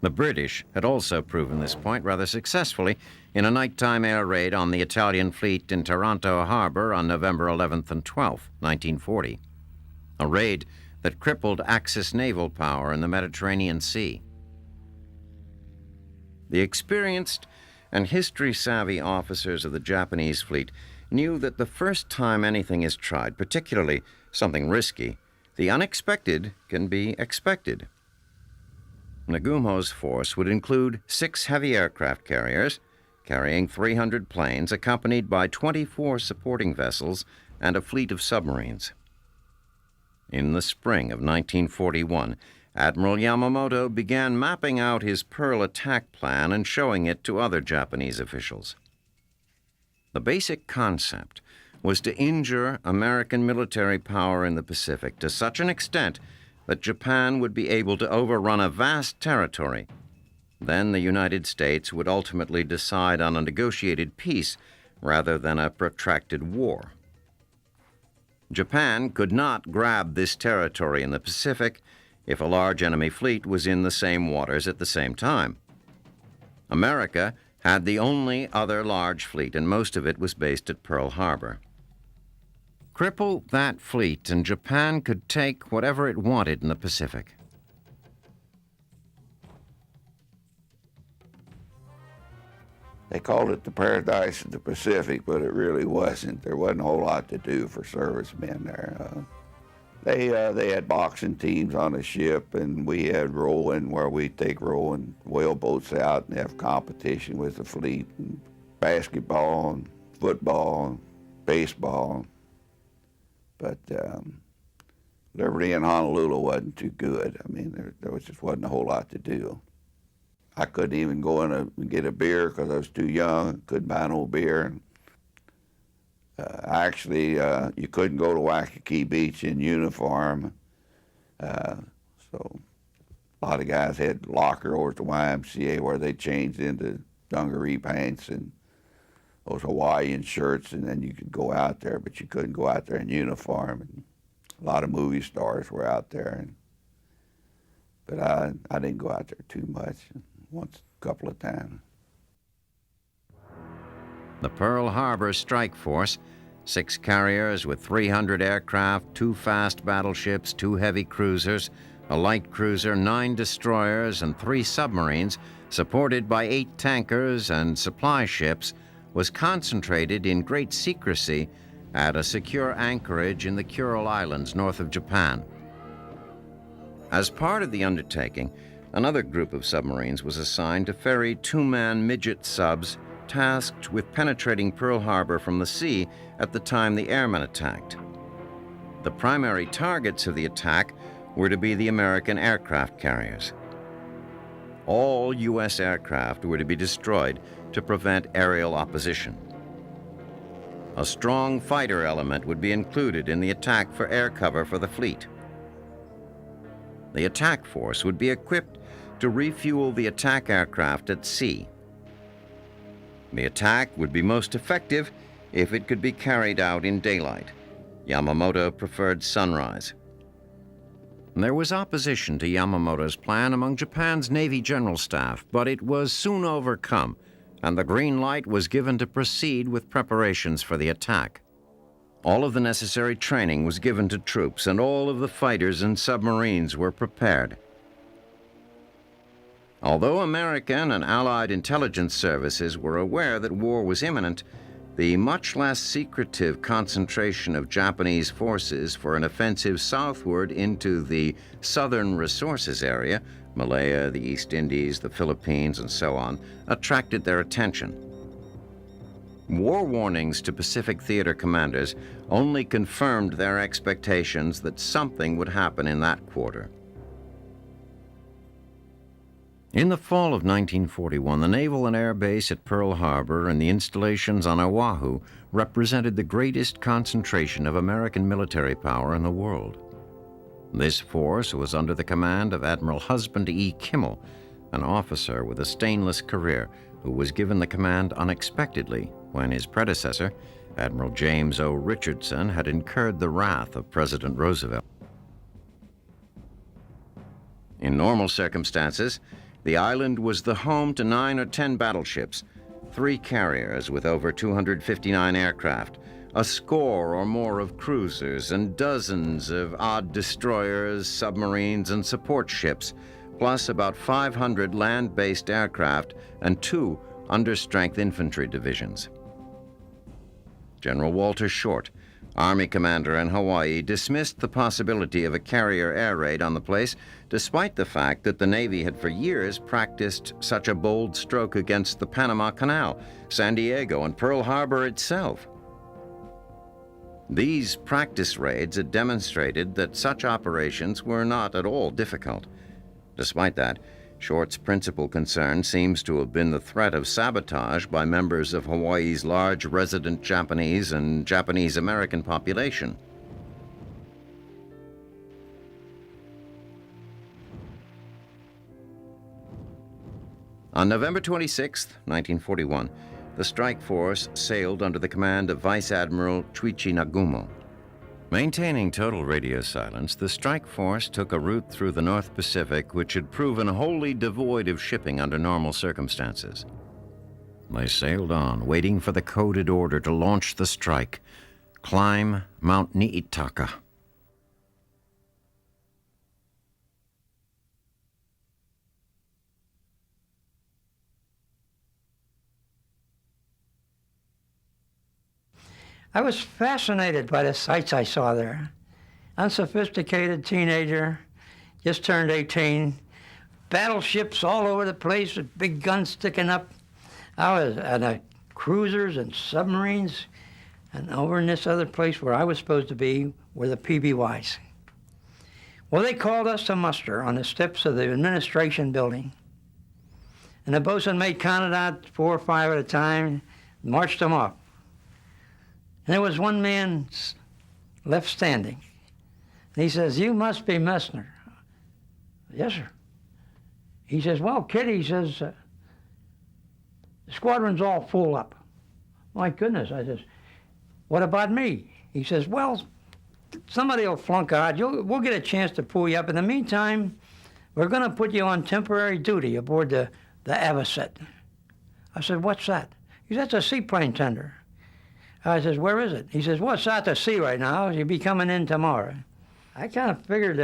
The British had also proven this point rather successfully in a nighttime air raid on the Italian fleet in Taranto harbor on November 11th and 12th, 1940. A raid that crippled Axis naval power in the Mediterranean Sea. The experienced and history-savvy officers of the Japanese fleet knew that the first time anything is tried, particularly something risky, the unexpected can be expected. Nagumo's force would include 6 heavy aircraft carriers, carrying 300 planes, accompanied by 24 supporting vessels and a fleet of submarines. In the spring of 1941, Admiral Yamamoto began mapping out his Pearl attack plan and showing it to other Japanese officials. The basic concept was to injure American military power in the Pacific to such an extent that Japan would be able to overrun a vast territory. Then the United States would ultimately decide on a negotiated peace rather than a protracted war. Japan could not grab this territory in the Pacific if a large enemy fleet was in the same waters at the same time. America had the only other large fleet, and most of it was based at Pearl Harbor. Cripple that fleet, and Japan could take whatever it wanted in the Pacific. They called it the paradise of the Pacific, but it really wasn't. There wasn't a whole lot to do for servicemen there. They had boxing teams on the ship, and we had rowing, where we'd take rowing whaleboats out and have competition with the fleet, and basketball and football and baseball. But Liberty and Honolulu wasn't too good. I mean, there just wasn't a whole lot to do. I couldn't even go in and get a beer because I was too young. Couldn't buy no beer. Actually, you couldn't go to Waikiki Beach in uniform. So a lot of guys had locker over at the YMCA where they changed into dungaree pants and those Hawaiian shirts, and then you could go out there, but you couldn't go out there in uniform. And a lot of movie stars were out there, but I didn't go out there too much. Once, a couple of times. The Pearl Harbor Strike Force, 6 carriers with 300 aircraft, 2 fast battleships, 2 heavy cruisers, a light cruiser, 9 destroyers, and 3 submarines, supported by 8 tankers and supply ships, was concentrated in great secrecy at a secure anchorage in the Kuril Islands north of Japan. As part of the undertaking, another group of submarines was assigned to ferry 2-man midget subs tasked with penetrating Pearl Harbor from the sea at the time the airmen attacked. The primary targets of the attack were to be the American aircraft carriers. All U.S. aircraft were to be destroyed to prevent aerial opposition. A strong fighter element would be included in the attack for air cover for the fleet. The attack force would be equipped to refuel the attack aircraft at sea. The attack would be most effective if it could be carried out in daylight. Yamamoto preferred sunrise. There was opposition to Yamamoto's plan among Japan's Navy general staff, but it was soon overcome, and the green light was given to proceed with preparations for the attack. All of the necessary training was given to troops, and all of the fighters and submarines were prepared. Although American and Allied intelligence services were aware that war was imminent, the much less secretive concentration of Japanese forces for an offensive southward into the southern resources area, Malaya, the East Indies, the Philippines, and so on, attracted their attention. War warnings to Pacific Theater commanders only confirmed their expectations that something would happen in that quarter. In the fall of 1941, the naval and air base at Pearl Harbor and the installations on Oahu represented the greatest concentration of American military power in the world. This force was under the command of Admiral Husband E. Kimmel, an officer with a stainless career who was given the command unexpectedly when his predecessor, Admiral James O. Richardson, had incurred the wrath of President Roosevelt. In normal circumstances, the island was the home to 9 or 10 battleships, 3 carriers with over 259 aircraft, a score or more of cruisers, and dozens of odd destroyers, submarines, and support ships, plus about 500 land-based aircraft and 2 understrength infantry divisions. General Walter Short, Army commander in Hawaii, dismissed the possibility of a carrier air raid on the place, despite the fact that the Navy had for years practiced such a bold stroke against the Panama Canal, San Diego, and Pearl Harbor itself. These practice raids had demonstrated that such operations were not at all difficult. Despite that, Short's principal concern seems to have been the threat of sabotage by members of Hawaii's large resident Japanese and Japanese-American population. On November 26, 1941, the strike force sailed under the command of Vice Admiral Chuichi Nagumo. Maintaining total radio silence, the strike force took a route through the North Pacific which had proven wholly devoid of shipping under normal circumstances. They sailed on, waiting for the coded order to launch the strike. Climb Mount Niitaka. I was fascinated by the sights I saw there. Unsophisticated teenager, just turned 18, battleships all over the place with big guns sticking up. I was at cruisers and submarines, and over in this other place where I was supposed to be were the PBYs. Well, they called us to muster on the steps of the administration building. And the bosun mate counted out 4 or 5 at a time, marched them off. And there was one man left standing. And he says, "You must be Messner." "Yes, sir." He says, "Well, kid," he says, "the squadron's all full up." My goodness, I says, "What about me?" He says, "Well, somebody will flunk out. We'll get a chance to pull you up. In the meantime, we're going to put you on temporary duty aboard the Avocet." I said, "What's that?" He says, "That's a seaplane tender." I says, "Where is it?" He says, "Well, it's out to sea right now. You'll be coming in tomorrow." I kind of figured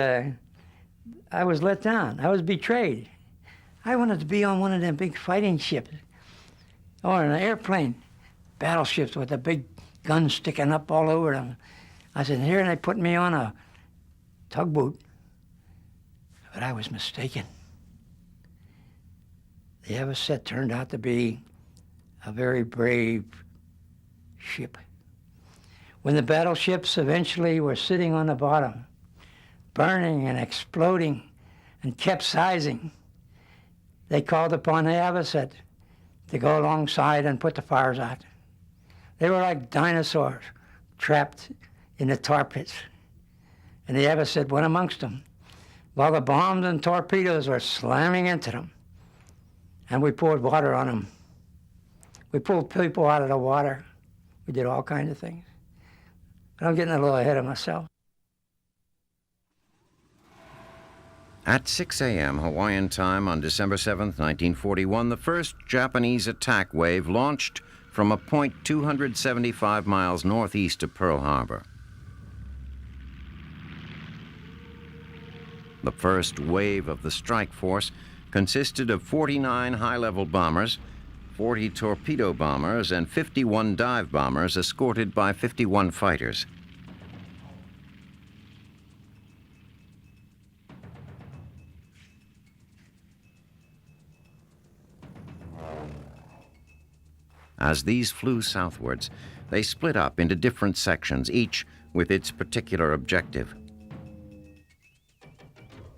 I was let down. I was betrayed. I wanted to be on one of them big fighting ships or an airplane, battleships with the big guns sticking up all over them. I said, here they put me on a tugboat. But I was mistaken. The Avocet turned out to be a very brave ship. When the battleships eventually were sitting on the bottom, burning and exploding and capsizing, they called upon the Avocet to go alongside and put the fires out. They were like dinosaurs trapped in the tar pits. And the Avocet went amongst them while the bombs and torpedoes were slamming into them. And we poured water on them. We pulled people out of the water. We did all kinds of things. But I'm getting a little ahead of myself. At 6 a.m. Hawaiian time on December 7, 1941, the first Japanese attack wave launched from a point 275 miles northeast of Pearl Harbor. The first wave of the strike force consisted of 49 high-level bombers, 40 torpedo bombers, and 51 dive bombers escorted by 51 fighters. As these flew southwards, they split up into different sections, each with its particular objective.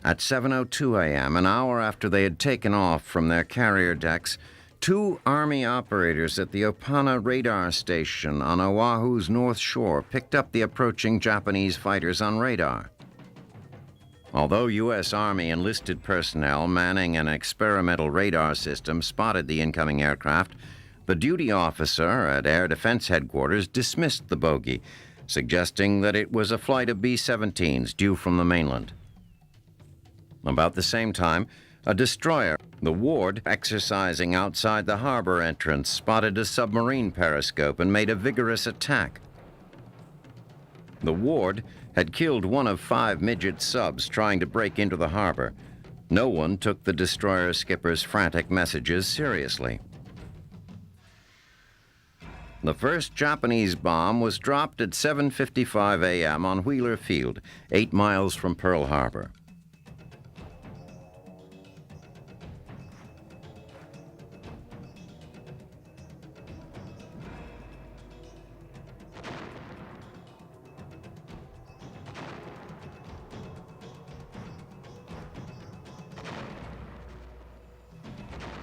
At 7:02 a.m., an hour after they had taken off from their carrier decks, 2 Army operators at the Opana radar station on Oahu's north shore picked up the approaching Japanese fighters on radar. Although U.S. Army enlisted personnel manning an experimental radar system spotted the incoming aircraft, the duty officer at Air Defense Headquarters dismissed the bogey, suggesting that it was a flight of B-17s due from the mainland. About the same time, a destroyer, the Ward, exercising outside the harbor entrance, spotted a submarine periscope and made a vigorous attack. The Ward had killed one of 5 midget subs trying to break into the harbor. No one took the destroyer skipper's frantic messages seriously. The first Japanese bomb was dropped at 7:55 a.m. on Wheeler Field, 8 miles from Pearl Harbor.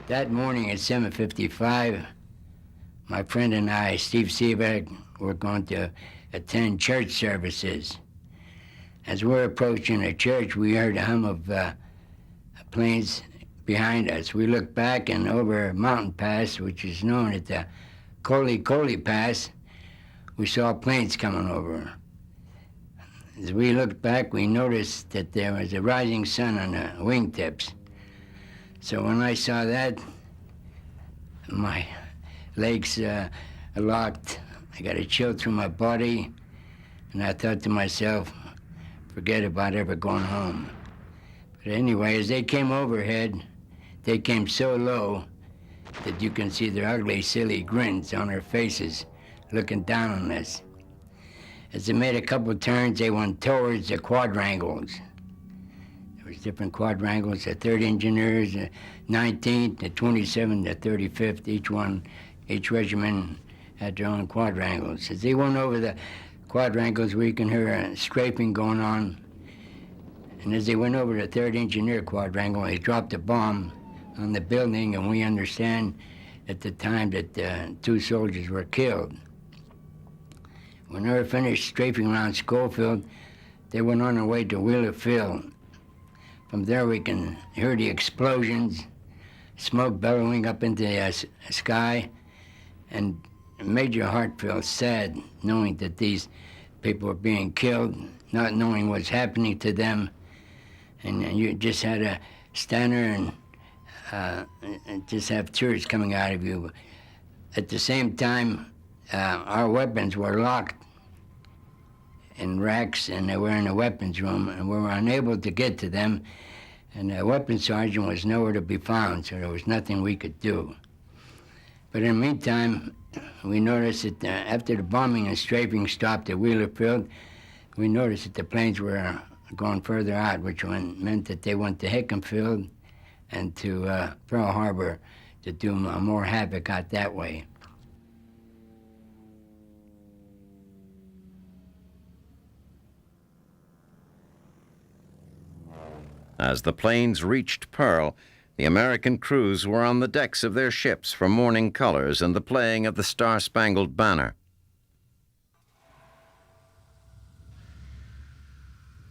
That morning at 7:55, my friend and I, Steve Seaback, were going to attend church services. As we're approaching the church, we heard a hum of planes behind us. We looked back, and over a mountain pass, which is known as the Koli Pass, we saw planes coming over. As we looked back, we noticed that there was a rising sun on the wingtips. So when I saw that, my legs locked. I got a chill through my body, and I thought to myself, forget about ever going home. But anyway, as they came overhead, they came so low that you can see their ugly, silly grins on their faces looking down on us. As they made a couple of turns, they went towards the quadrangles. There was different quadrangles, the 3rd Engineers, the 19th, the 27th, the 35th, each regiment had their own quadrangles. As they went over the quadrangles, we can hear a scraping going on. And as they went over the 3rd Engineer quadrangle, they dropped a bomb on the building, and we understand at the time that 2 soldiers were killed. When they were finished strafing around Schofield, they went on their way to Wheeler Field. From there, we can hear the explosions, smoke bellowing up into the sky, and it made your heart feel sad knowing that these people were being killed, not knowing what's happening to them, and you just had to stand there and just have tears coming out of you. At the same time, our weapons were locked in racks, and they were in the weapons room, and we were unable to get to them, and the weapons sergeant was nowhere to be found, so there was nothing we could do. But in the meantime, we noticed that after the bombing and strafing stopped at Wheeler Field, we noticed that the planes were going further out, which meant that they went to Hickam Field and to Pearl Harbor to do more havoc out that way. As the planes reached Pearl, the American crews were on the decks of their ships for morning colors and the playing of the Star-Spangled Banner.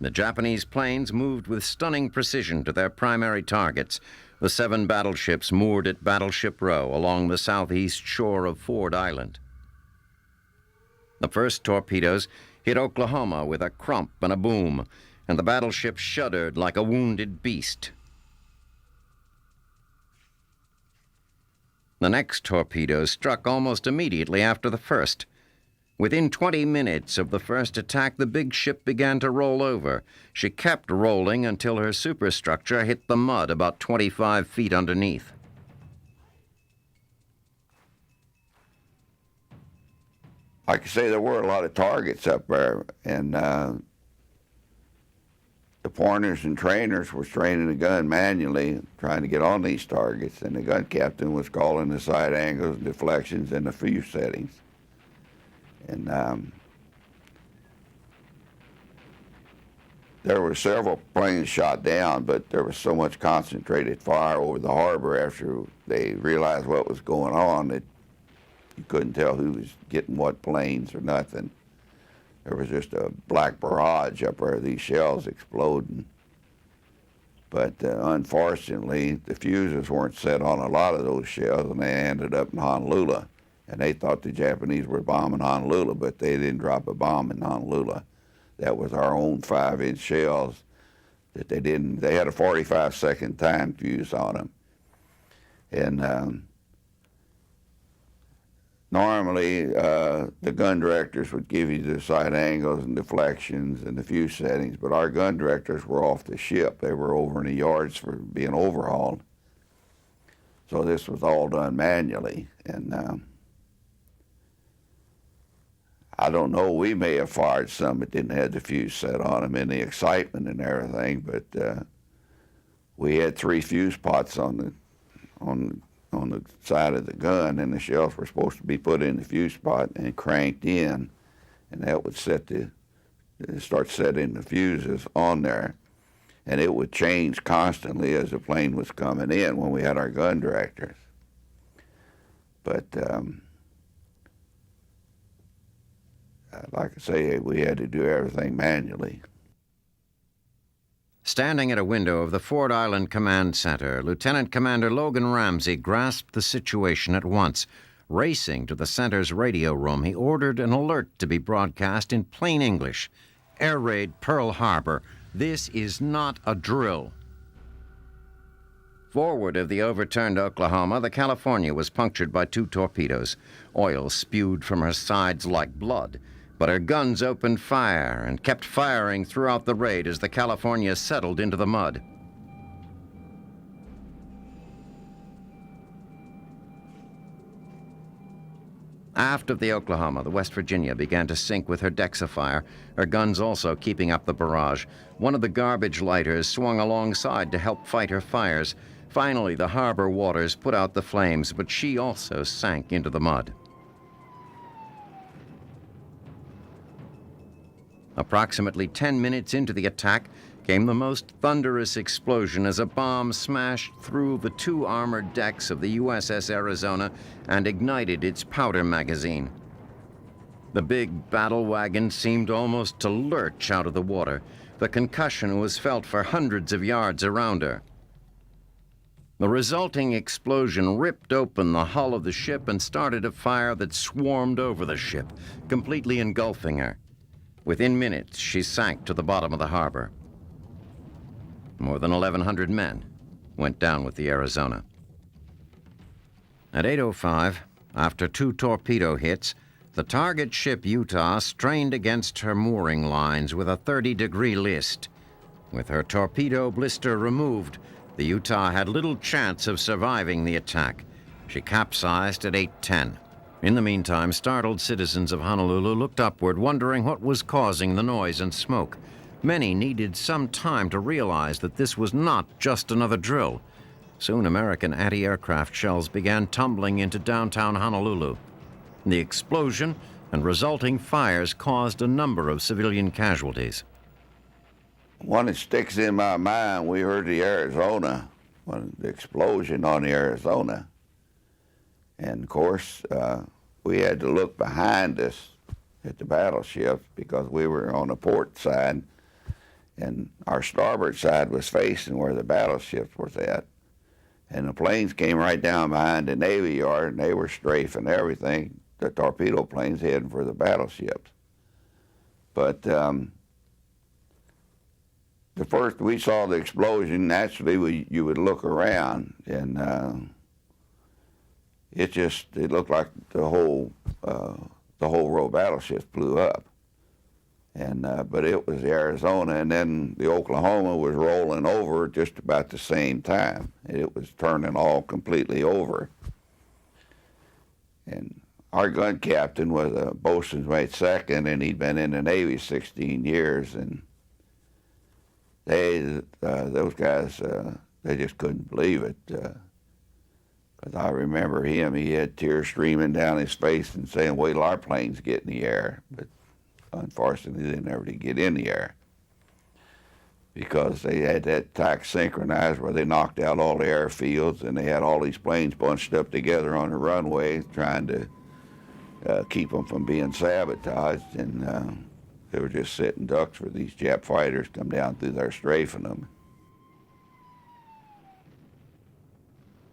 The Japanese planes moved with stunning precision to their primary targets, the 7 battleships moored at Battleship Row along the southeast shore of Ford Island. The first torpedoes hit Oklahoma with a crump and a boom, and the battleship shuddered like a wounded beast. The next torpedoes struck almost immediately after the first. Within 20 minutes of the first attack, the big ship began to roll over. She kept rolling until her superstructure hit the mud about 25 feet underneath. I can say there were a lot of targets up there, and the pointers and trainers were training the gun manually, trying to get on these targets, and the gun captain was calling the side angles, deflections, and the fuse settings. And there were several planes shot down, but there was so much concentrated fire over the harbor after they realized what was going on that you couldn't tell who was getting what planes or nothing. There was just a black barrage up there, these shells exploding. But unfortunately, the fuses weren't set on a lot of those shells, and they ended up in Honolulu. And they thought the Japanese were bombing Honolulu, but they didn't drop a bomb in Honolulu. That was our own 5-inch shells that they didn't. They had a 45-second time fuse on them. And normally, the gun directors would give you the side angles and deflections and the fuse settings, but our gun directors were off the ship. They were over in the yards for being overhauled. So this was all done manually. And I don't know, we may have fired some that didn't have the fuse set on them in the excitement and everything, but we had 3 fuse pots on the side of the gun, and the shells were supposed to be put in the fuse pot and cranked in, and that would start setting the fuses on there, and it would change constantly as the plane was coming in when we had our gun directors. But like I say, we had to do everything manually. Standing at a window of the Ford Island Command Center, Lieutenant Commander Logan Ramsey grasped the situation at once. Racing to the center's radio room, he ordered an alert to be broadcast in plain English. Air raid Pearl Harbor. This is not a drill. Forward of the overturned Oklahoma, the California was punctured by 2 torpedoes. Oil spewed from her sides like blood. But her guns opened fire and kept firing throughout the raid as the California settled into the mud. Aft of the Oklahoma, the West Virginia began to sink with her decks afire, her guns also keeping up the barrage. One of the garbage lighters swung alongside to help fight her fires. Finally, the harbor waters put out the flames, but she also sank into the mud. Approximately 10 minutes into the attack came the most thunderous explosion as a bomb smashed through the 2 armored decks of the USS Arizona and ignited its powder magazine. The big battle wagon seemed almost to lurch out of the water. The concussion was felt for hundreds of yards around her. The resulting explosion ripped open the hull of the ship and started a fire that swarmed over the ship, completely engulfing her. Within minutes, she sank to the bottom of the harbor. More than 1,100 men went down with the Arizona. At 8:05, after 2 torpedo hits, the target ship Utah strained against her mooring lines with a 30-degree list. With her torpedo blister removed, the Utah had little chance of surviving the attack. She capsized at 8:10. In the meantime, startled citizens of Honolulu looked upward, wondering what was causing the noise and smoke. Many needed some time to realize that this was not just another drill. Soon, American anti-aircraft shells began tumbling into downtown Honolulu. The explosion and resulting fires caused a number of civilian casualties. One that sticks in my mind, we heard the Arizona, the explosion on the Arizona. And of course, we had to look behind us at the battleship because we were on the port side, and our starboard side was facing where the battleships was at. And the planes came right down behind the Navy yard, and they were strafing everything, the torpedo planes heading for the battleships. But the first we saw the explosion, naturally you would look around, and it looked like the whole row of battleships blew up. And but it was the Arizona, and then the Oklahoma was rolling over just about the same time. It was turning all completely over. And our gun captain was a boatswain's mate second, and he'd been in the Navy 16 years, and those guys, they just couldn't believe it. Because I remember him, he had tears streaming down his face and saying, wait till our planes get in the air. But unfortunately, they never did get in the air, because they had that attack synchronized where they knocked out all the airfields, and they had all these planes bunched up together on the runway trying to keep them from being sabotaged, and they were just sitting ducks for these Jap fighters come down through there strafing them.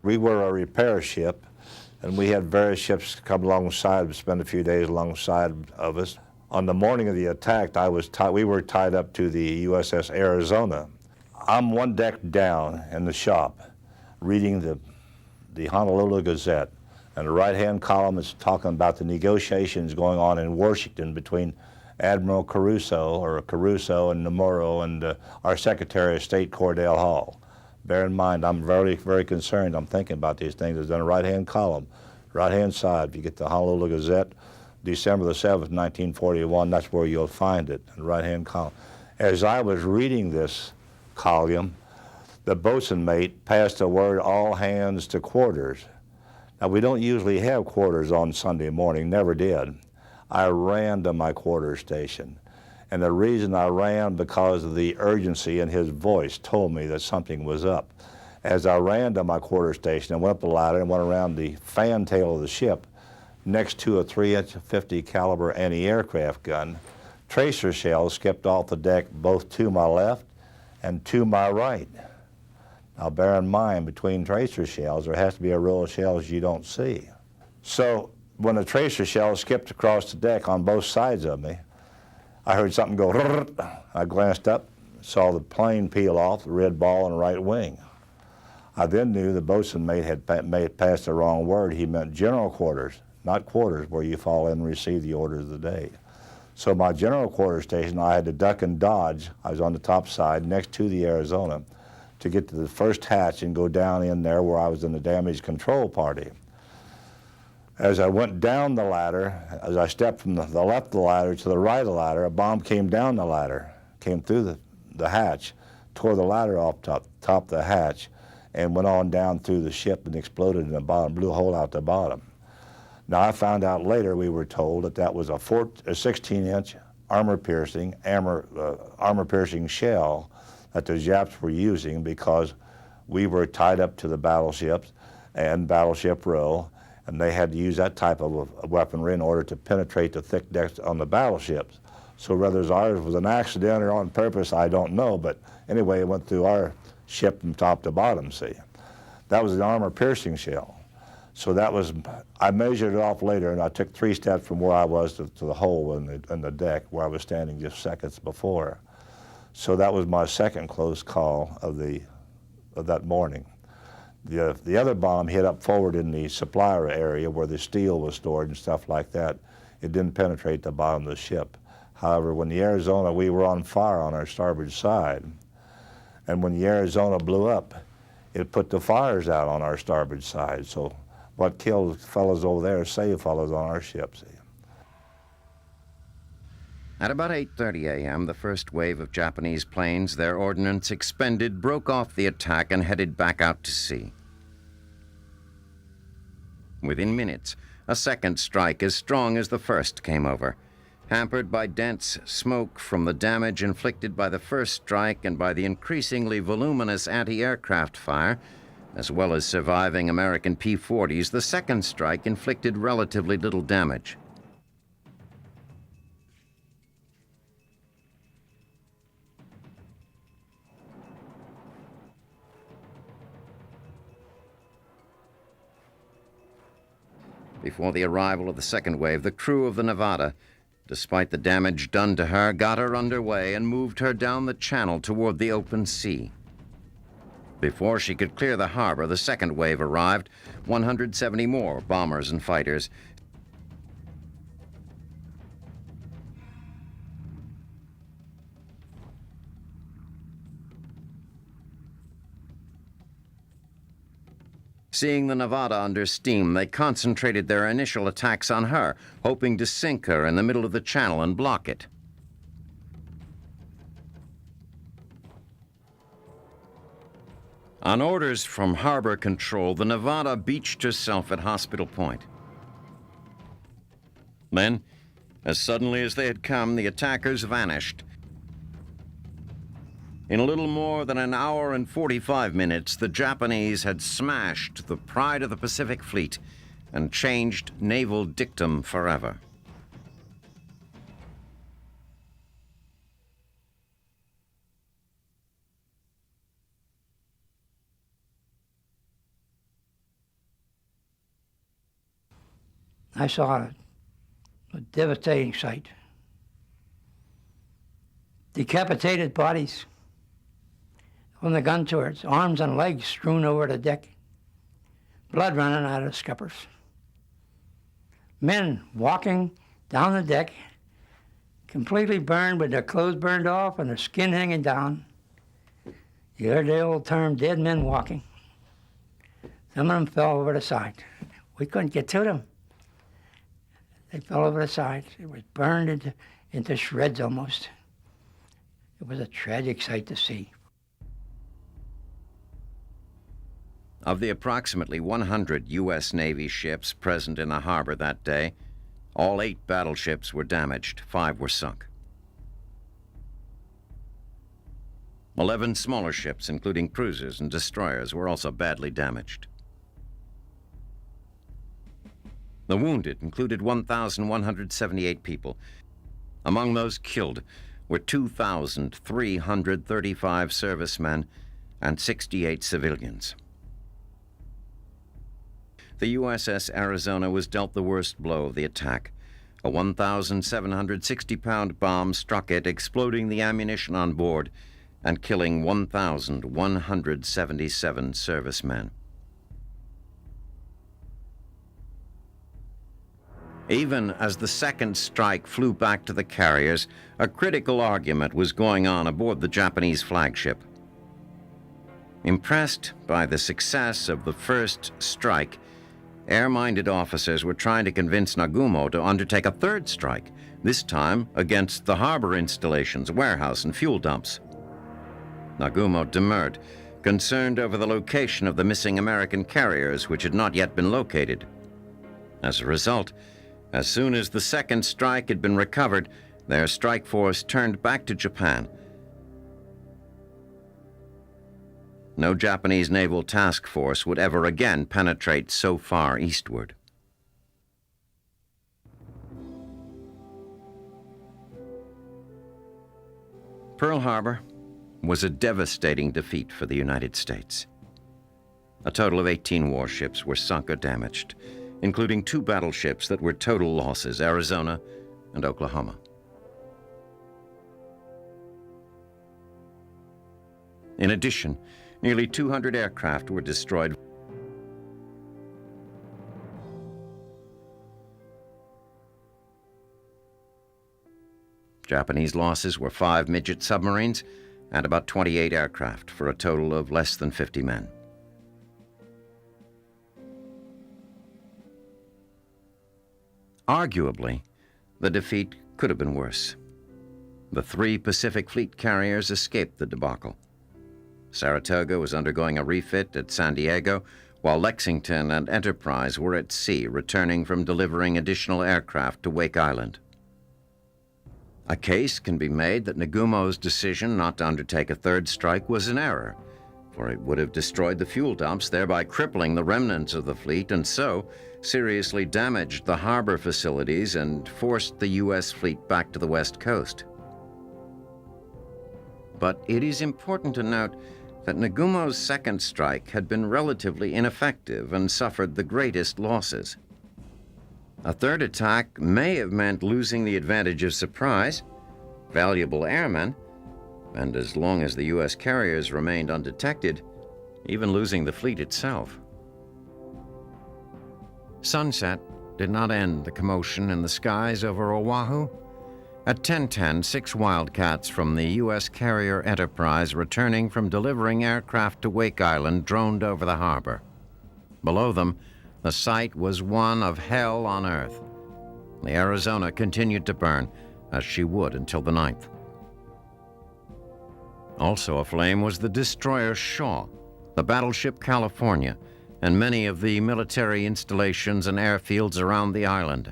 We were a repair ship, and we had various ships come alongside, spend a few days alongside of us. On the morning of the attack, we were tied up to the USS Arizona. I'm one deck down in the shop, reading the Honolulu Gazette, and the right-hand column is talking about the negotiations going on in Washington between Admiral Caruso and Nomura and our Secretary of State, Cordell Hull. Bear in mind, I'm very, very concerned. I'm thinking about these things. It's in the right-hand column, right-hand side. If you get the Honolulu Gazette, December the 7th, 1941, that's where you'll find it, in the right-hand column. As I was reading this column, the boatswain mate passed the word, all hands to quarters. Now, we don't usually have quarters on Sunday morning, never did. I ran to my quarters station. And the reason I ran, because of the urgency in his voice, told me that something was up. As I ran to my quarters station, I went up the ladder and went around the fantail of the ship, next to a 3-inch 50 caliber anti-aircraft gun. Tracer shells skipped off the deck both to my left and to my right. Now bear in mind, between tracer shells, there has to be a row of shells you don't see. So when the tracer shells skipped across the deck on both sides of me, I heard something go, rrr. I glanced up, saw the plane peel off, the red ball and right wing. I then knew the boatswain mate had passed the wrong word. He meant general quarters, not quarters where you fall in and receive the orders of the day. So my general quarters station, I had to duck and dodge. I was on the top side next to the Arizona to get to the first hatch and go down in there where I was in the damage control party. As I went down the ladder, as I stepped from the left of the ladder to the right of the ladder, a bomb came down the ladder, came through the hatch, tore the ladder off top of the hatch, and went on down through the ship and exploded in the bottom, blew a hole out the bottom. Now, I found out later, we were told, that that was a 16-inch armor-piercing shell that the Japs were using, because we were tied up to the battleships and Battleship Row, and they had to use that type of weaponry in order to penetrate the thick decks on the battleships. So whether ours was an accident or on purpose, I don't know, but anyway, it went through our ship from top to bottom, see. That was an armor-piercing shell. So that was, I measured it off later, and I took 3 steps from where I was to the hole in the deck where I was standing just seconds before. So that was my second close call of that morning. The other bomb hit up forward in the supplier area where the steel was stored and stuff like that. It didn't penetrate the bottom of the ship. However, when the Arizona, we were on fire on our starboard side, and when the Arizona blew up, it put the fires out on our starboard side. So what killed fellows over there saved fellows on our ship, see. At about 8:30 a.m., the first wave of Japanese planes, their ordnance expended, broke off the attack and headed back out to sea. Within minutes, a second strike as strong as the first came over, hampered by dense smoke from the damage inflicted by the first strike and by the increasingly voluminous anti-aircraft fire, as well as surviving American P-40s. The second strike inflicted relatively little damage. Before the arrival of the second wave, the crew of the Nevada, despite the damage done to her, got her underway and moved her down the channel toward the open sea. Before she could clear the harbor, the second wave arrived, 170 more bombers and fighters. Seeing the Nevada under steam, they concentrated their initial attacks on her, hoping to sink her in the middle of the channel and block it. On orders from harbor control, the Nevada beached herself at Hospital Point. Then, as suddenly as they had come, the attackers vanished. In a little more than an hour and 45 minutes, the Japanese had smashed the pride of the Pacific Fleet and changed naval dictum forever. I saw a devastating sight. Decapitated bodies from the gun turrets, arms and legs strewn over the deck, blood running out of the scuppers. Men walking down the deck, completely burned with their clothes burned off and their skin hanging down. You heard the old term, dead men walking. Some of them fell over the side. We couldn't get to them. They fell over the side. It was burned into shreds almost. It was a tragic sight to see. Of the approximately 100 U.S. Navy ships present in the harbor that day, all 8 battleships were damaged, 5 were sunk. 11 smaller ships, including cruisers and destroyers, were also badly damaged. The wounded included 1,178 people. Among those killed were 2,335 servicemen and 68 civilians. The USS Arizona was dealt the worst blow of the attack. A 1,760-pound bomb struck it, exploding the ammunition on board and killing 1,177 servicemen. Even as the second strike flew back to the carriers, a critical argument was going on aboard the Japanese flagship. Impressed by the success of the first strike, air-minded officers were trying to convince Nagumo to undertake a third strike, this time against the harbor installations, warehouse, and fuel dumps. Nagumo demurred, concerned over the location of the missing American carriers, which had not yet been located. As a result, as soon as the second strike had been recovered, their strike force turned back to Japan. No Japanese naval task force would ever again penetrate so far eastward. Pearl Harbor was a devastating defeat for the United States. A total of 18 warships were sunk or damaged, including 2 battleships that were total losses, Arizona and Oklahoma. In addition, nearly 200 aircraft were destroyed. Japanese losses were 5 midget submarines and about 28 aircraft, for a total of less than 50 men. Arguably, the defeat could have been worse. The 3 Pacific Fleet carriers escaped the debacle. Saratoga was undergoing a refit at San Diego, while Lexington and Enterprise were at sea, returning from delivering additional aircraft to Wake Island. A case can be made that Nagumo's decision not to undertake a third strike was an error, for it would have destroyed the fuel dumps, thereby crippling the remnants of the fleet, and so seriously damaged the harbor facilities and forced the U.S. fleet back to the West Coast. But it is important to note that Nagumo's second strike had been relatively ineffective and suffered the greatest losses. A third attack may have meant losing the advantage of surprise, valuable airmen, and as long as the U.S. carriers remained undetected, even losing the fleet itself. Sunset did not end the commotion in the skies over Oahu. At 10:10, 6 Wildcats from the U.S. carrier Enterprise, returning from delivering aircraft to Wake Island, droned over the harbor. Below them, the sight was one of hell on earth. The Arizona continued to burn, as she would until the 9th. Also aflame was the destroyer Shaw, the battleship California, and many of the military installations and airfields around the island.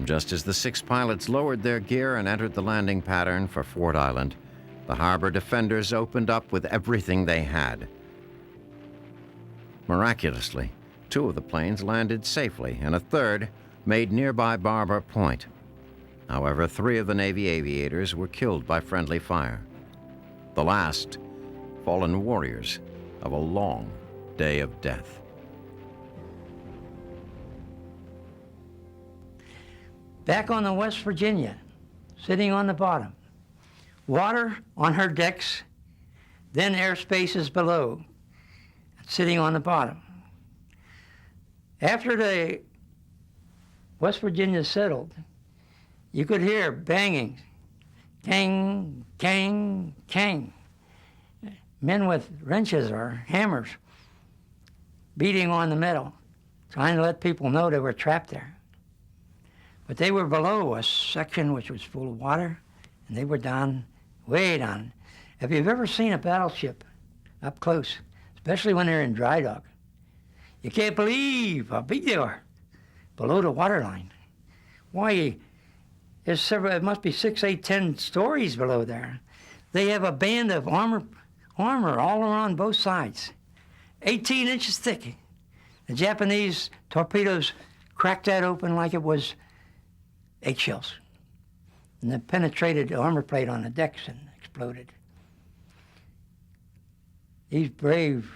Just as the 6 pilots lowered their gear and entered the landing pattern for Fort Island, the harbor defenders opened up with everything they had. Miraculously, 2 of the planes landed safely, and a third made nearby Barber Point. However, 3 of the Navy aviators were killed by friendly fire. The last, fallen warriors of a long day of death. Back on the West Virginia, sitting on the bottom, water on her decks, then airspaces below, sitting on the bottom. After the West Virginia settled, you could hear banging, kang, kang, kang. Men with wrenches or hammers beating on the metal, trying to let people know they were trapped there. But they were below a section which was full of water, and they were down, way down. If you've ever seen a battleship up close, especially when they're in dry dock, you can't believe how big they are below the waterline. Why, there's several, it must be 6, 8, 10 stories below there. They have a band of armor all around both sides, 18 inches thick. The Japanese torpedoes cracked that open like it was eggshells. And they penetrated the armor plate on the decks and exploded. These brave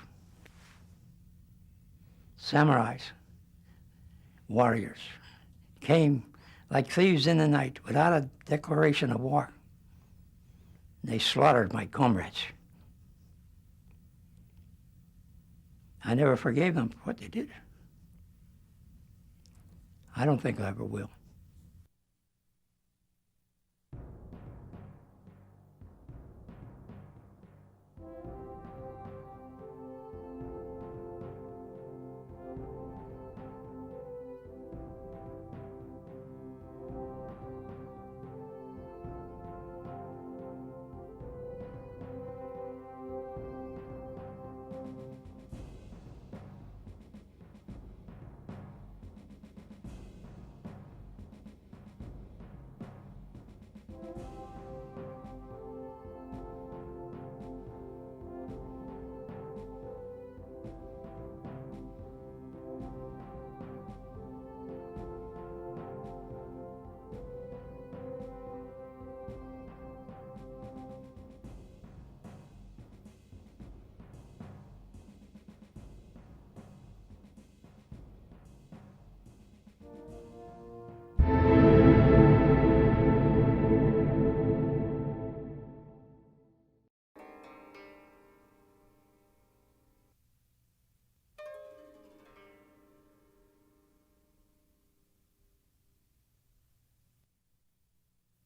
samurais, warriors, came like thieves in the night without a declaration of war. They slaughtered my comrades. I never forgave them for what they did. I don't think I ever will.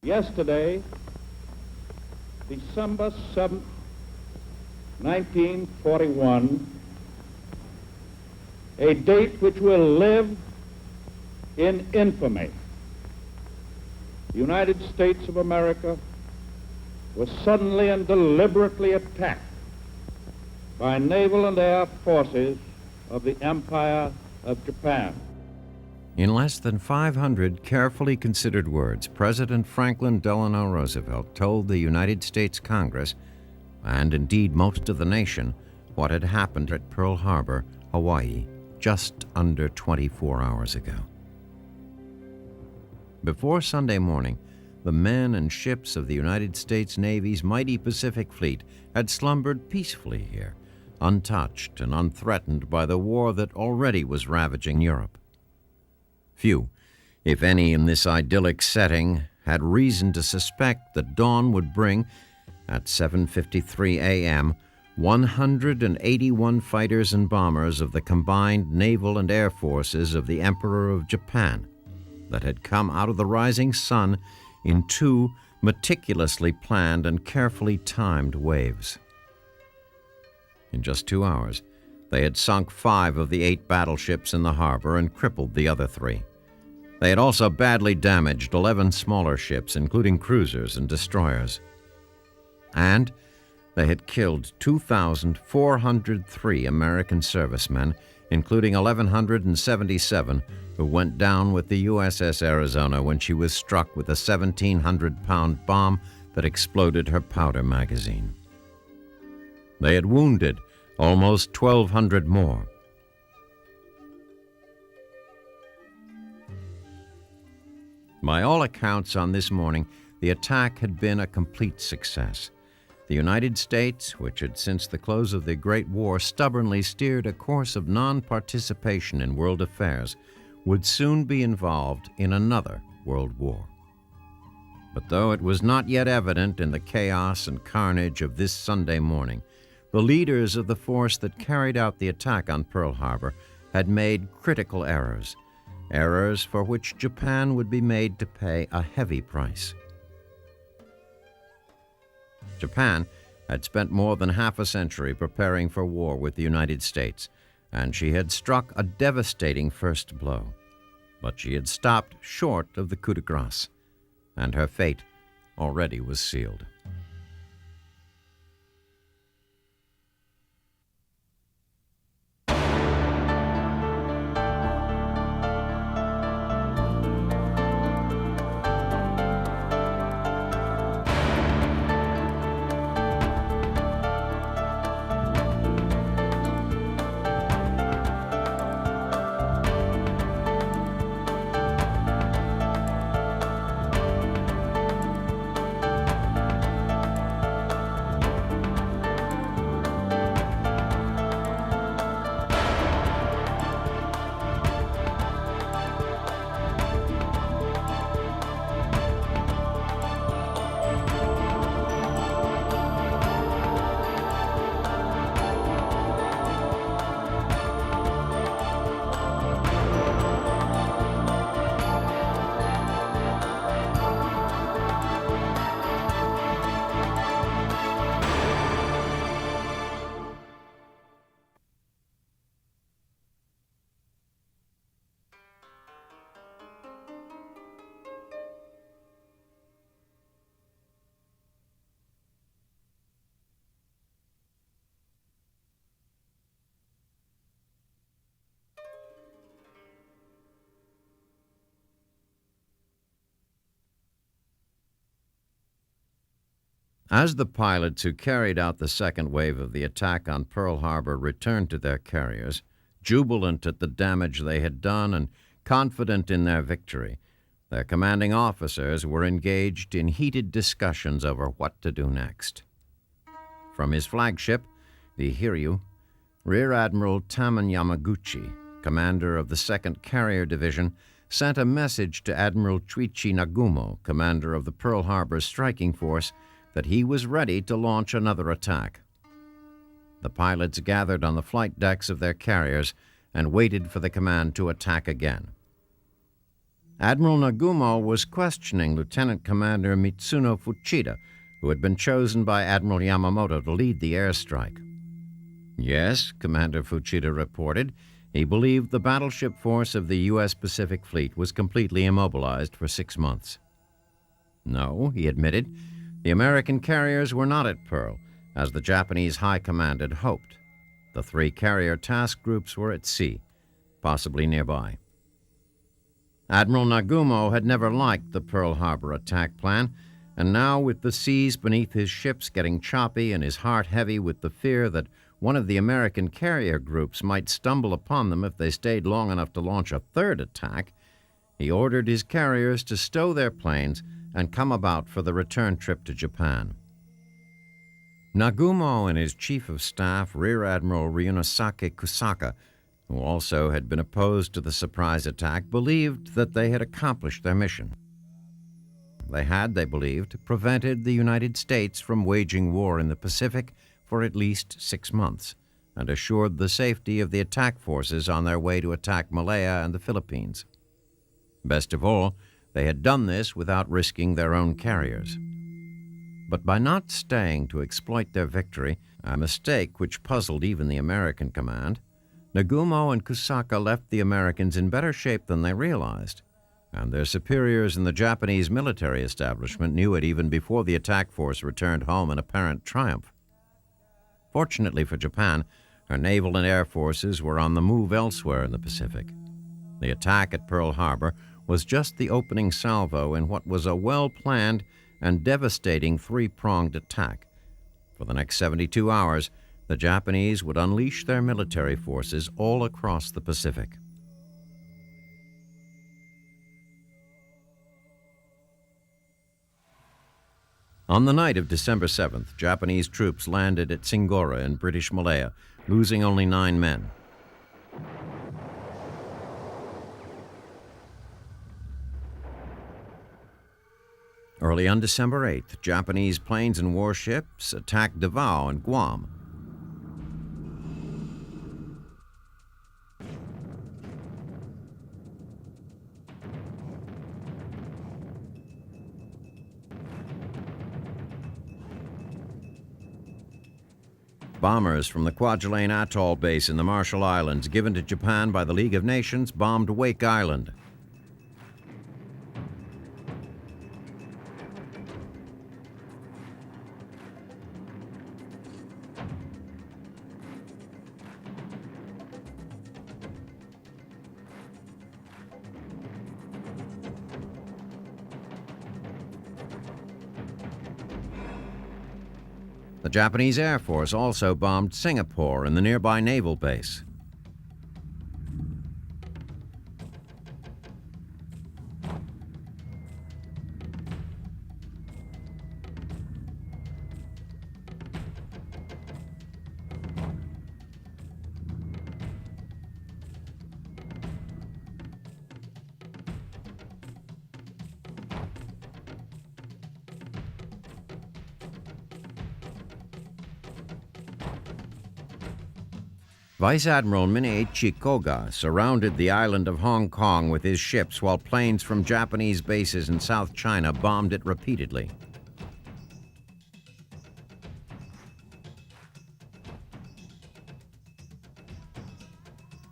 Yesterday, December 7th, 1941, a date which will live in infamy. The United States of America was suddenly and deliberately attacked by naval and air forces of the Empire of Japan. In less than 500 carefully considered words, President Franklin Delano Roosevelt told the United States Congress, and indeed most of the nation, what had happened at Pearl Harbor, Hawaii, just under 24 hours ago. Before Sunday morning, the men and ships of the United States Navy's mighty Pacific Fleet had slumbered peacefully here, untouched and unthreatened by the war that already was ravaging Europe. Few, if any, in this idyllic setting had reason to suspect that dawn would bring, at 7:53 a.m., 181 fighters and bombers of the combined naval and air forces of the Emperor of Japan that had come out of the rising sun in 2 meticulously planned and carefully timed waves. In just 2 hours, they had sunk 5 of the 8 battleships in the harbor and crippled the other 3. They had also badly damaged 11 smaller ships, including cruisers and destroyers. And They had killed 2,403 American servicemen, including 1,177 who went down with the USS Arizona when she was struck with a 1,700-pound bomb that exploded her powder magazine. They had wounded almost 1,200 more. By all accounts on this morning, the attack had been a complete success. The United States, which had since the close of the Great War stubbornly steered a course of non-participation in world affairs, would soon be involved in another world war. But though it was not yet evident in the chaos and carnage of this Sunday morning, the leaders of the force that carried out the attack on Pearl Harbor had made critical errors, errors for which Japan would be made to pay a heavy price. Japan had spent more than half a century preparing for war with the United States, and she had struck a devastating first blow. But she had stopped short of the coup de grace, and her fate already was sealed. As the pilots who carried out the second wave of the attack on Pearl Harbor returned to their carriers, jubilant at the damage they had done and confident in their victory, their commanding officers were engaged in heated discussions over what to do next. From his flagship, the Hiryu, Rear Admiral Taman Yamaguchi, commander of the 2nd Carrier Division, sent a message to Admiral Chuichi Nagumo, commander of the Pearl Harbor Striking Force, that he was ready to launch another attack. The pilots gathered on the flight decks of their carriers and waited for the command to attack again. Admiral Nagumo was questioning Lieutenant Commander Mitsuno Fuchida, who had been chosen by Admiral Yamamoto to lead the airstrike. Yes, Commander Fuchida reported, he believed the battleship force of the U.S. Pacific Fleet was completely immobilized for 6 months. No, he admitted, the American carriers were not at Pearl, as the Japanese High Command had hoped. The 3 carrier task groups were at sea, possibly nearby. Admiral Nagumo had never liked the Pearl Harbor attack plan, and now with the seas beneath his ships getting choppy and his heart heavy with the fear that one of the American carrier groups might stumble upon them if they stayed long enough to launch a third attack, he ordered his carriers to stow their planes and come about for the return trip to Japan. Nagumo and his chief of staff, Rear Admiral Ryunosake Kusaka, who also had been opposed to the surprise attack, believed that they had accomplished their mission. They had, they believed, prevented the United States from waging war in the Pacific for at least 6 months, and assured the safety of the attack forces on their way to attack Malaya and the Philippines. Best of all, they had done this without risking their own carriers. But by not staying to exploit their victory, a mistake which puzzled even the American command, Nagumo and Kusaka left the Americans in better shape than they realized, and their superiors in the Japanese military establishment knew it even before the attack force returned home in apparent triumph. Fortunately for Japan, her naval and air forces were on the move elsewhere in the Pacific. The attack at Pearl Harbor was just the opening salvo in what was a well-planned and devastating three-pronged attack. For the next 72 hours, the Japanese would unleash their military forces all across the Pacific. On the night of December 7th, Japanese troops landed at Singora in British Malaya, losing only 9 men. Early on December 8th, Japanese planes and warships attacked Davao and Guam. Bombers from the Kwajalein Atoll base in the Marshall Islands, given to Japan by the League of Nations, bombed Wake Island. The Japanese Air Force also bombed Singapore and the nearby naval base. Vice Admiral Mineichi Koga surrounded the island of Hong Kong with his ships while planes from Japanese bases in South China bombed it repeatedly.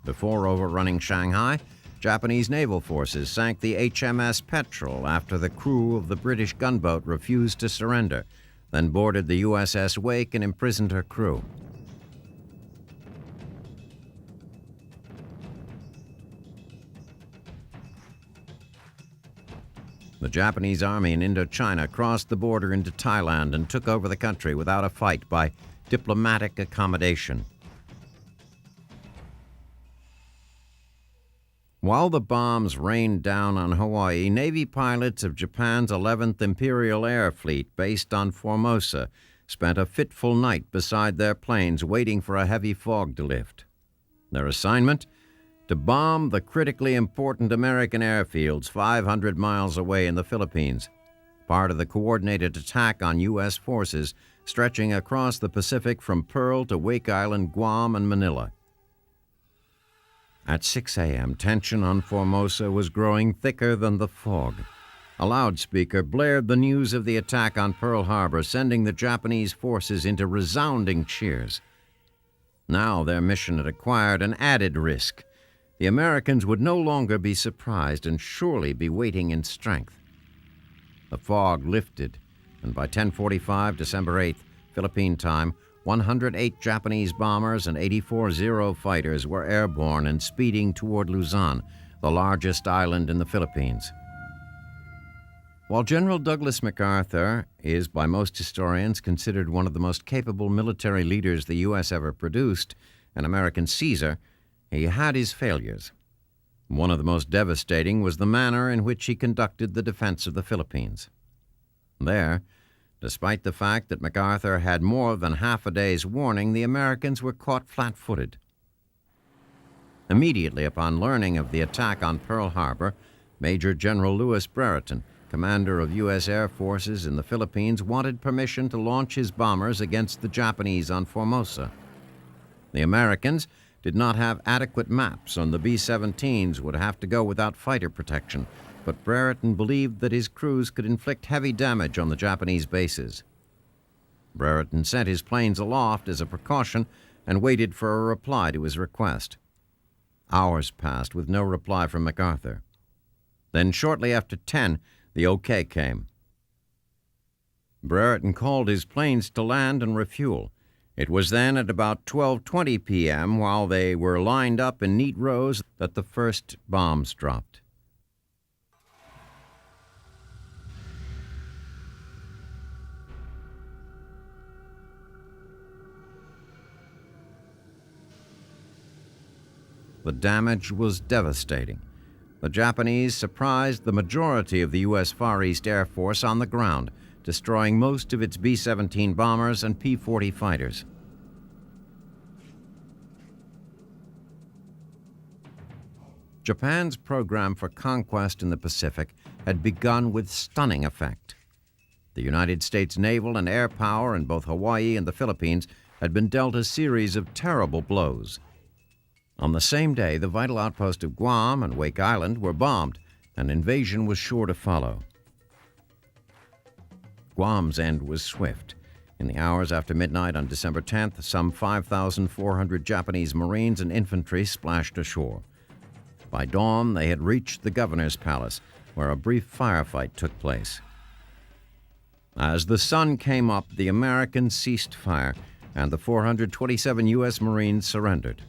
Before overrunning Shanghai, Japanese naval forces sank the HMS Petrel after the crew of the British gunboat refused to surrender, then boarded the USS Wake and imprisoned her crew. The Japanese army in Indochina crossed the border into Thailand and took over the country without a fight by diplomatic accommodation. While the bombs rained down on Hawaii, Navy pilots of Japan's 11th Imperial Air Fleet, based on Formosa, spent a fitful night beside their planes waiting for a heavy fog to lift. Their assignment? To bomb the critically important American airfields 500 miles away in the Philippines, part of the coordinated attack on U.S. forces stretching across the Pacific from Pearl to Wake Island, Guam, and Manila. At 6 a.m., tension on Formosa was growing thicker than the fog. A loudspeaker blared the news of the attack on Pearl Harbor, sending the Japanese forces into resounding cheers. Now their mission had acquired an added risk. The Americans would no longer be surprised and surely be waiting in strength. The fog lifted, and by 10:45, December 8th, Philippine time, 108 Japanese bombers and 84 Zero fighters were airborne and speeding toward Luzon, the largest island in the Philippines. While General Douglas MacArthur is, by most historians, considered one of the most capable military leaders the U.S. ever produced, an American Caesar, he had his failures. One of the most devastating was the manner in which he conducted the defense of the Philippines. There, despite the fact that MacArthur had more than half a day's warning, the Americans were caught flat-footed. Immediately upon learning of the attack on Pearl Harbor, Major General Lewis Brereton, commander of U.S. Air Forces in the Philippines, wanted permission to launch his bombers against the Japanese on Formosa. The Americans did not have adequate maps, and the B-17s would have to go without fighter protection, but Brereton believed that his crews could inflict heavy damage on the Japanese bases. Brereton sent his planes aloft as a precaution and waited for a reply to his request. Hours passed with no reply from MacArthur. Then, shortly after 10, the OK came. Brereton called his planes to land and refuel. It was then at about 12:20 p.m., while they were lined up in neat rows, that the first bombs dropped. The damage was devastating. The Japanese surprised the majority of the U.S. Far East Air Force on the ground, destroying most of its B-17 bombers and P-40 fighters. Japan's program for conquest in the Pacific had begun with stunning effect. The United States naval and air power in both Hawaii and the Philippines had been dealt a series of terrible blows. On the same day, the vital outpost of Guam and Wake Island were bombed, and invasion was sure to follow. Guam's end was swift. In the hours after midnight on December 10th, some 5,400 Japanese Marines and infantry splashed ashore. By dawn, they had reached the governor's palace, where a brief firefight took place. As the sun came up, the Americans ceased fire, and the 427 U.S. Marines surrendered.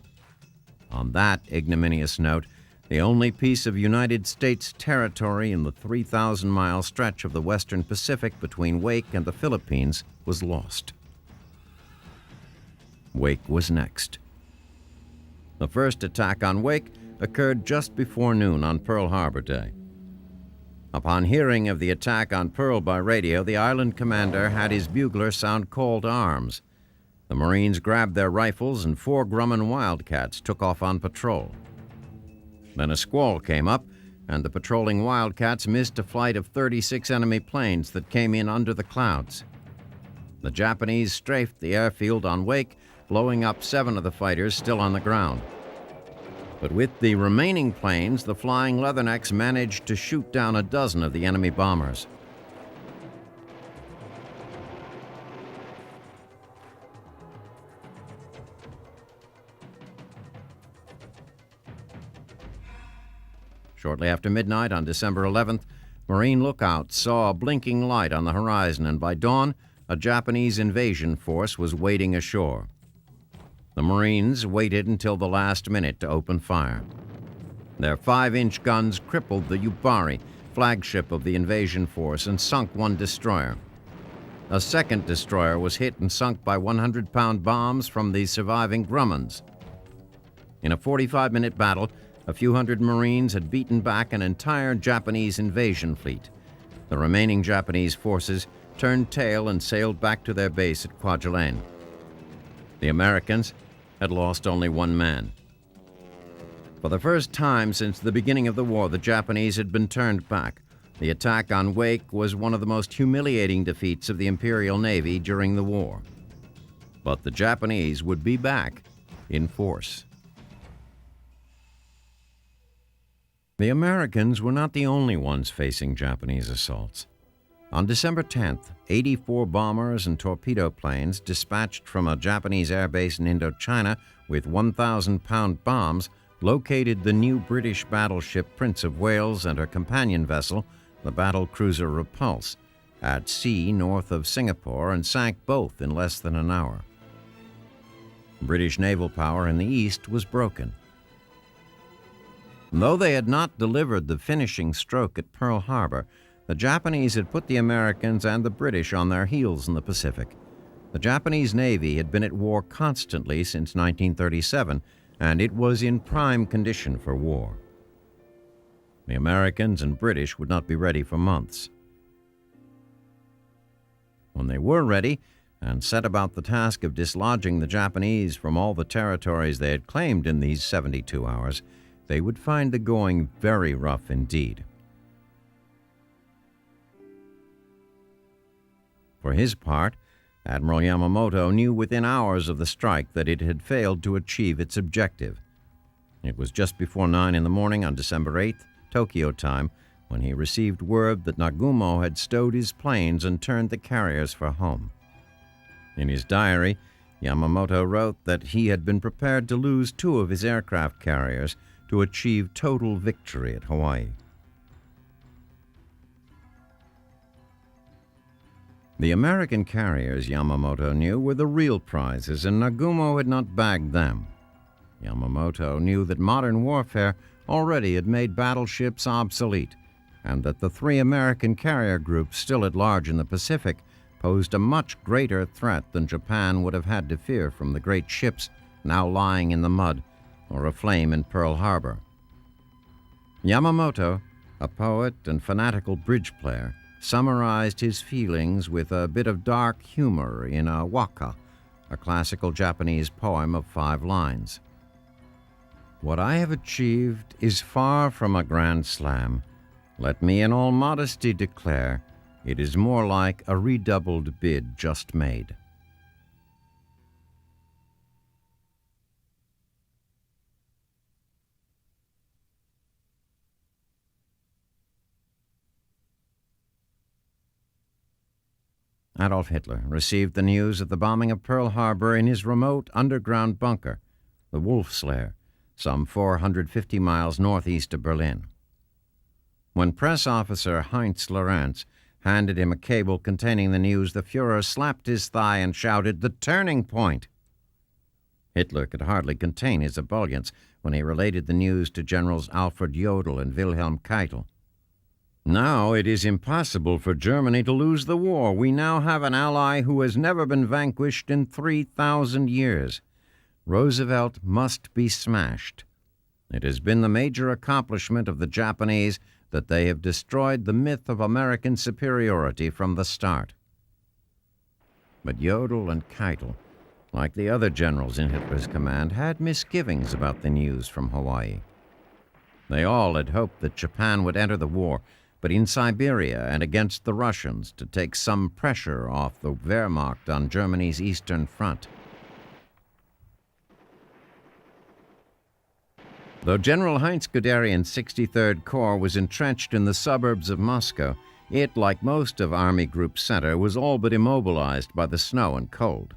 On that ignominious note, the only piece of United States territory in the 3,000-mile stretch of the western Pacific between Wake and the Philippines was lost. Wake was next. The first attack on Wake occurred just before noon on Pearl Harbor Day. Upon hearing of the attack on Pearl by radio, the island commander had his bugler sound call to arms. The Marines grabbed their rifles, and 4 Grumman Wildcats took off on patrol. Then a squall came up, and the patrolling Wildcats missed a flight of 36 enemy planes that came in under the clouds. The Japanese strafed the airfield on Wake, blowing up 7 of the fighters still on the ground. But with the remaining planes, the flying Leathernecks managed to shoot down a dozen of the enemy bombers. Shortly after midnight on December 11th, Marine lookouts saw a blinking light on the horizon, and by dawn, a Japanese invasion force was wading ashore. The Marines waited until the last minute to open fire. Their 5-inch guns crippled the Yubari, flagship of the invasion force, and sunk 1 destroyer. A second destroyer was hit and sunk by 100-pound bombs from the surviving Grummans. In a 45-minute battle, a few hundred Marines had beaten back an entire Japanese invasion fleet. The remaining Japanese forces turned tail and sailed back to their base at Kwajalein. The Americans had lost only 1 man. For the first time since the beginning of the war, the Japanese had been turned back. The attack on Wake was one of the most humiliating defeats of the Imperial Navy during the war. But the Japanese would be back in force. The Americans were not the only ones facing Japanese assaults. On December 10th, 84 bombers and torpedo planes dispatched from a Japanese airbase in Indochina with 1,000-pound bombs located the new British battleship Prince of Wales and her companion vessel, the battlecruiser Repulse, at sea north of Singapore, and sank both in less than an hour. British naval power in the east was broken. Though they had not delivered the finishing stroke at Pearl Harbor, the Japanese had put the Americans and the British on their heels in the Pacific. The Japanese Navy had been at war constantly since 1937, and it was in prime condition for war. The Americans and British would not be ready for months. When they were ready and set about the task of dislodging the Japanese from all the territories they had claimed in these 72 hours, they would find the going very rough indeed. For his part, Admiral Yamamoto knew within hours of the strike that it had failed to achieve its objective. It was just before 9 in the morning on December 8th, Tokyo time, when he received word that Nagumo had stowed his planes and turned the carriers for home. In his diary, Yamamoto wrote that he had been prepared to lose 2 of his aircraft carriers to achieve total victory at Hawaii. The American carriers, Yamamoto knew, were the real prizes, and Nagumo had not bagged them. Yamamoto knew that modern warfare already had made battleships obsolete, and that the three American carrier groups still at large in the Pacific posed a much greater threat than Japan would have had to fear from the great ships now lying in the mud or aflame in Pearl Harbor. Yamamoto, a poet and fanatical bridge player, summarized his feelings with a bit of dark humor in a waka, a classical Japanese poem of 5 lines. What I have achieved is far from a grand slam. Let me in all modesty declare, it is more like a redoubled bid just made. Adolf Hitler received the news of the bombing of Pearl Harbor in his remote underground bunker, the Wolf's Lair, some 450 miles northeast of Berlin. When press officer Heinz Lorenz handed him a cable containing the news, the Fuhrer slapped his thigh and shouted, "The turning point!" Hitler could hardly contain his ebullience when he related the news to Generals Alfred Jodl and Wilhelm Keitel. Now it is impossible for Germany to lose the war. We now have an ally who has never been vanquished in 3,000 years. Roosevelt must be smashed. It has been the major accomplishment of the Japanese that they have destroyed the myth of American superiority from the start. But Jodl and Keitel, like the other generals in Hitler's command, had misgivings about the news from Hawaii. They all had hoped that Japan would enter the war, but in Siberia and against the Russians, to take some pressure off the Wehrmacht on Germany's eastern front. Though General Heinz Guderian's 63rd Corps was entrenched in the suburbs of Moscow, it, like most of Army Group Center, was all but immobilized by the snow and cold.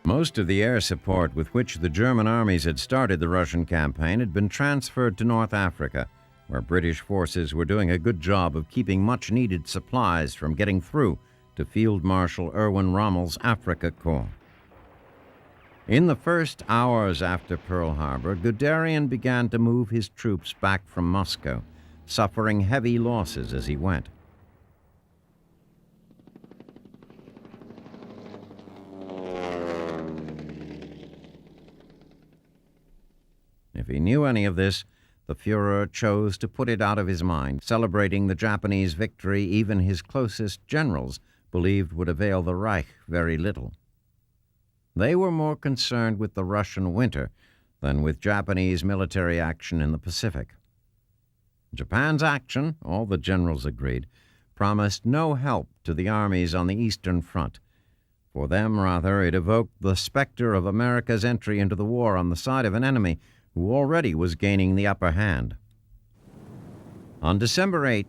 Most of the air support with which the German armies had started the Russian campaign had been transferred to North Africa, where British forces were doing a good job of keeping much-needed supplies from getting through to Field Marshal Erwin Rommel's Africa Corps. In the first hours after Pearl Harbor, Guderian began to move his troops back from Moscow, suffering heavy losses as he went. If he knew any of this, the Fuhrer chose to put it out of his mind. Celebrating the Japanese victory, even his closest generals believed would avail the Reich very little. They were more concerned with the Russian winter than with Japanese military action in the Pacific. Japan's action, all the generals agreed, promised no help to the armies on the Eastern Front. For them, rather, it evoked the specter of America's entry into the war on the side of an enemy who already was gaining the upper hand. On December 8th,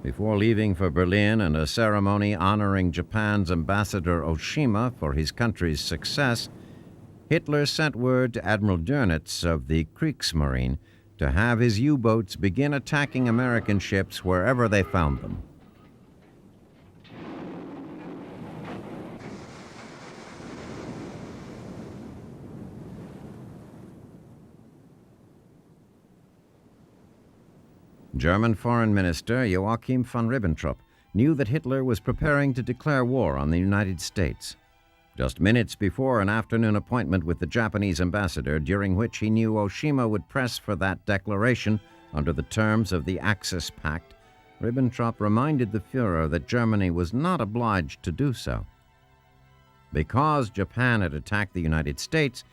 before leaving for Berlin and a ceremony honoring Japan's ambassador Oshima for his country's success, Hitler sent word to Admiral Dönitz of the Kriegsmarine to have his U-boats begin attacking American ships wherever they found them. German Foreign Minister Joachim von Ribbentrop knew that Hitler was preparing to declare war on the United States. Just minutes before an afternoon appointment with the Japanese ambassador, during which he knew Oshima would press for that declaration under the terms of the Axis Pact, Ribbentrop reminded the Fuhrer that Germany was not obliged to do so. Because Japan had attacked the United States,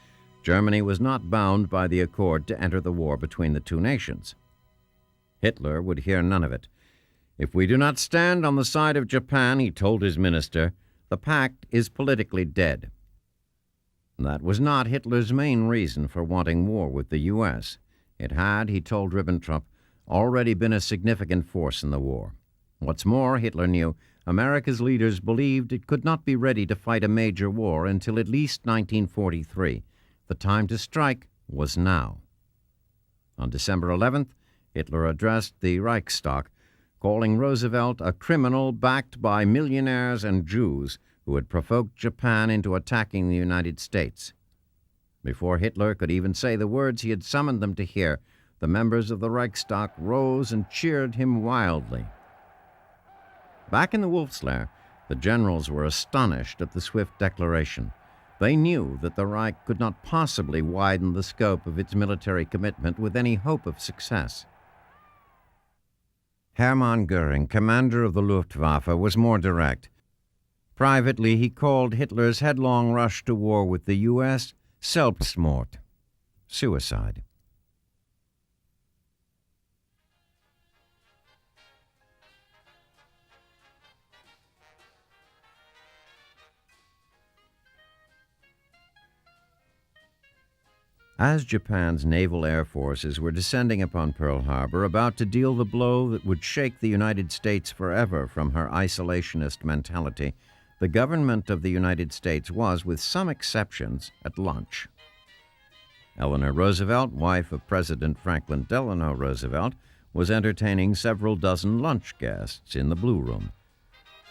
Germany was not bound by the accord to enter the war between the two nations. Hitler would hear none of it. If we do not stand on the side of Japan, he told his minister, the pact is politically dead. That was not Hitler's main reason for wanting war with the U.S. It had, he told Ribbentrop, already been a significant force in the war. What's more, Hitler knew, America's leaders believed it could not be ready to fight a major war until at least 1943. The time to strike was now. On December 11th, Hitler addressed the Reichstag, calling Roosevelt a criminal backed by millionaires and Jews who had provoked Japan into attacking the United States. Before Hitler could even say the words he had summoned them to hear, the members of the Reichstag rose and cheered him wildly. Back in the Wolf's Lair, the generals were astonished at the swift declaration. They knew that the Reich could not possibly widen the scope of its military commitment with any hope of success. Hermann Göring, commander of the Luftwaffe, was more direct. Privately, he called Hitler's headlong rush to war with the U.S. Selbstmord, suicide. As Japan's naval air forces were descending upon Pearl Harbor, about to deal the blow that would shake the United States forever from her isolationist mentality, the government of the United States was, with some exceptions, at lunch. Eleanor Roosevelt, wife of President Franklin Delano Roosevelt, was entertaining several dozen lunch guests in the Blue Room.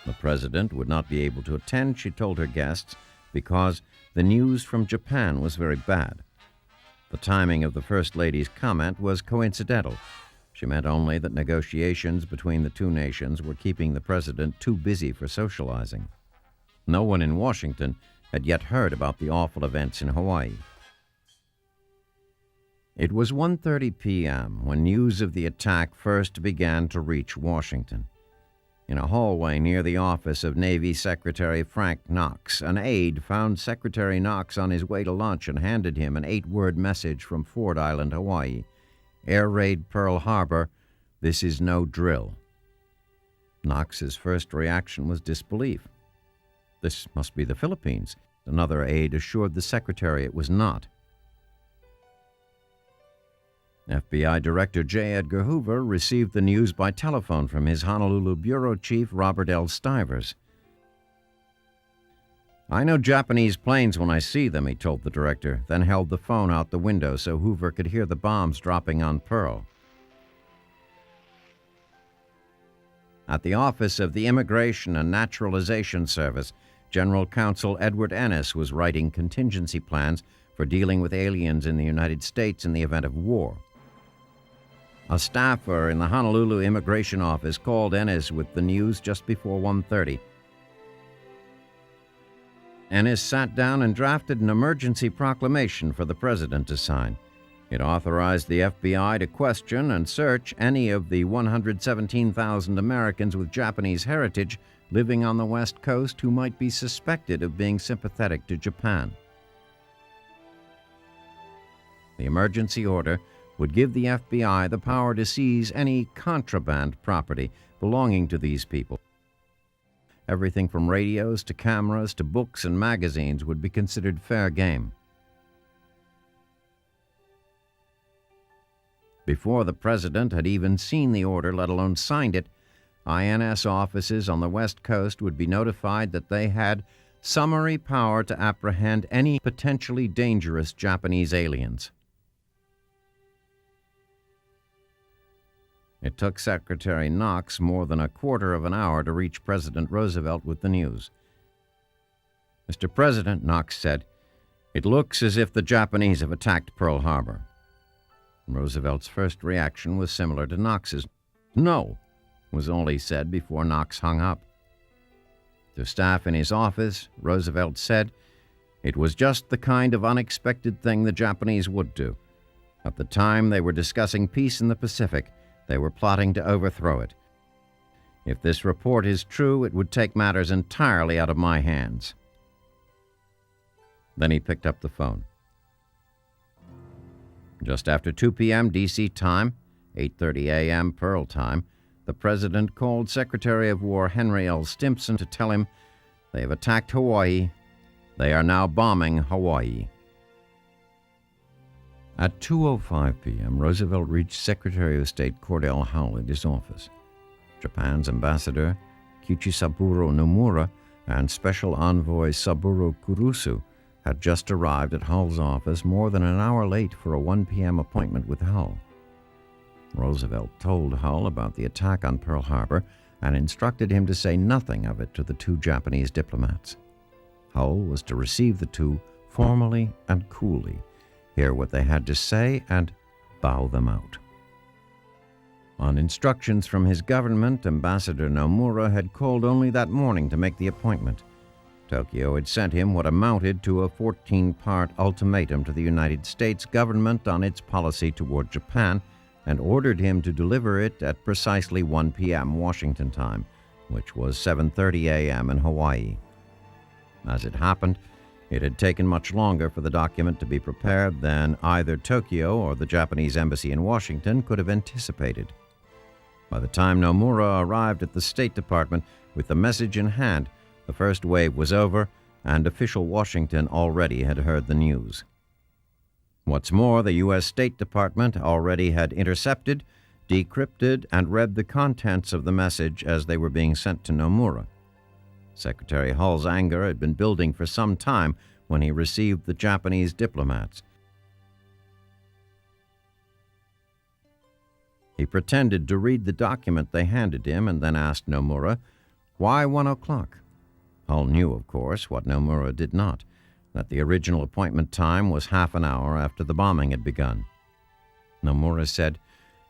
The president would not be able to attend, she told her guests, because the news from Japan was very bad. The timing of the First Lady's comment was coincidental. She meant only that negotiations between the two nations were keeping the president too busy for socializing. No one in Washington had yet heard about the awful events in Hawaii. It was 1:30 p.m. when news of the attack first began to reach Washington. In a hallway near the office of Navy Secretary Frank Knox, an aide found Secretary Knox on his way to lunch and handed him an 8-word message from Ford Island, Hawaii. Air raid Pearl Harbor. This is no drill. Knox's first reaction was disbelief. This must be the Philippines. Another aide assured the secretary it was not. FBI Director J. Edgar Hoover received the news by telephone from his Honolulu bureau chief, Robert L. Stivers. I know Japanese planes when I see them, he told the director, then held the phone out the window so Hoover could hear the bombs dropping on Pearl. At the office of the Immigration and Naturalization Service, General Counsel Edward Ennis was writing contingency plans for dealing with aliens in the United States in the event of war. A staffer in the Honolulu Immigration Office called Ennis with the news just before 1:30. Ennis sat down and drafted an emergency proclamation for the president to sign. It authorized the FBI to question and search any of the 117,000 Americans with Japanese heritage living on the West Coast who might be suspected of being sympathetic to Japan. The emergency order would give the FBI the power to seize any contraband property belonging to these people. Everything from radios to cameras to books and magazines would be considered fair game. Before the president had even seen the order, let alone signed it, INS offices on the West Coast would be notified that they had summary power to apprehend any potentially dangerous Japanese aliens. It took Secretary Knox more than a quarter of an hour to reach President Roosevelt with the news. Mr. President, Knox said, it looks as if the Japanese have attacked Pearl Harbor. Roosevelt's first reaction was similar to Knox's. No, was all he said before Knox hung up. To staff in his office, Roosevelt said, it was just the kind of unexpected thing the Japanese would do. At the time they were discussing peace in the Pacific, they were plotting to overthrow it. If this report is true, it would take matters entirely out of my hands. Then he picked up the phone. Just after 2 p.m. D.C. time, 8:30 a.m. Pearl time, the president called Secretary of War Henry L. Stimson to tell him they have attacked Hawaii. They are now bombing Hawaii. At 2:05 p.m., Roosevelt reached Secretary of State Cordell Hull at his office. Japan's ambassador, Kichisaburo Nomura, and Special Envoy Saburo Kurusu had just arrived at Hull's office more than an hour late for a 1 p.m. appointment with Hull. Roosevelt told Hull about the attack on Pearl Harbor and instructed him to say nothing of it to the two Japanese diplomats. Hull was to receive the two formally and coolly, hear what they had to say, and bow them out. On instructions from his government, Ambassador Nomura had called only that morning to make the appointment. Tokyo had sent him what amounted to a 14-part ultimatum to the United States government on its policy toward Japan, and ordered him to deliver it at precisely 1 p.m. Washington time, which was 7:30 a.m. in Hawaii. As it happened, it had taken much longer for the document to be prepared than either Tokyo or the Japanese embassy in Washington could have anticipated. By the time Nomura arrived at the State Department with the message in hand, the first wave was over, and official Washington already had heard the news. What's more, the U.S. State Department already had intercepted, decrypted, and read the contents of the message as they were being sent to Nomura. Secretary Hull's anger had been building for some time when he received the Japanese diplomats. He pretended to read the document they handed him and then asked Nomura, "Why 1 o'clock?" Hull knew, of course, what Nomura did not, that the original appointment time was half an hour after the bombing had begun. Nomura said,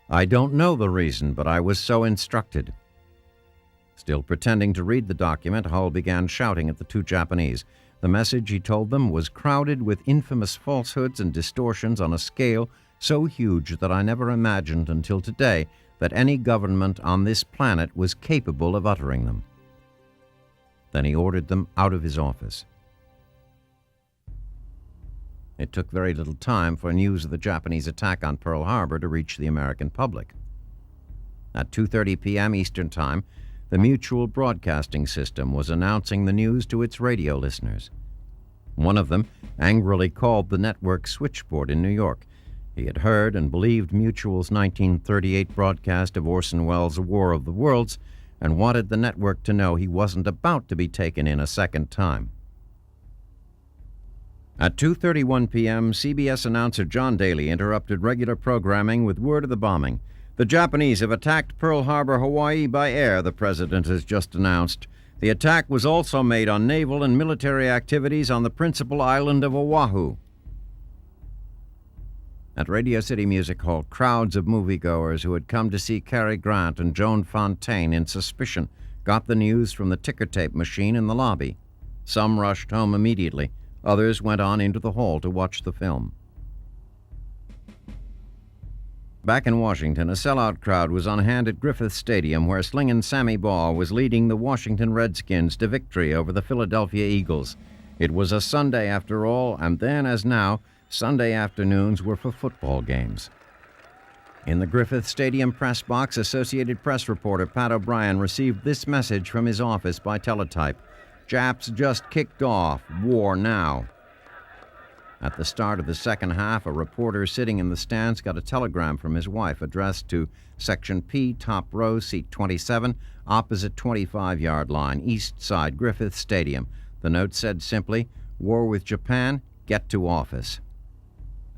"I don't know the reason, but I was so instructed." Still pretending to read the document, Hull began shouting at the two Japanese. The message, he told them, was crowded with infamous falsehoods and distortions on a scale so huge that I never imagined until today that any government on this planet was capable of uttering them. Then he ordered them out of his office. It took very little time for news of the Japanese attack on Pearl Harbor to reach the American public. At 2:30 p.m. Eastern Time, the Mutual Broadcasting System was announcing the news to its radio listeners. One of them angrily called the network switchboard in New York. He had heard and believed Mutual's 1938 broadcast of Orson Welles' War of the Worlds and wanted the network to know he wasn't about to be taken in a second time. At 2:31 p.m., CBS announcer John Daly interrupted regular programming with word of the bombing. "The Japanese have attacked Pearl Harbor, Hawaii by air," the president has just announced. "The attack was also made on naval and military activities on the principal island of Oahu." At Radio City Music Hall, crowds of moviegoers who had come to see Cary Grant and Joan Fontaine in Suspicion got the news from the ticker tape machine in the lobby. Some rushed home immediately. Others went on into the hall to watch the film. Back in Washington, a sellout crowd was on hand at Griffith Stadium, where Slingin' Sammy Baugh was leading the Washington Redskins to victory over the Philadelphia Eagles. It was a Sunday after all, and then, as now, Sunday afternoons were for football games. In the Griffith Stadium press box, Associated Press reporter Pat O'Brien received this message from his office by teletype: "Japs just kicked off. War now." At the start of the second half, a reporter sitting in the stands got a telegram from his wife addressed to Section P, top row, seat 27, opposite 25-yard line, east side, Griffith Stadium. The note said simply, "War with Japan, get to office."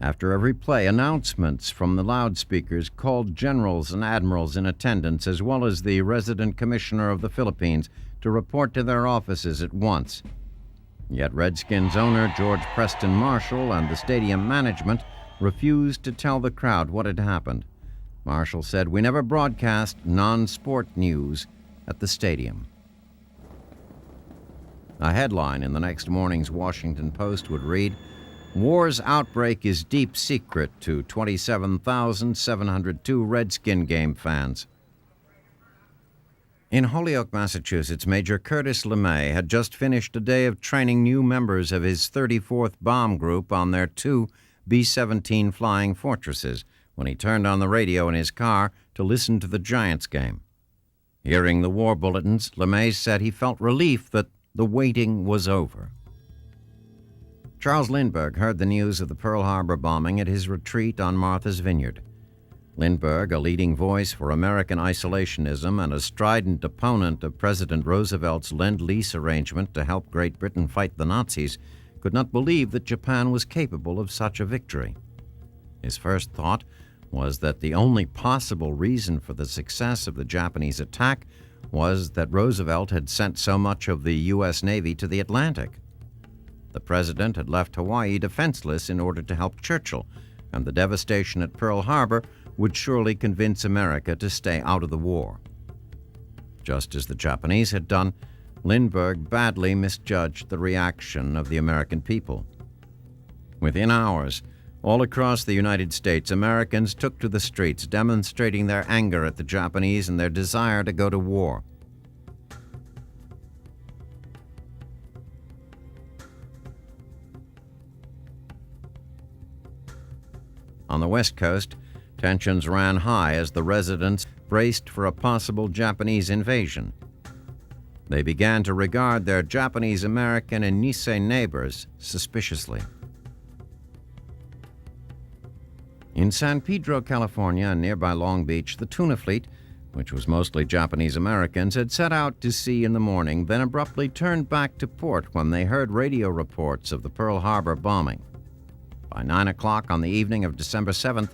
After every play, announcements from the loudspeakers called generals and admirals in attendance, as well as the resident commissioner of the Philippines, to report to their offices at once. Yet Redskins owner George Preston Marshall and the stadium management refused to tell the crowd what had happened. Marshall said, "We never broadcast non-sport news at the stadium." A headline in the next morning's Washington Post would read, "War's outbreak is deep secret to 27,702 Redskin game fans." In Holyoke, Massachusetts, Major Curtis LeMay had just finished a day of training new members of his 34th Bomb Group on their 2 B-17 Flying Fortresses when he turned on the radio in his car to listen to the Giants game. Hearing the war bulletins, LeMay said he felt relief that the waiting was over. Charles Lindbergh heard the news of the Pearl Harbor bombing at his retreat on Martha's Vineyard. Lindbergh, a leading voice for American isolationism and a strident opponent of President Roosevelt's Lend-Lease arrangement to help Great Britain fight the Nazis, could not believe that Japan was capable of such a victory. His first thought was that the only possible reason for the success of the Japanese attack was that Roosevelt had sent so much of the U.S. Navy to the Atlantic. The president had left Hawaii defenseless in order to help Churchill, and the devastation at Pearl Harbor would surely convince America to stay out of the war. Just as the Japanese had done, Lindbergh badly misjudged the reaction of the American people. Within hours, all across the United States, Americans took to the streets, demonstrating their anger at the Japanese and their desire to go to war. On the West Coast, tensions ran high as the residents braced for a possible Japanese invasion. They began to regard their Japanese-American and Nisei neighbors suspiciously. In San Pedro, California, and nearby Long Beach, the tuna fleet, which was mostly Japanese-Americans, had set out to sea in the morning, then abruptly turned back to port when they heard radio reports of the Pearl Harbor bombing. By 9 o'clock on the evening of December 7th,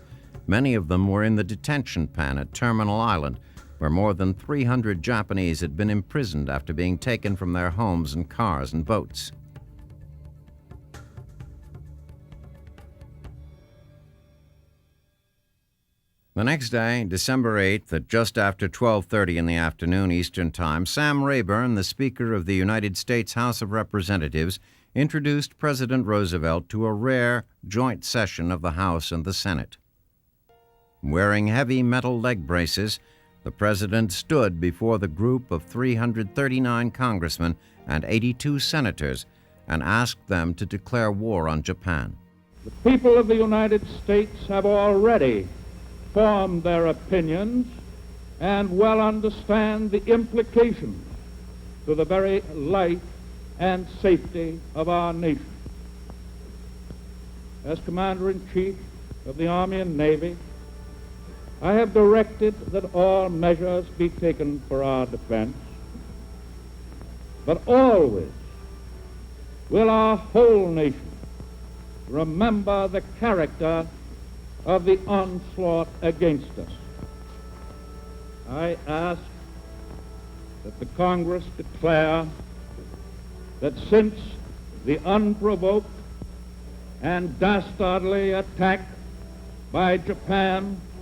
many of them were in the detention pen at Terminal Island, where more than 300 Japanese had been imprisoned after being taken from their homes and cars and boats. The next day, December 8th, at just after 12:30 in the afternoon Eastern Time, Sam Rayburn, the Speaker of the United States House of Representatives, introduced President Roosevelt to a rare joint session of the House and the Senate. Wearing heavy metal leg braces, the President stood before the group of 339 congressmen and 82 senators and asked them to declare war on Japan. The people of the United States have already formed their opinions and well understand the implications to the very life and safety of our nation. As Commander-in-Chief of the Army and Navy, I have directed that all measures be taken for our defense, but always will our whole nation remember the character of the onslaught against us. I ask that the Congress declare that since the unprovoked and dastardly attack by Japan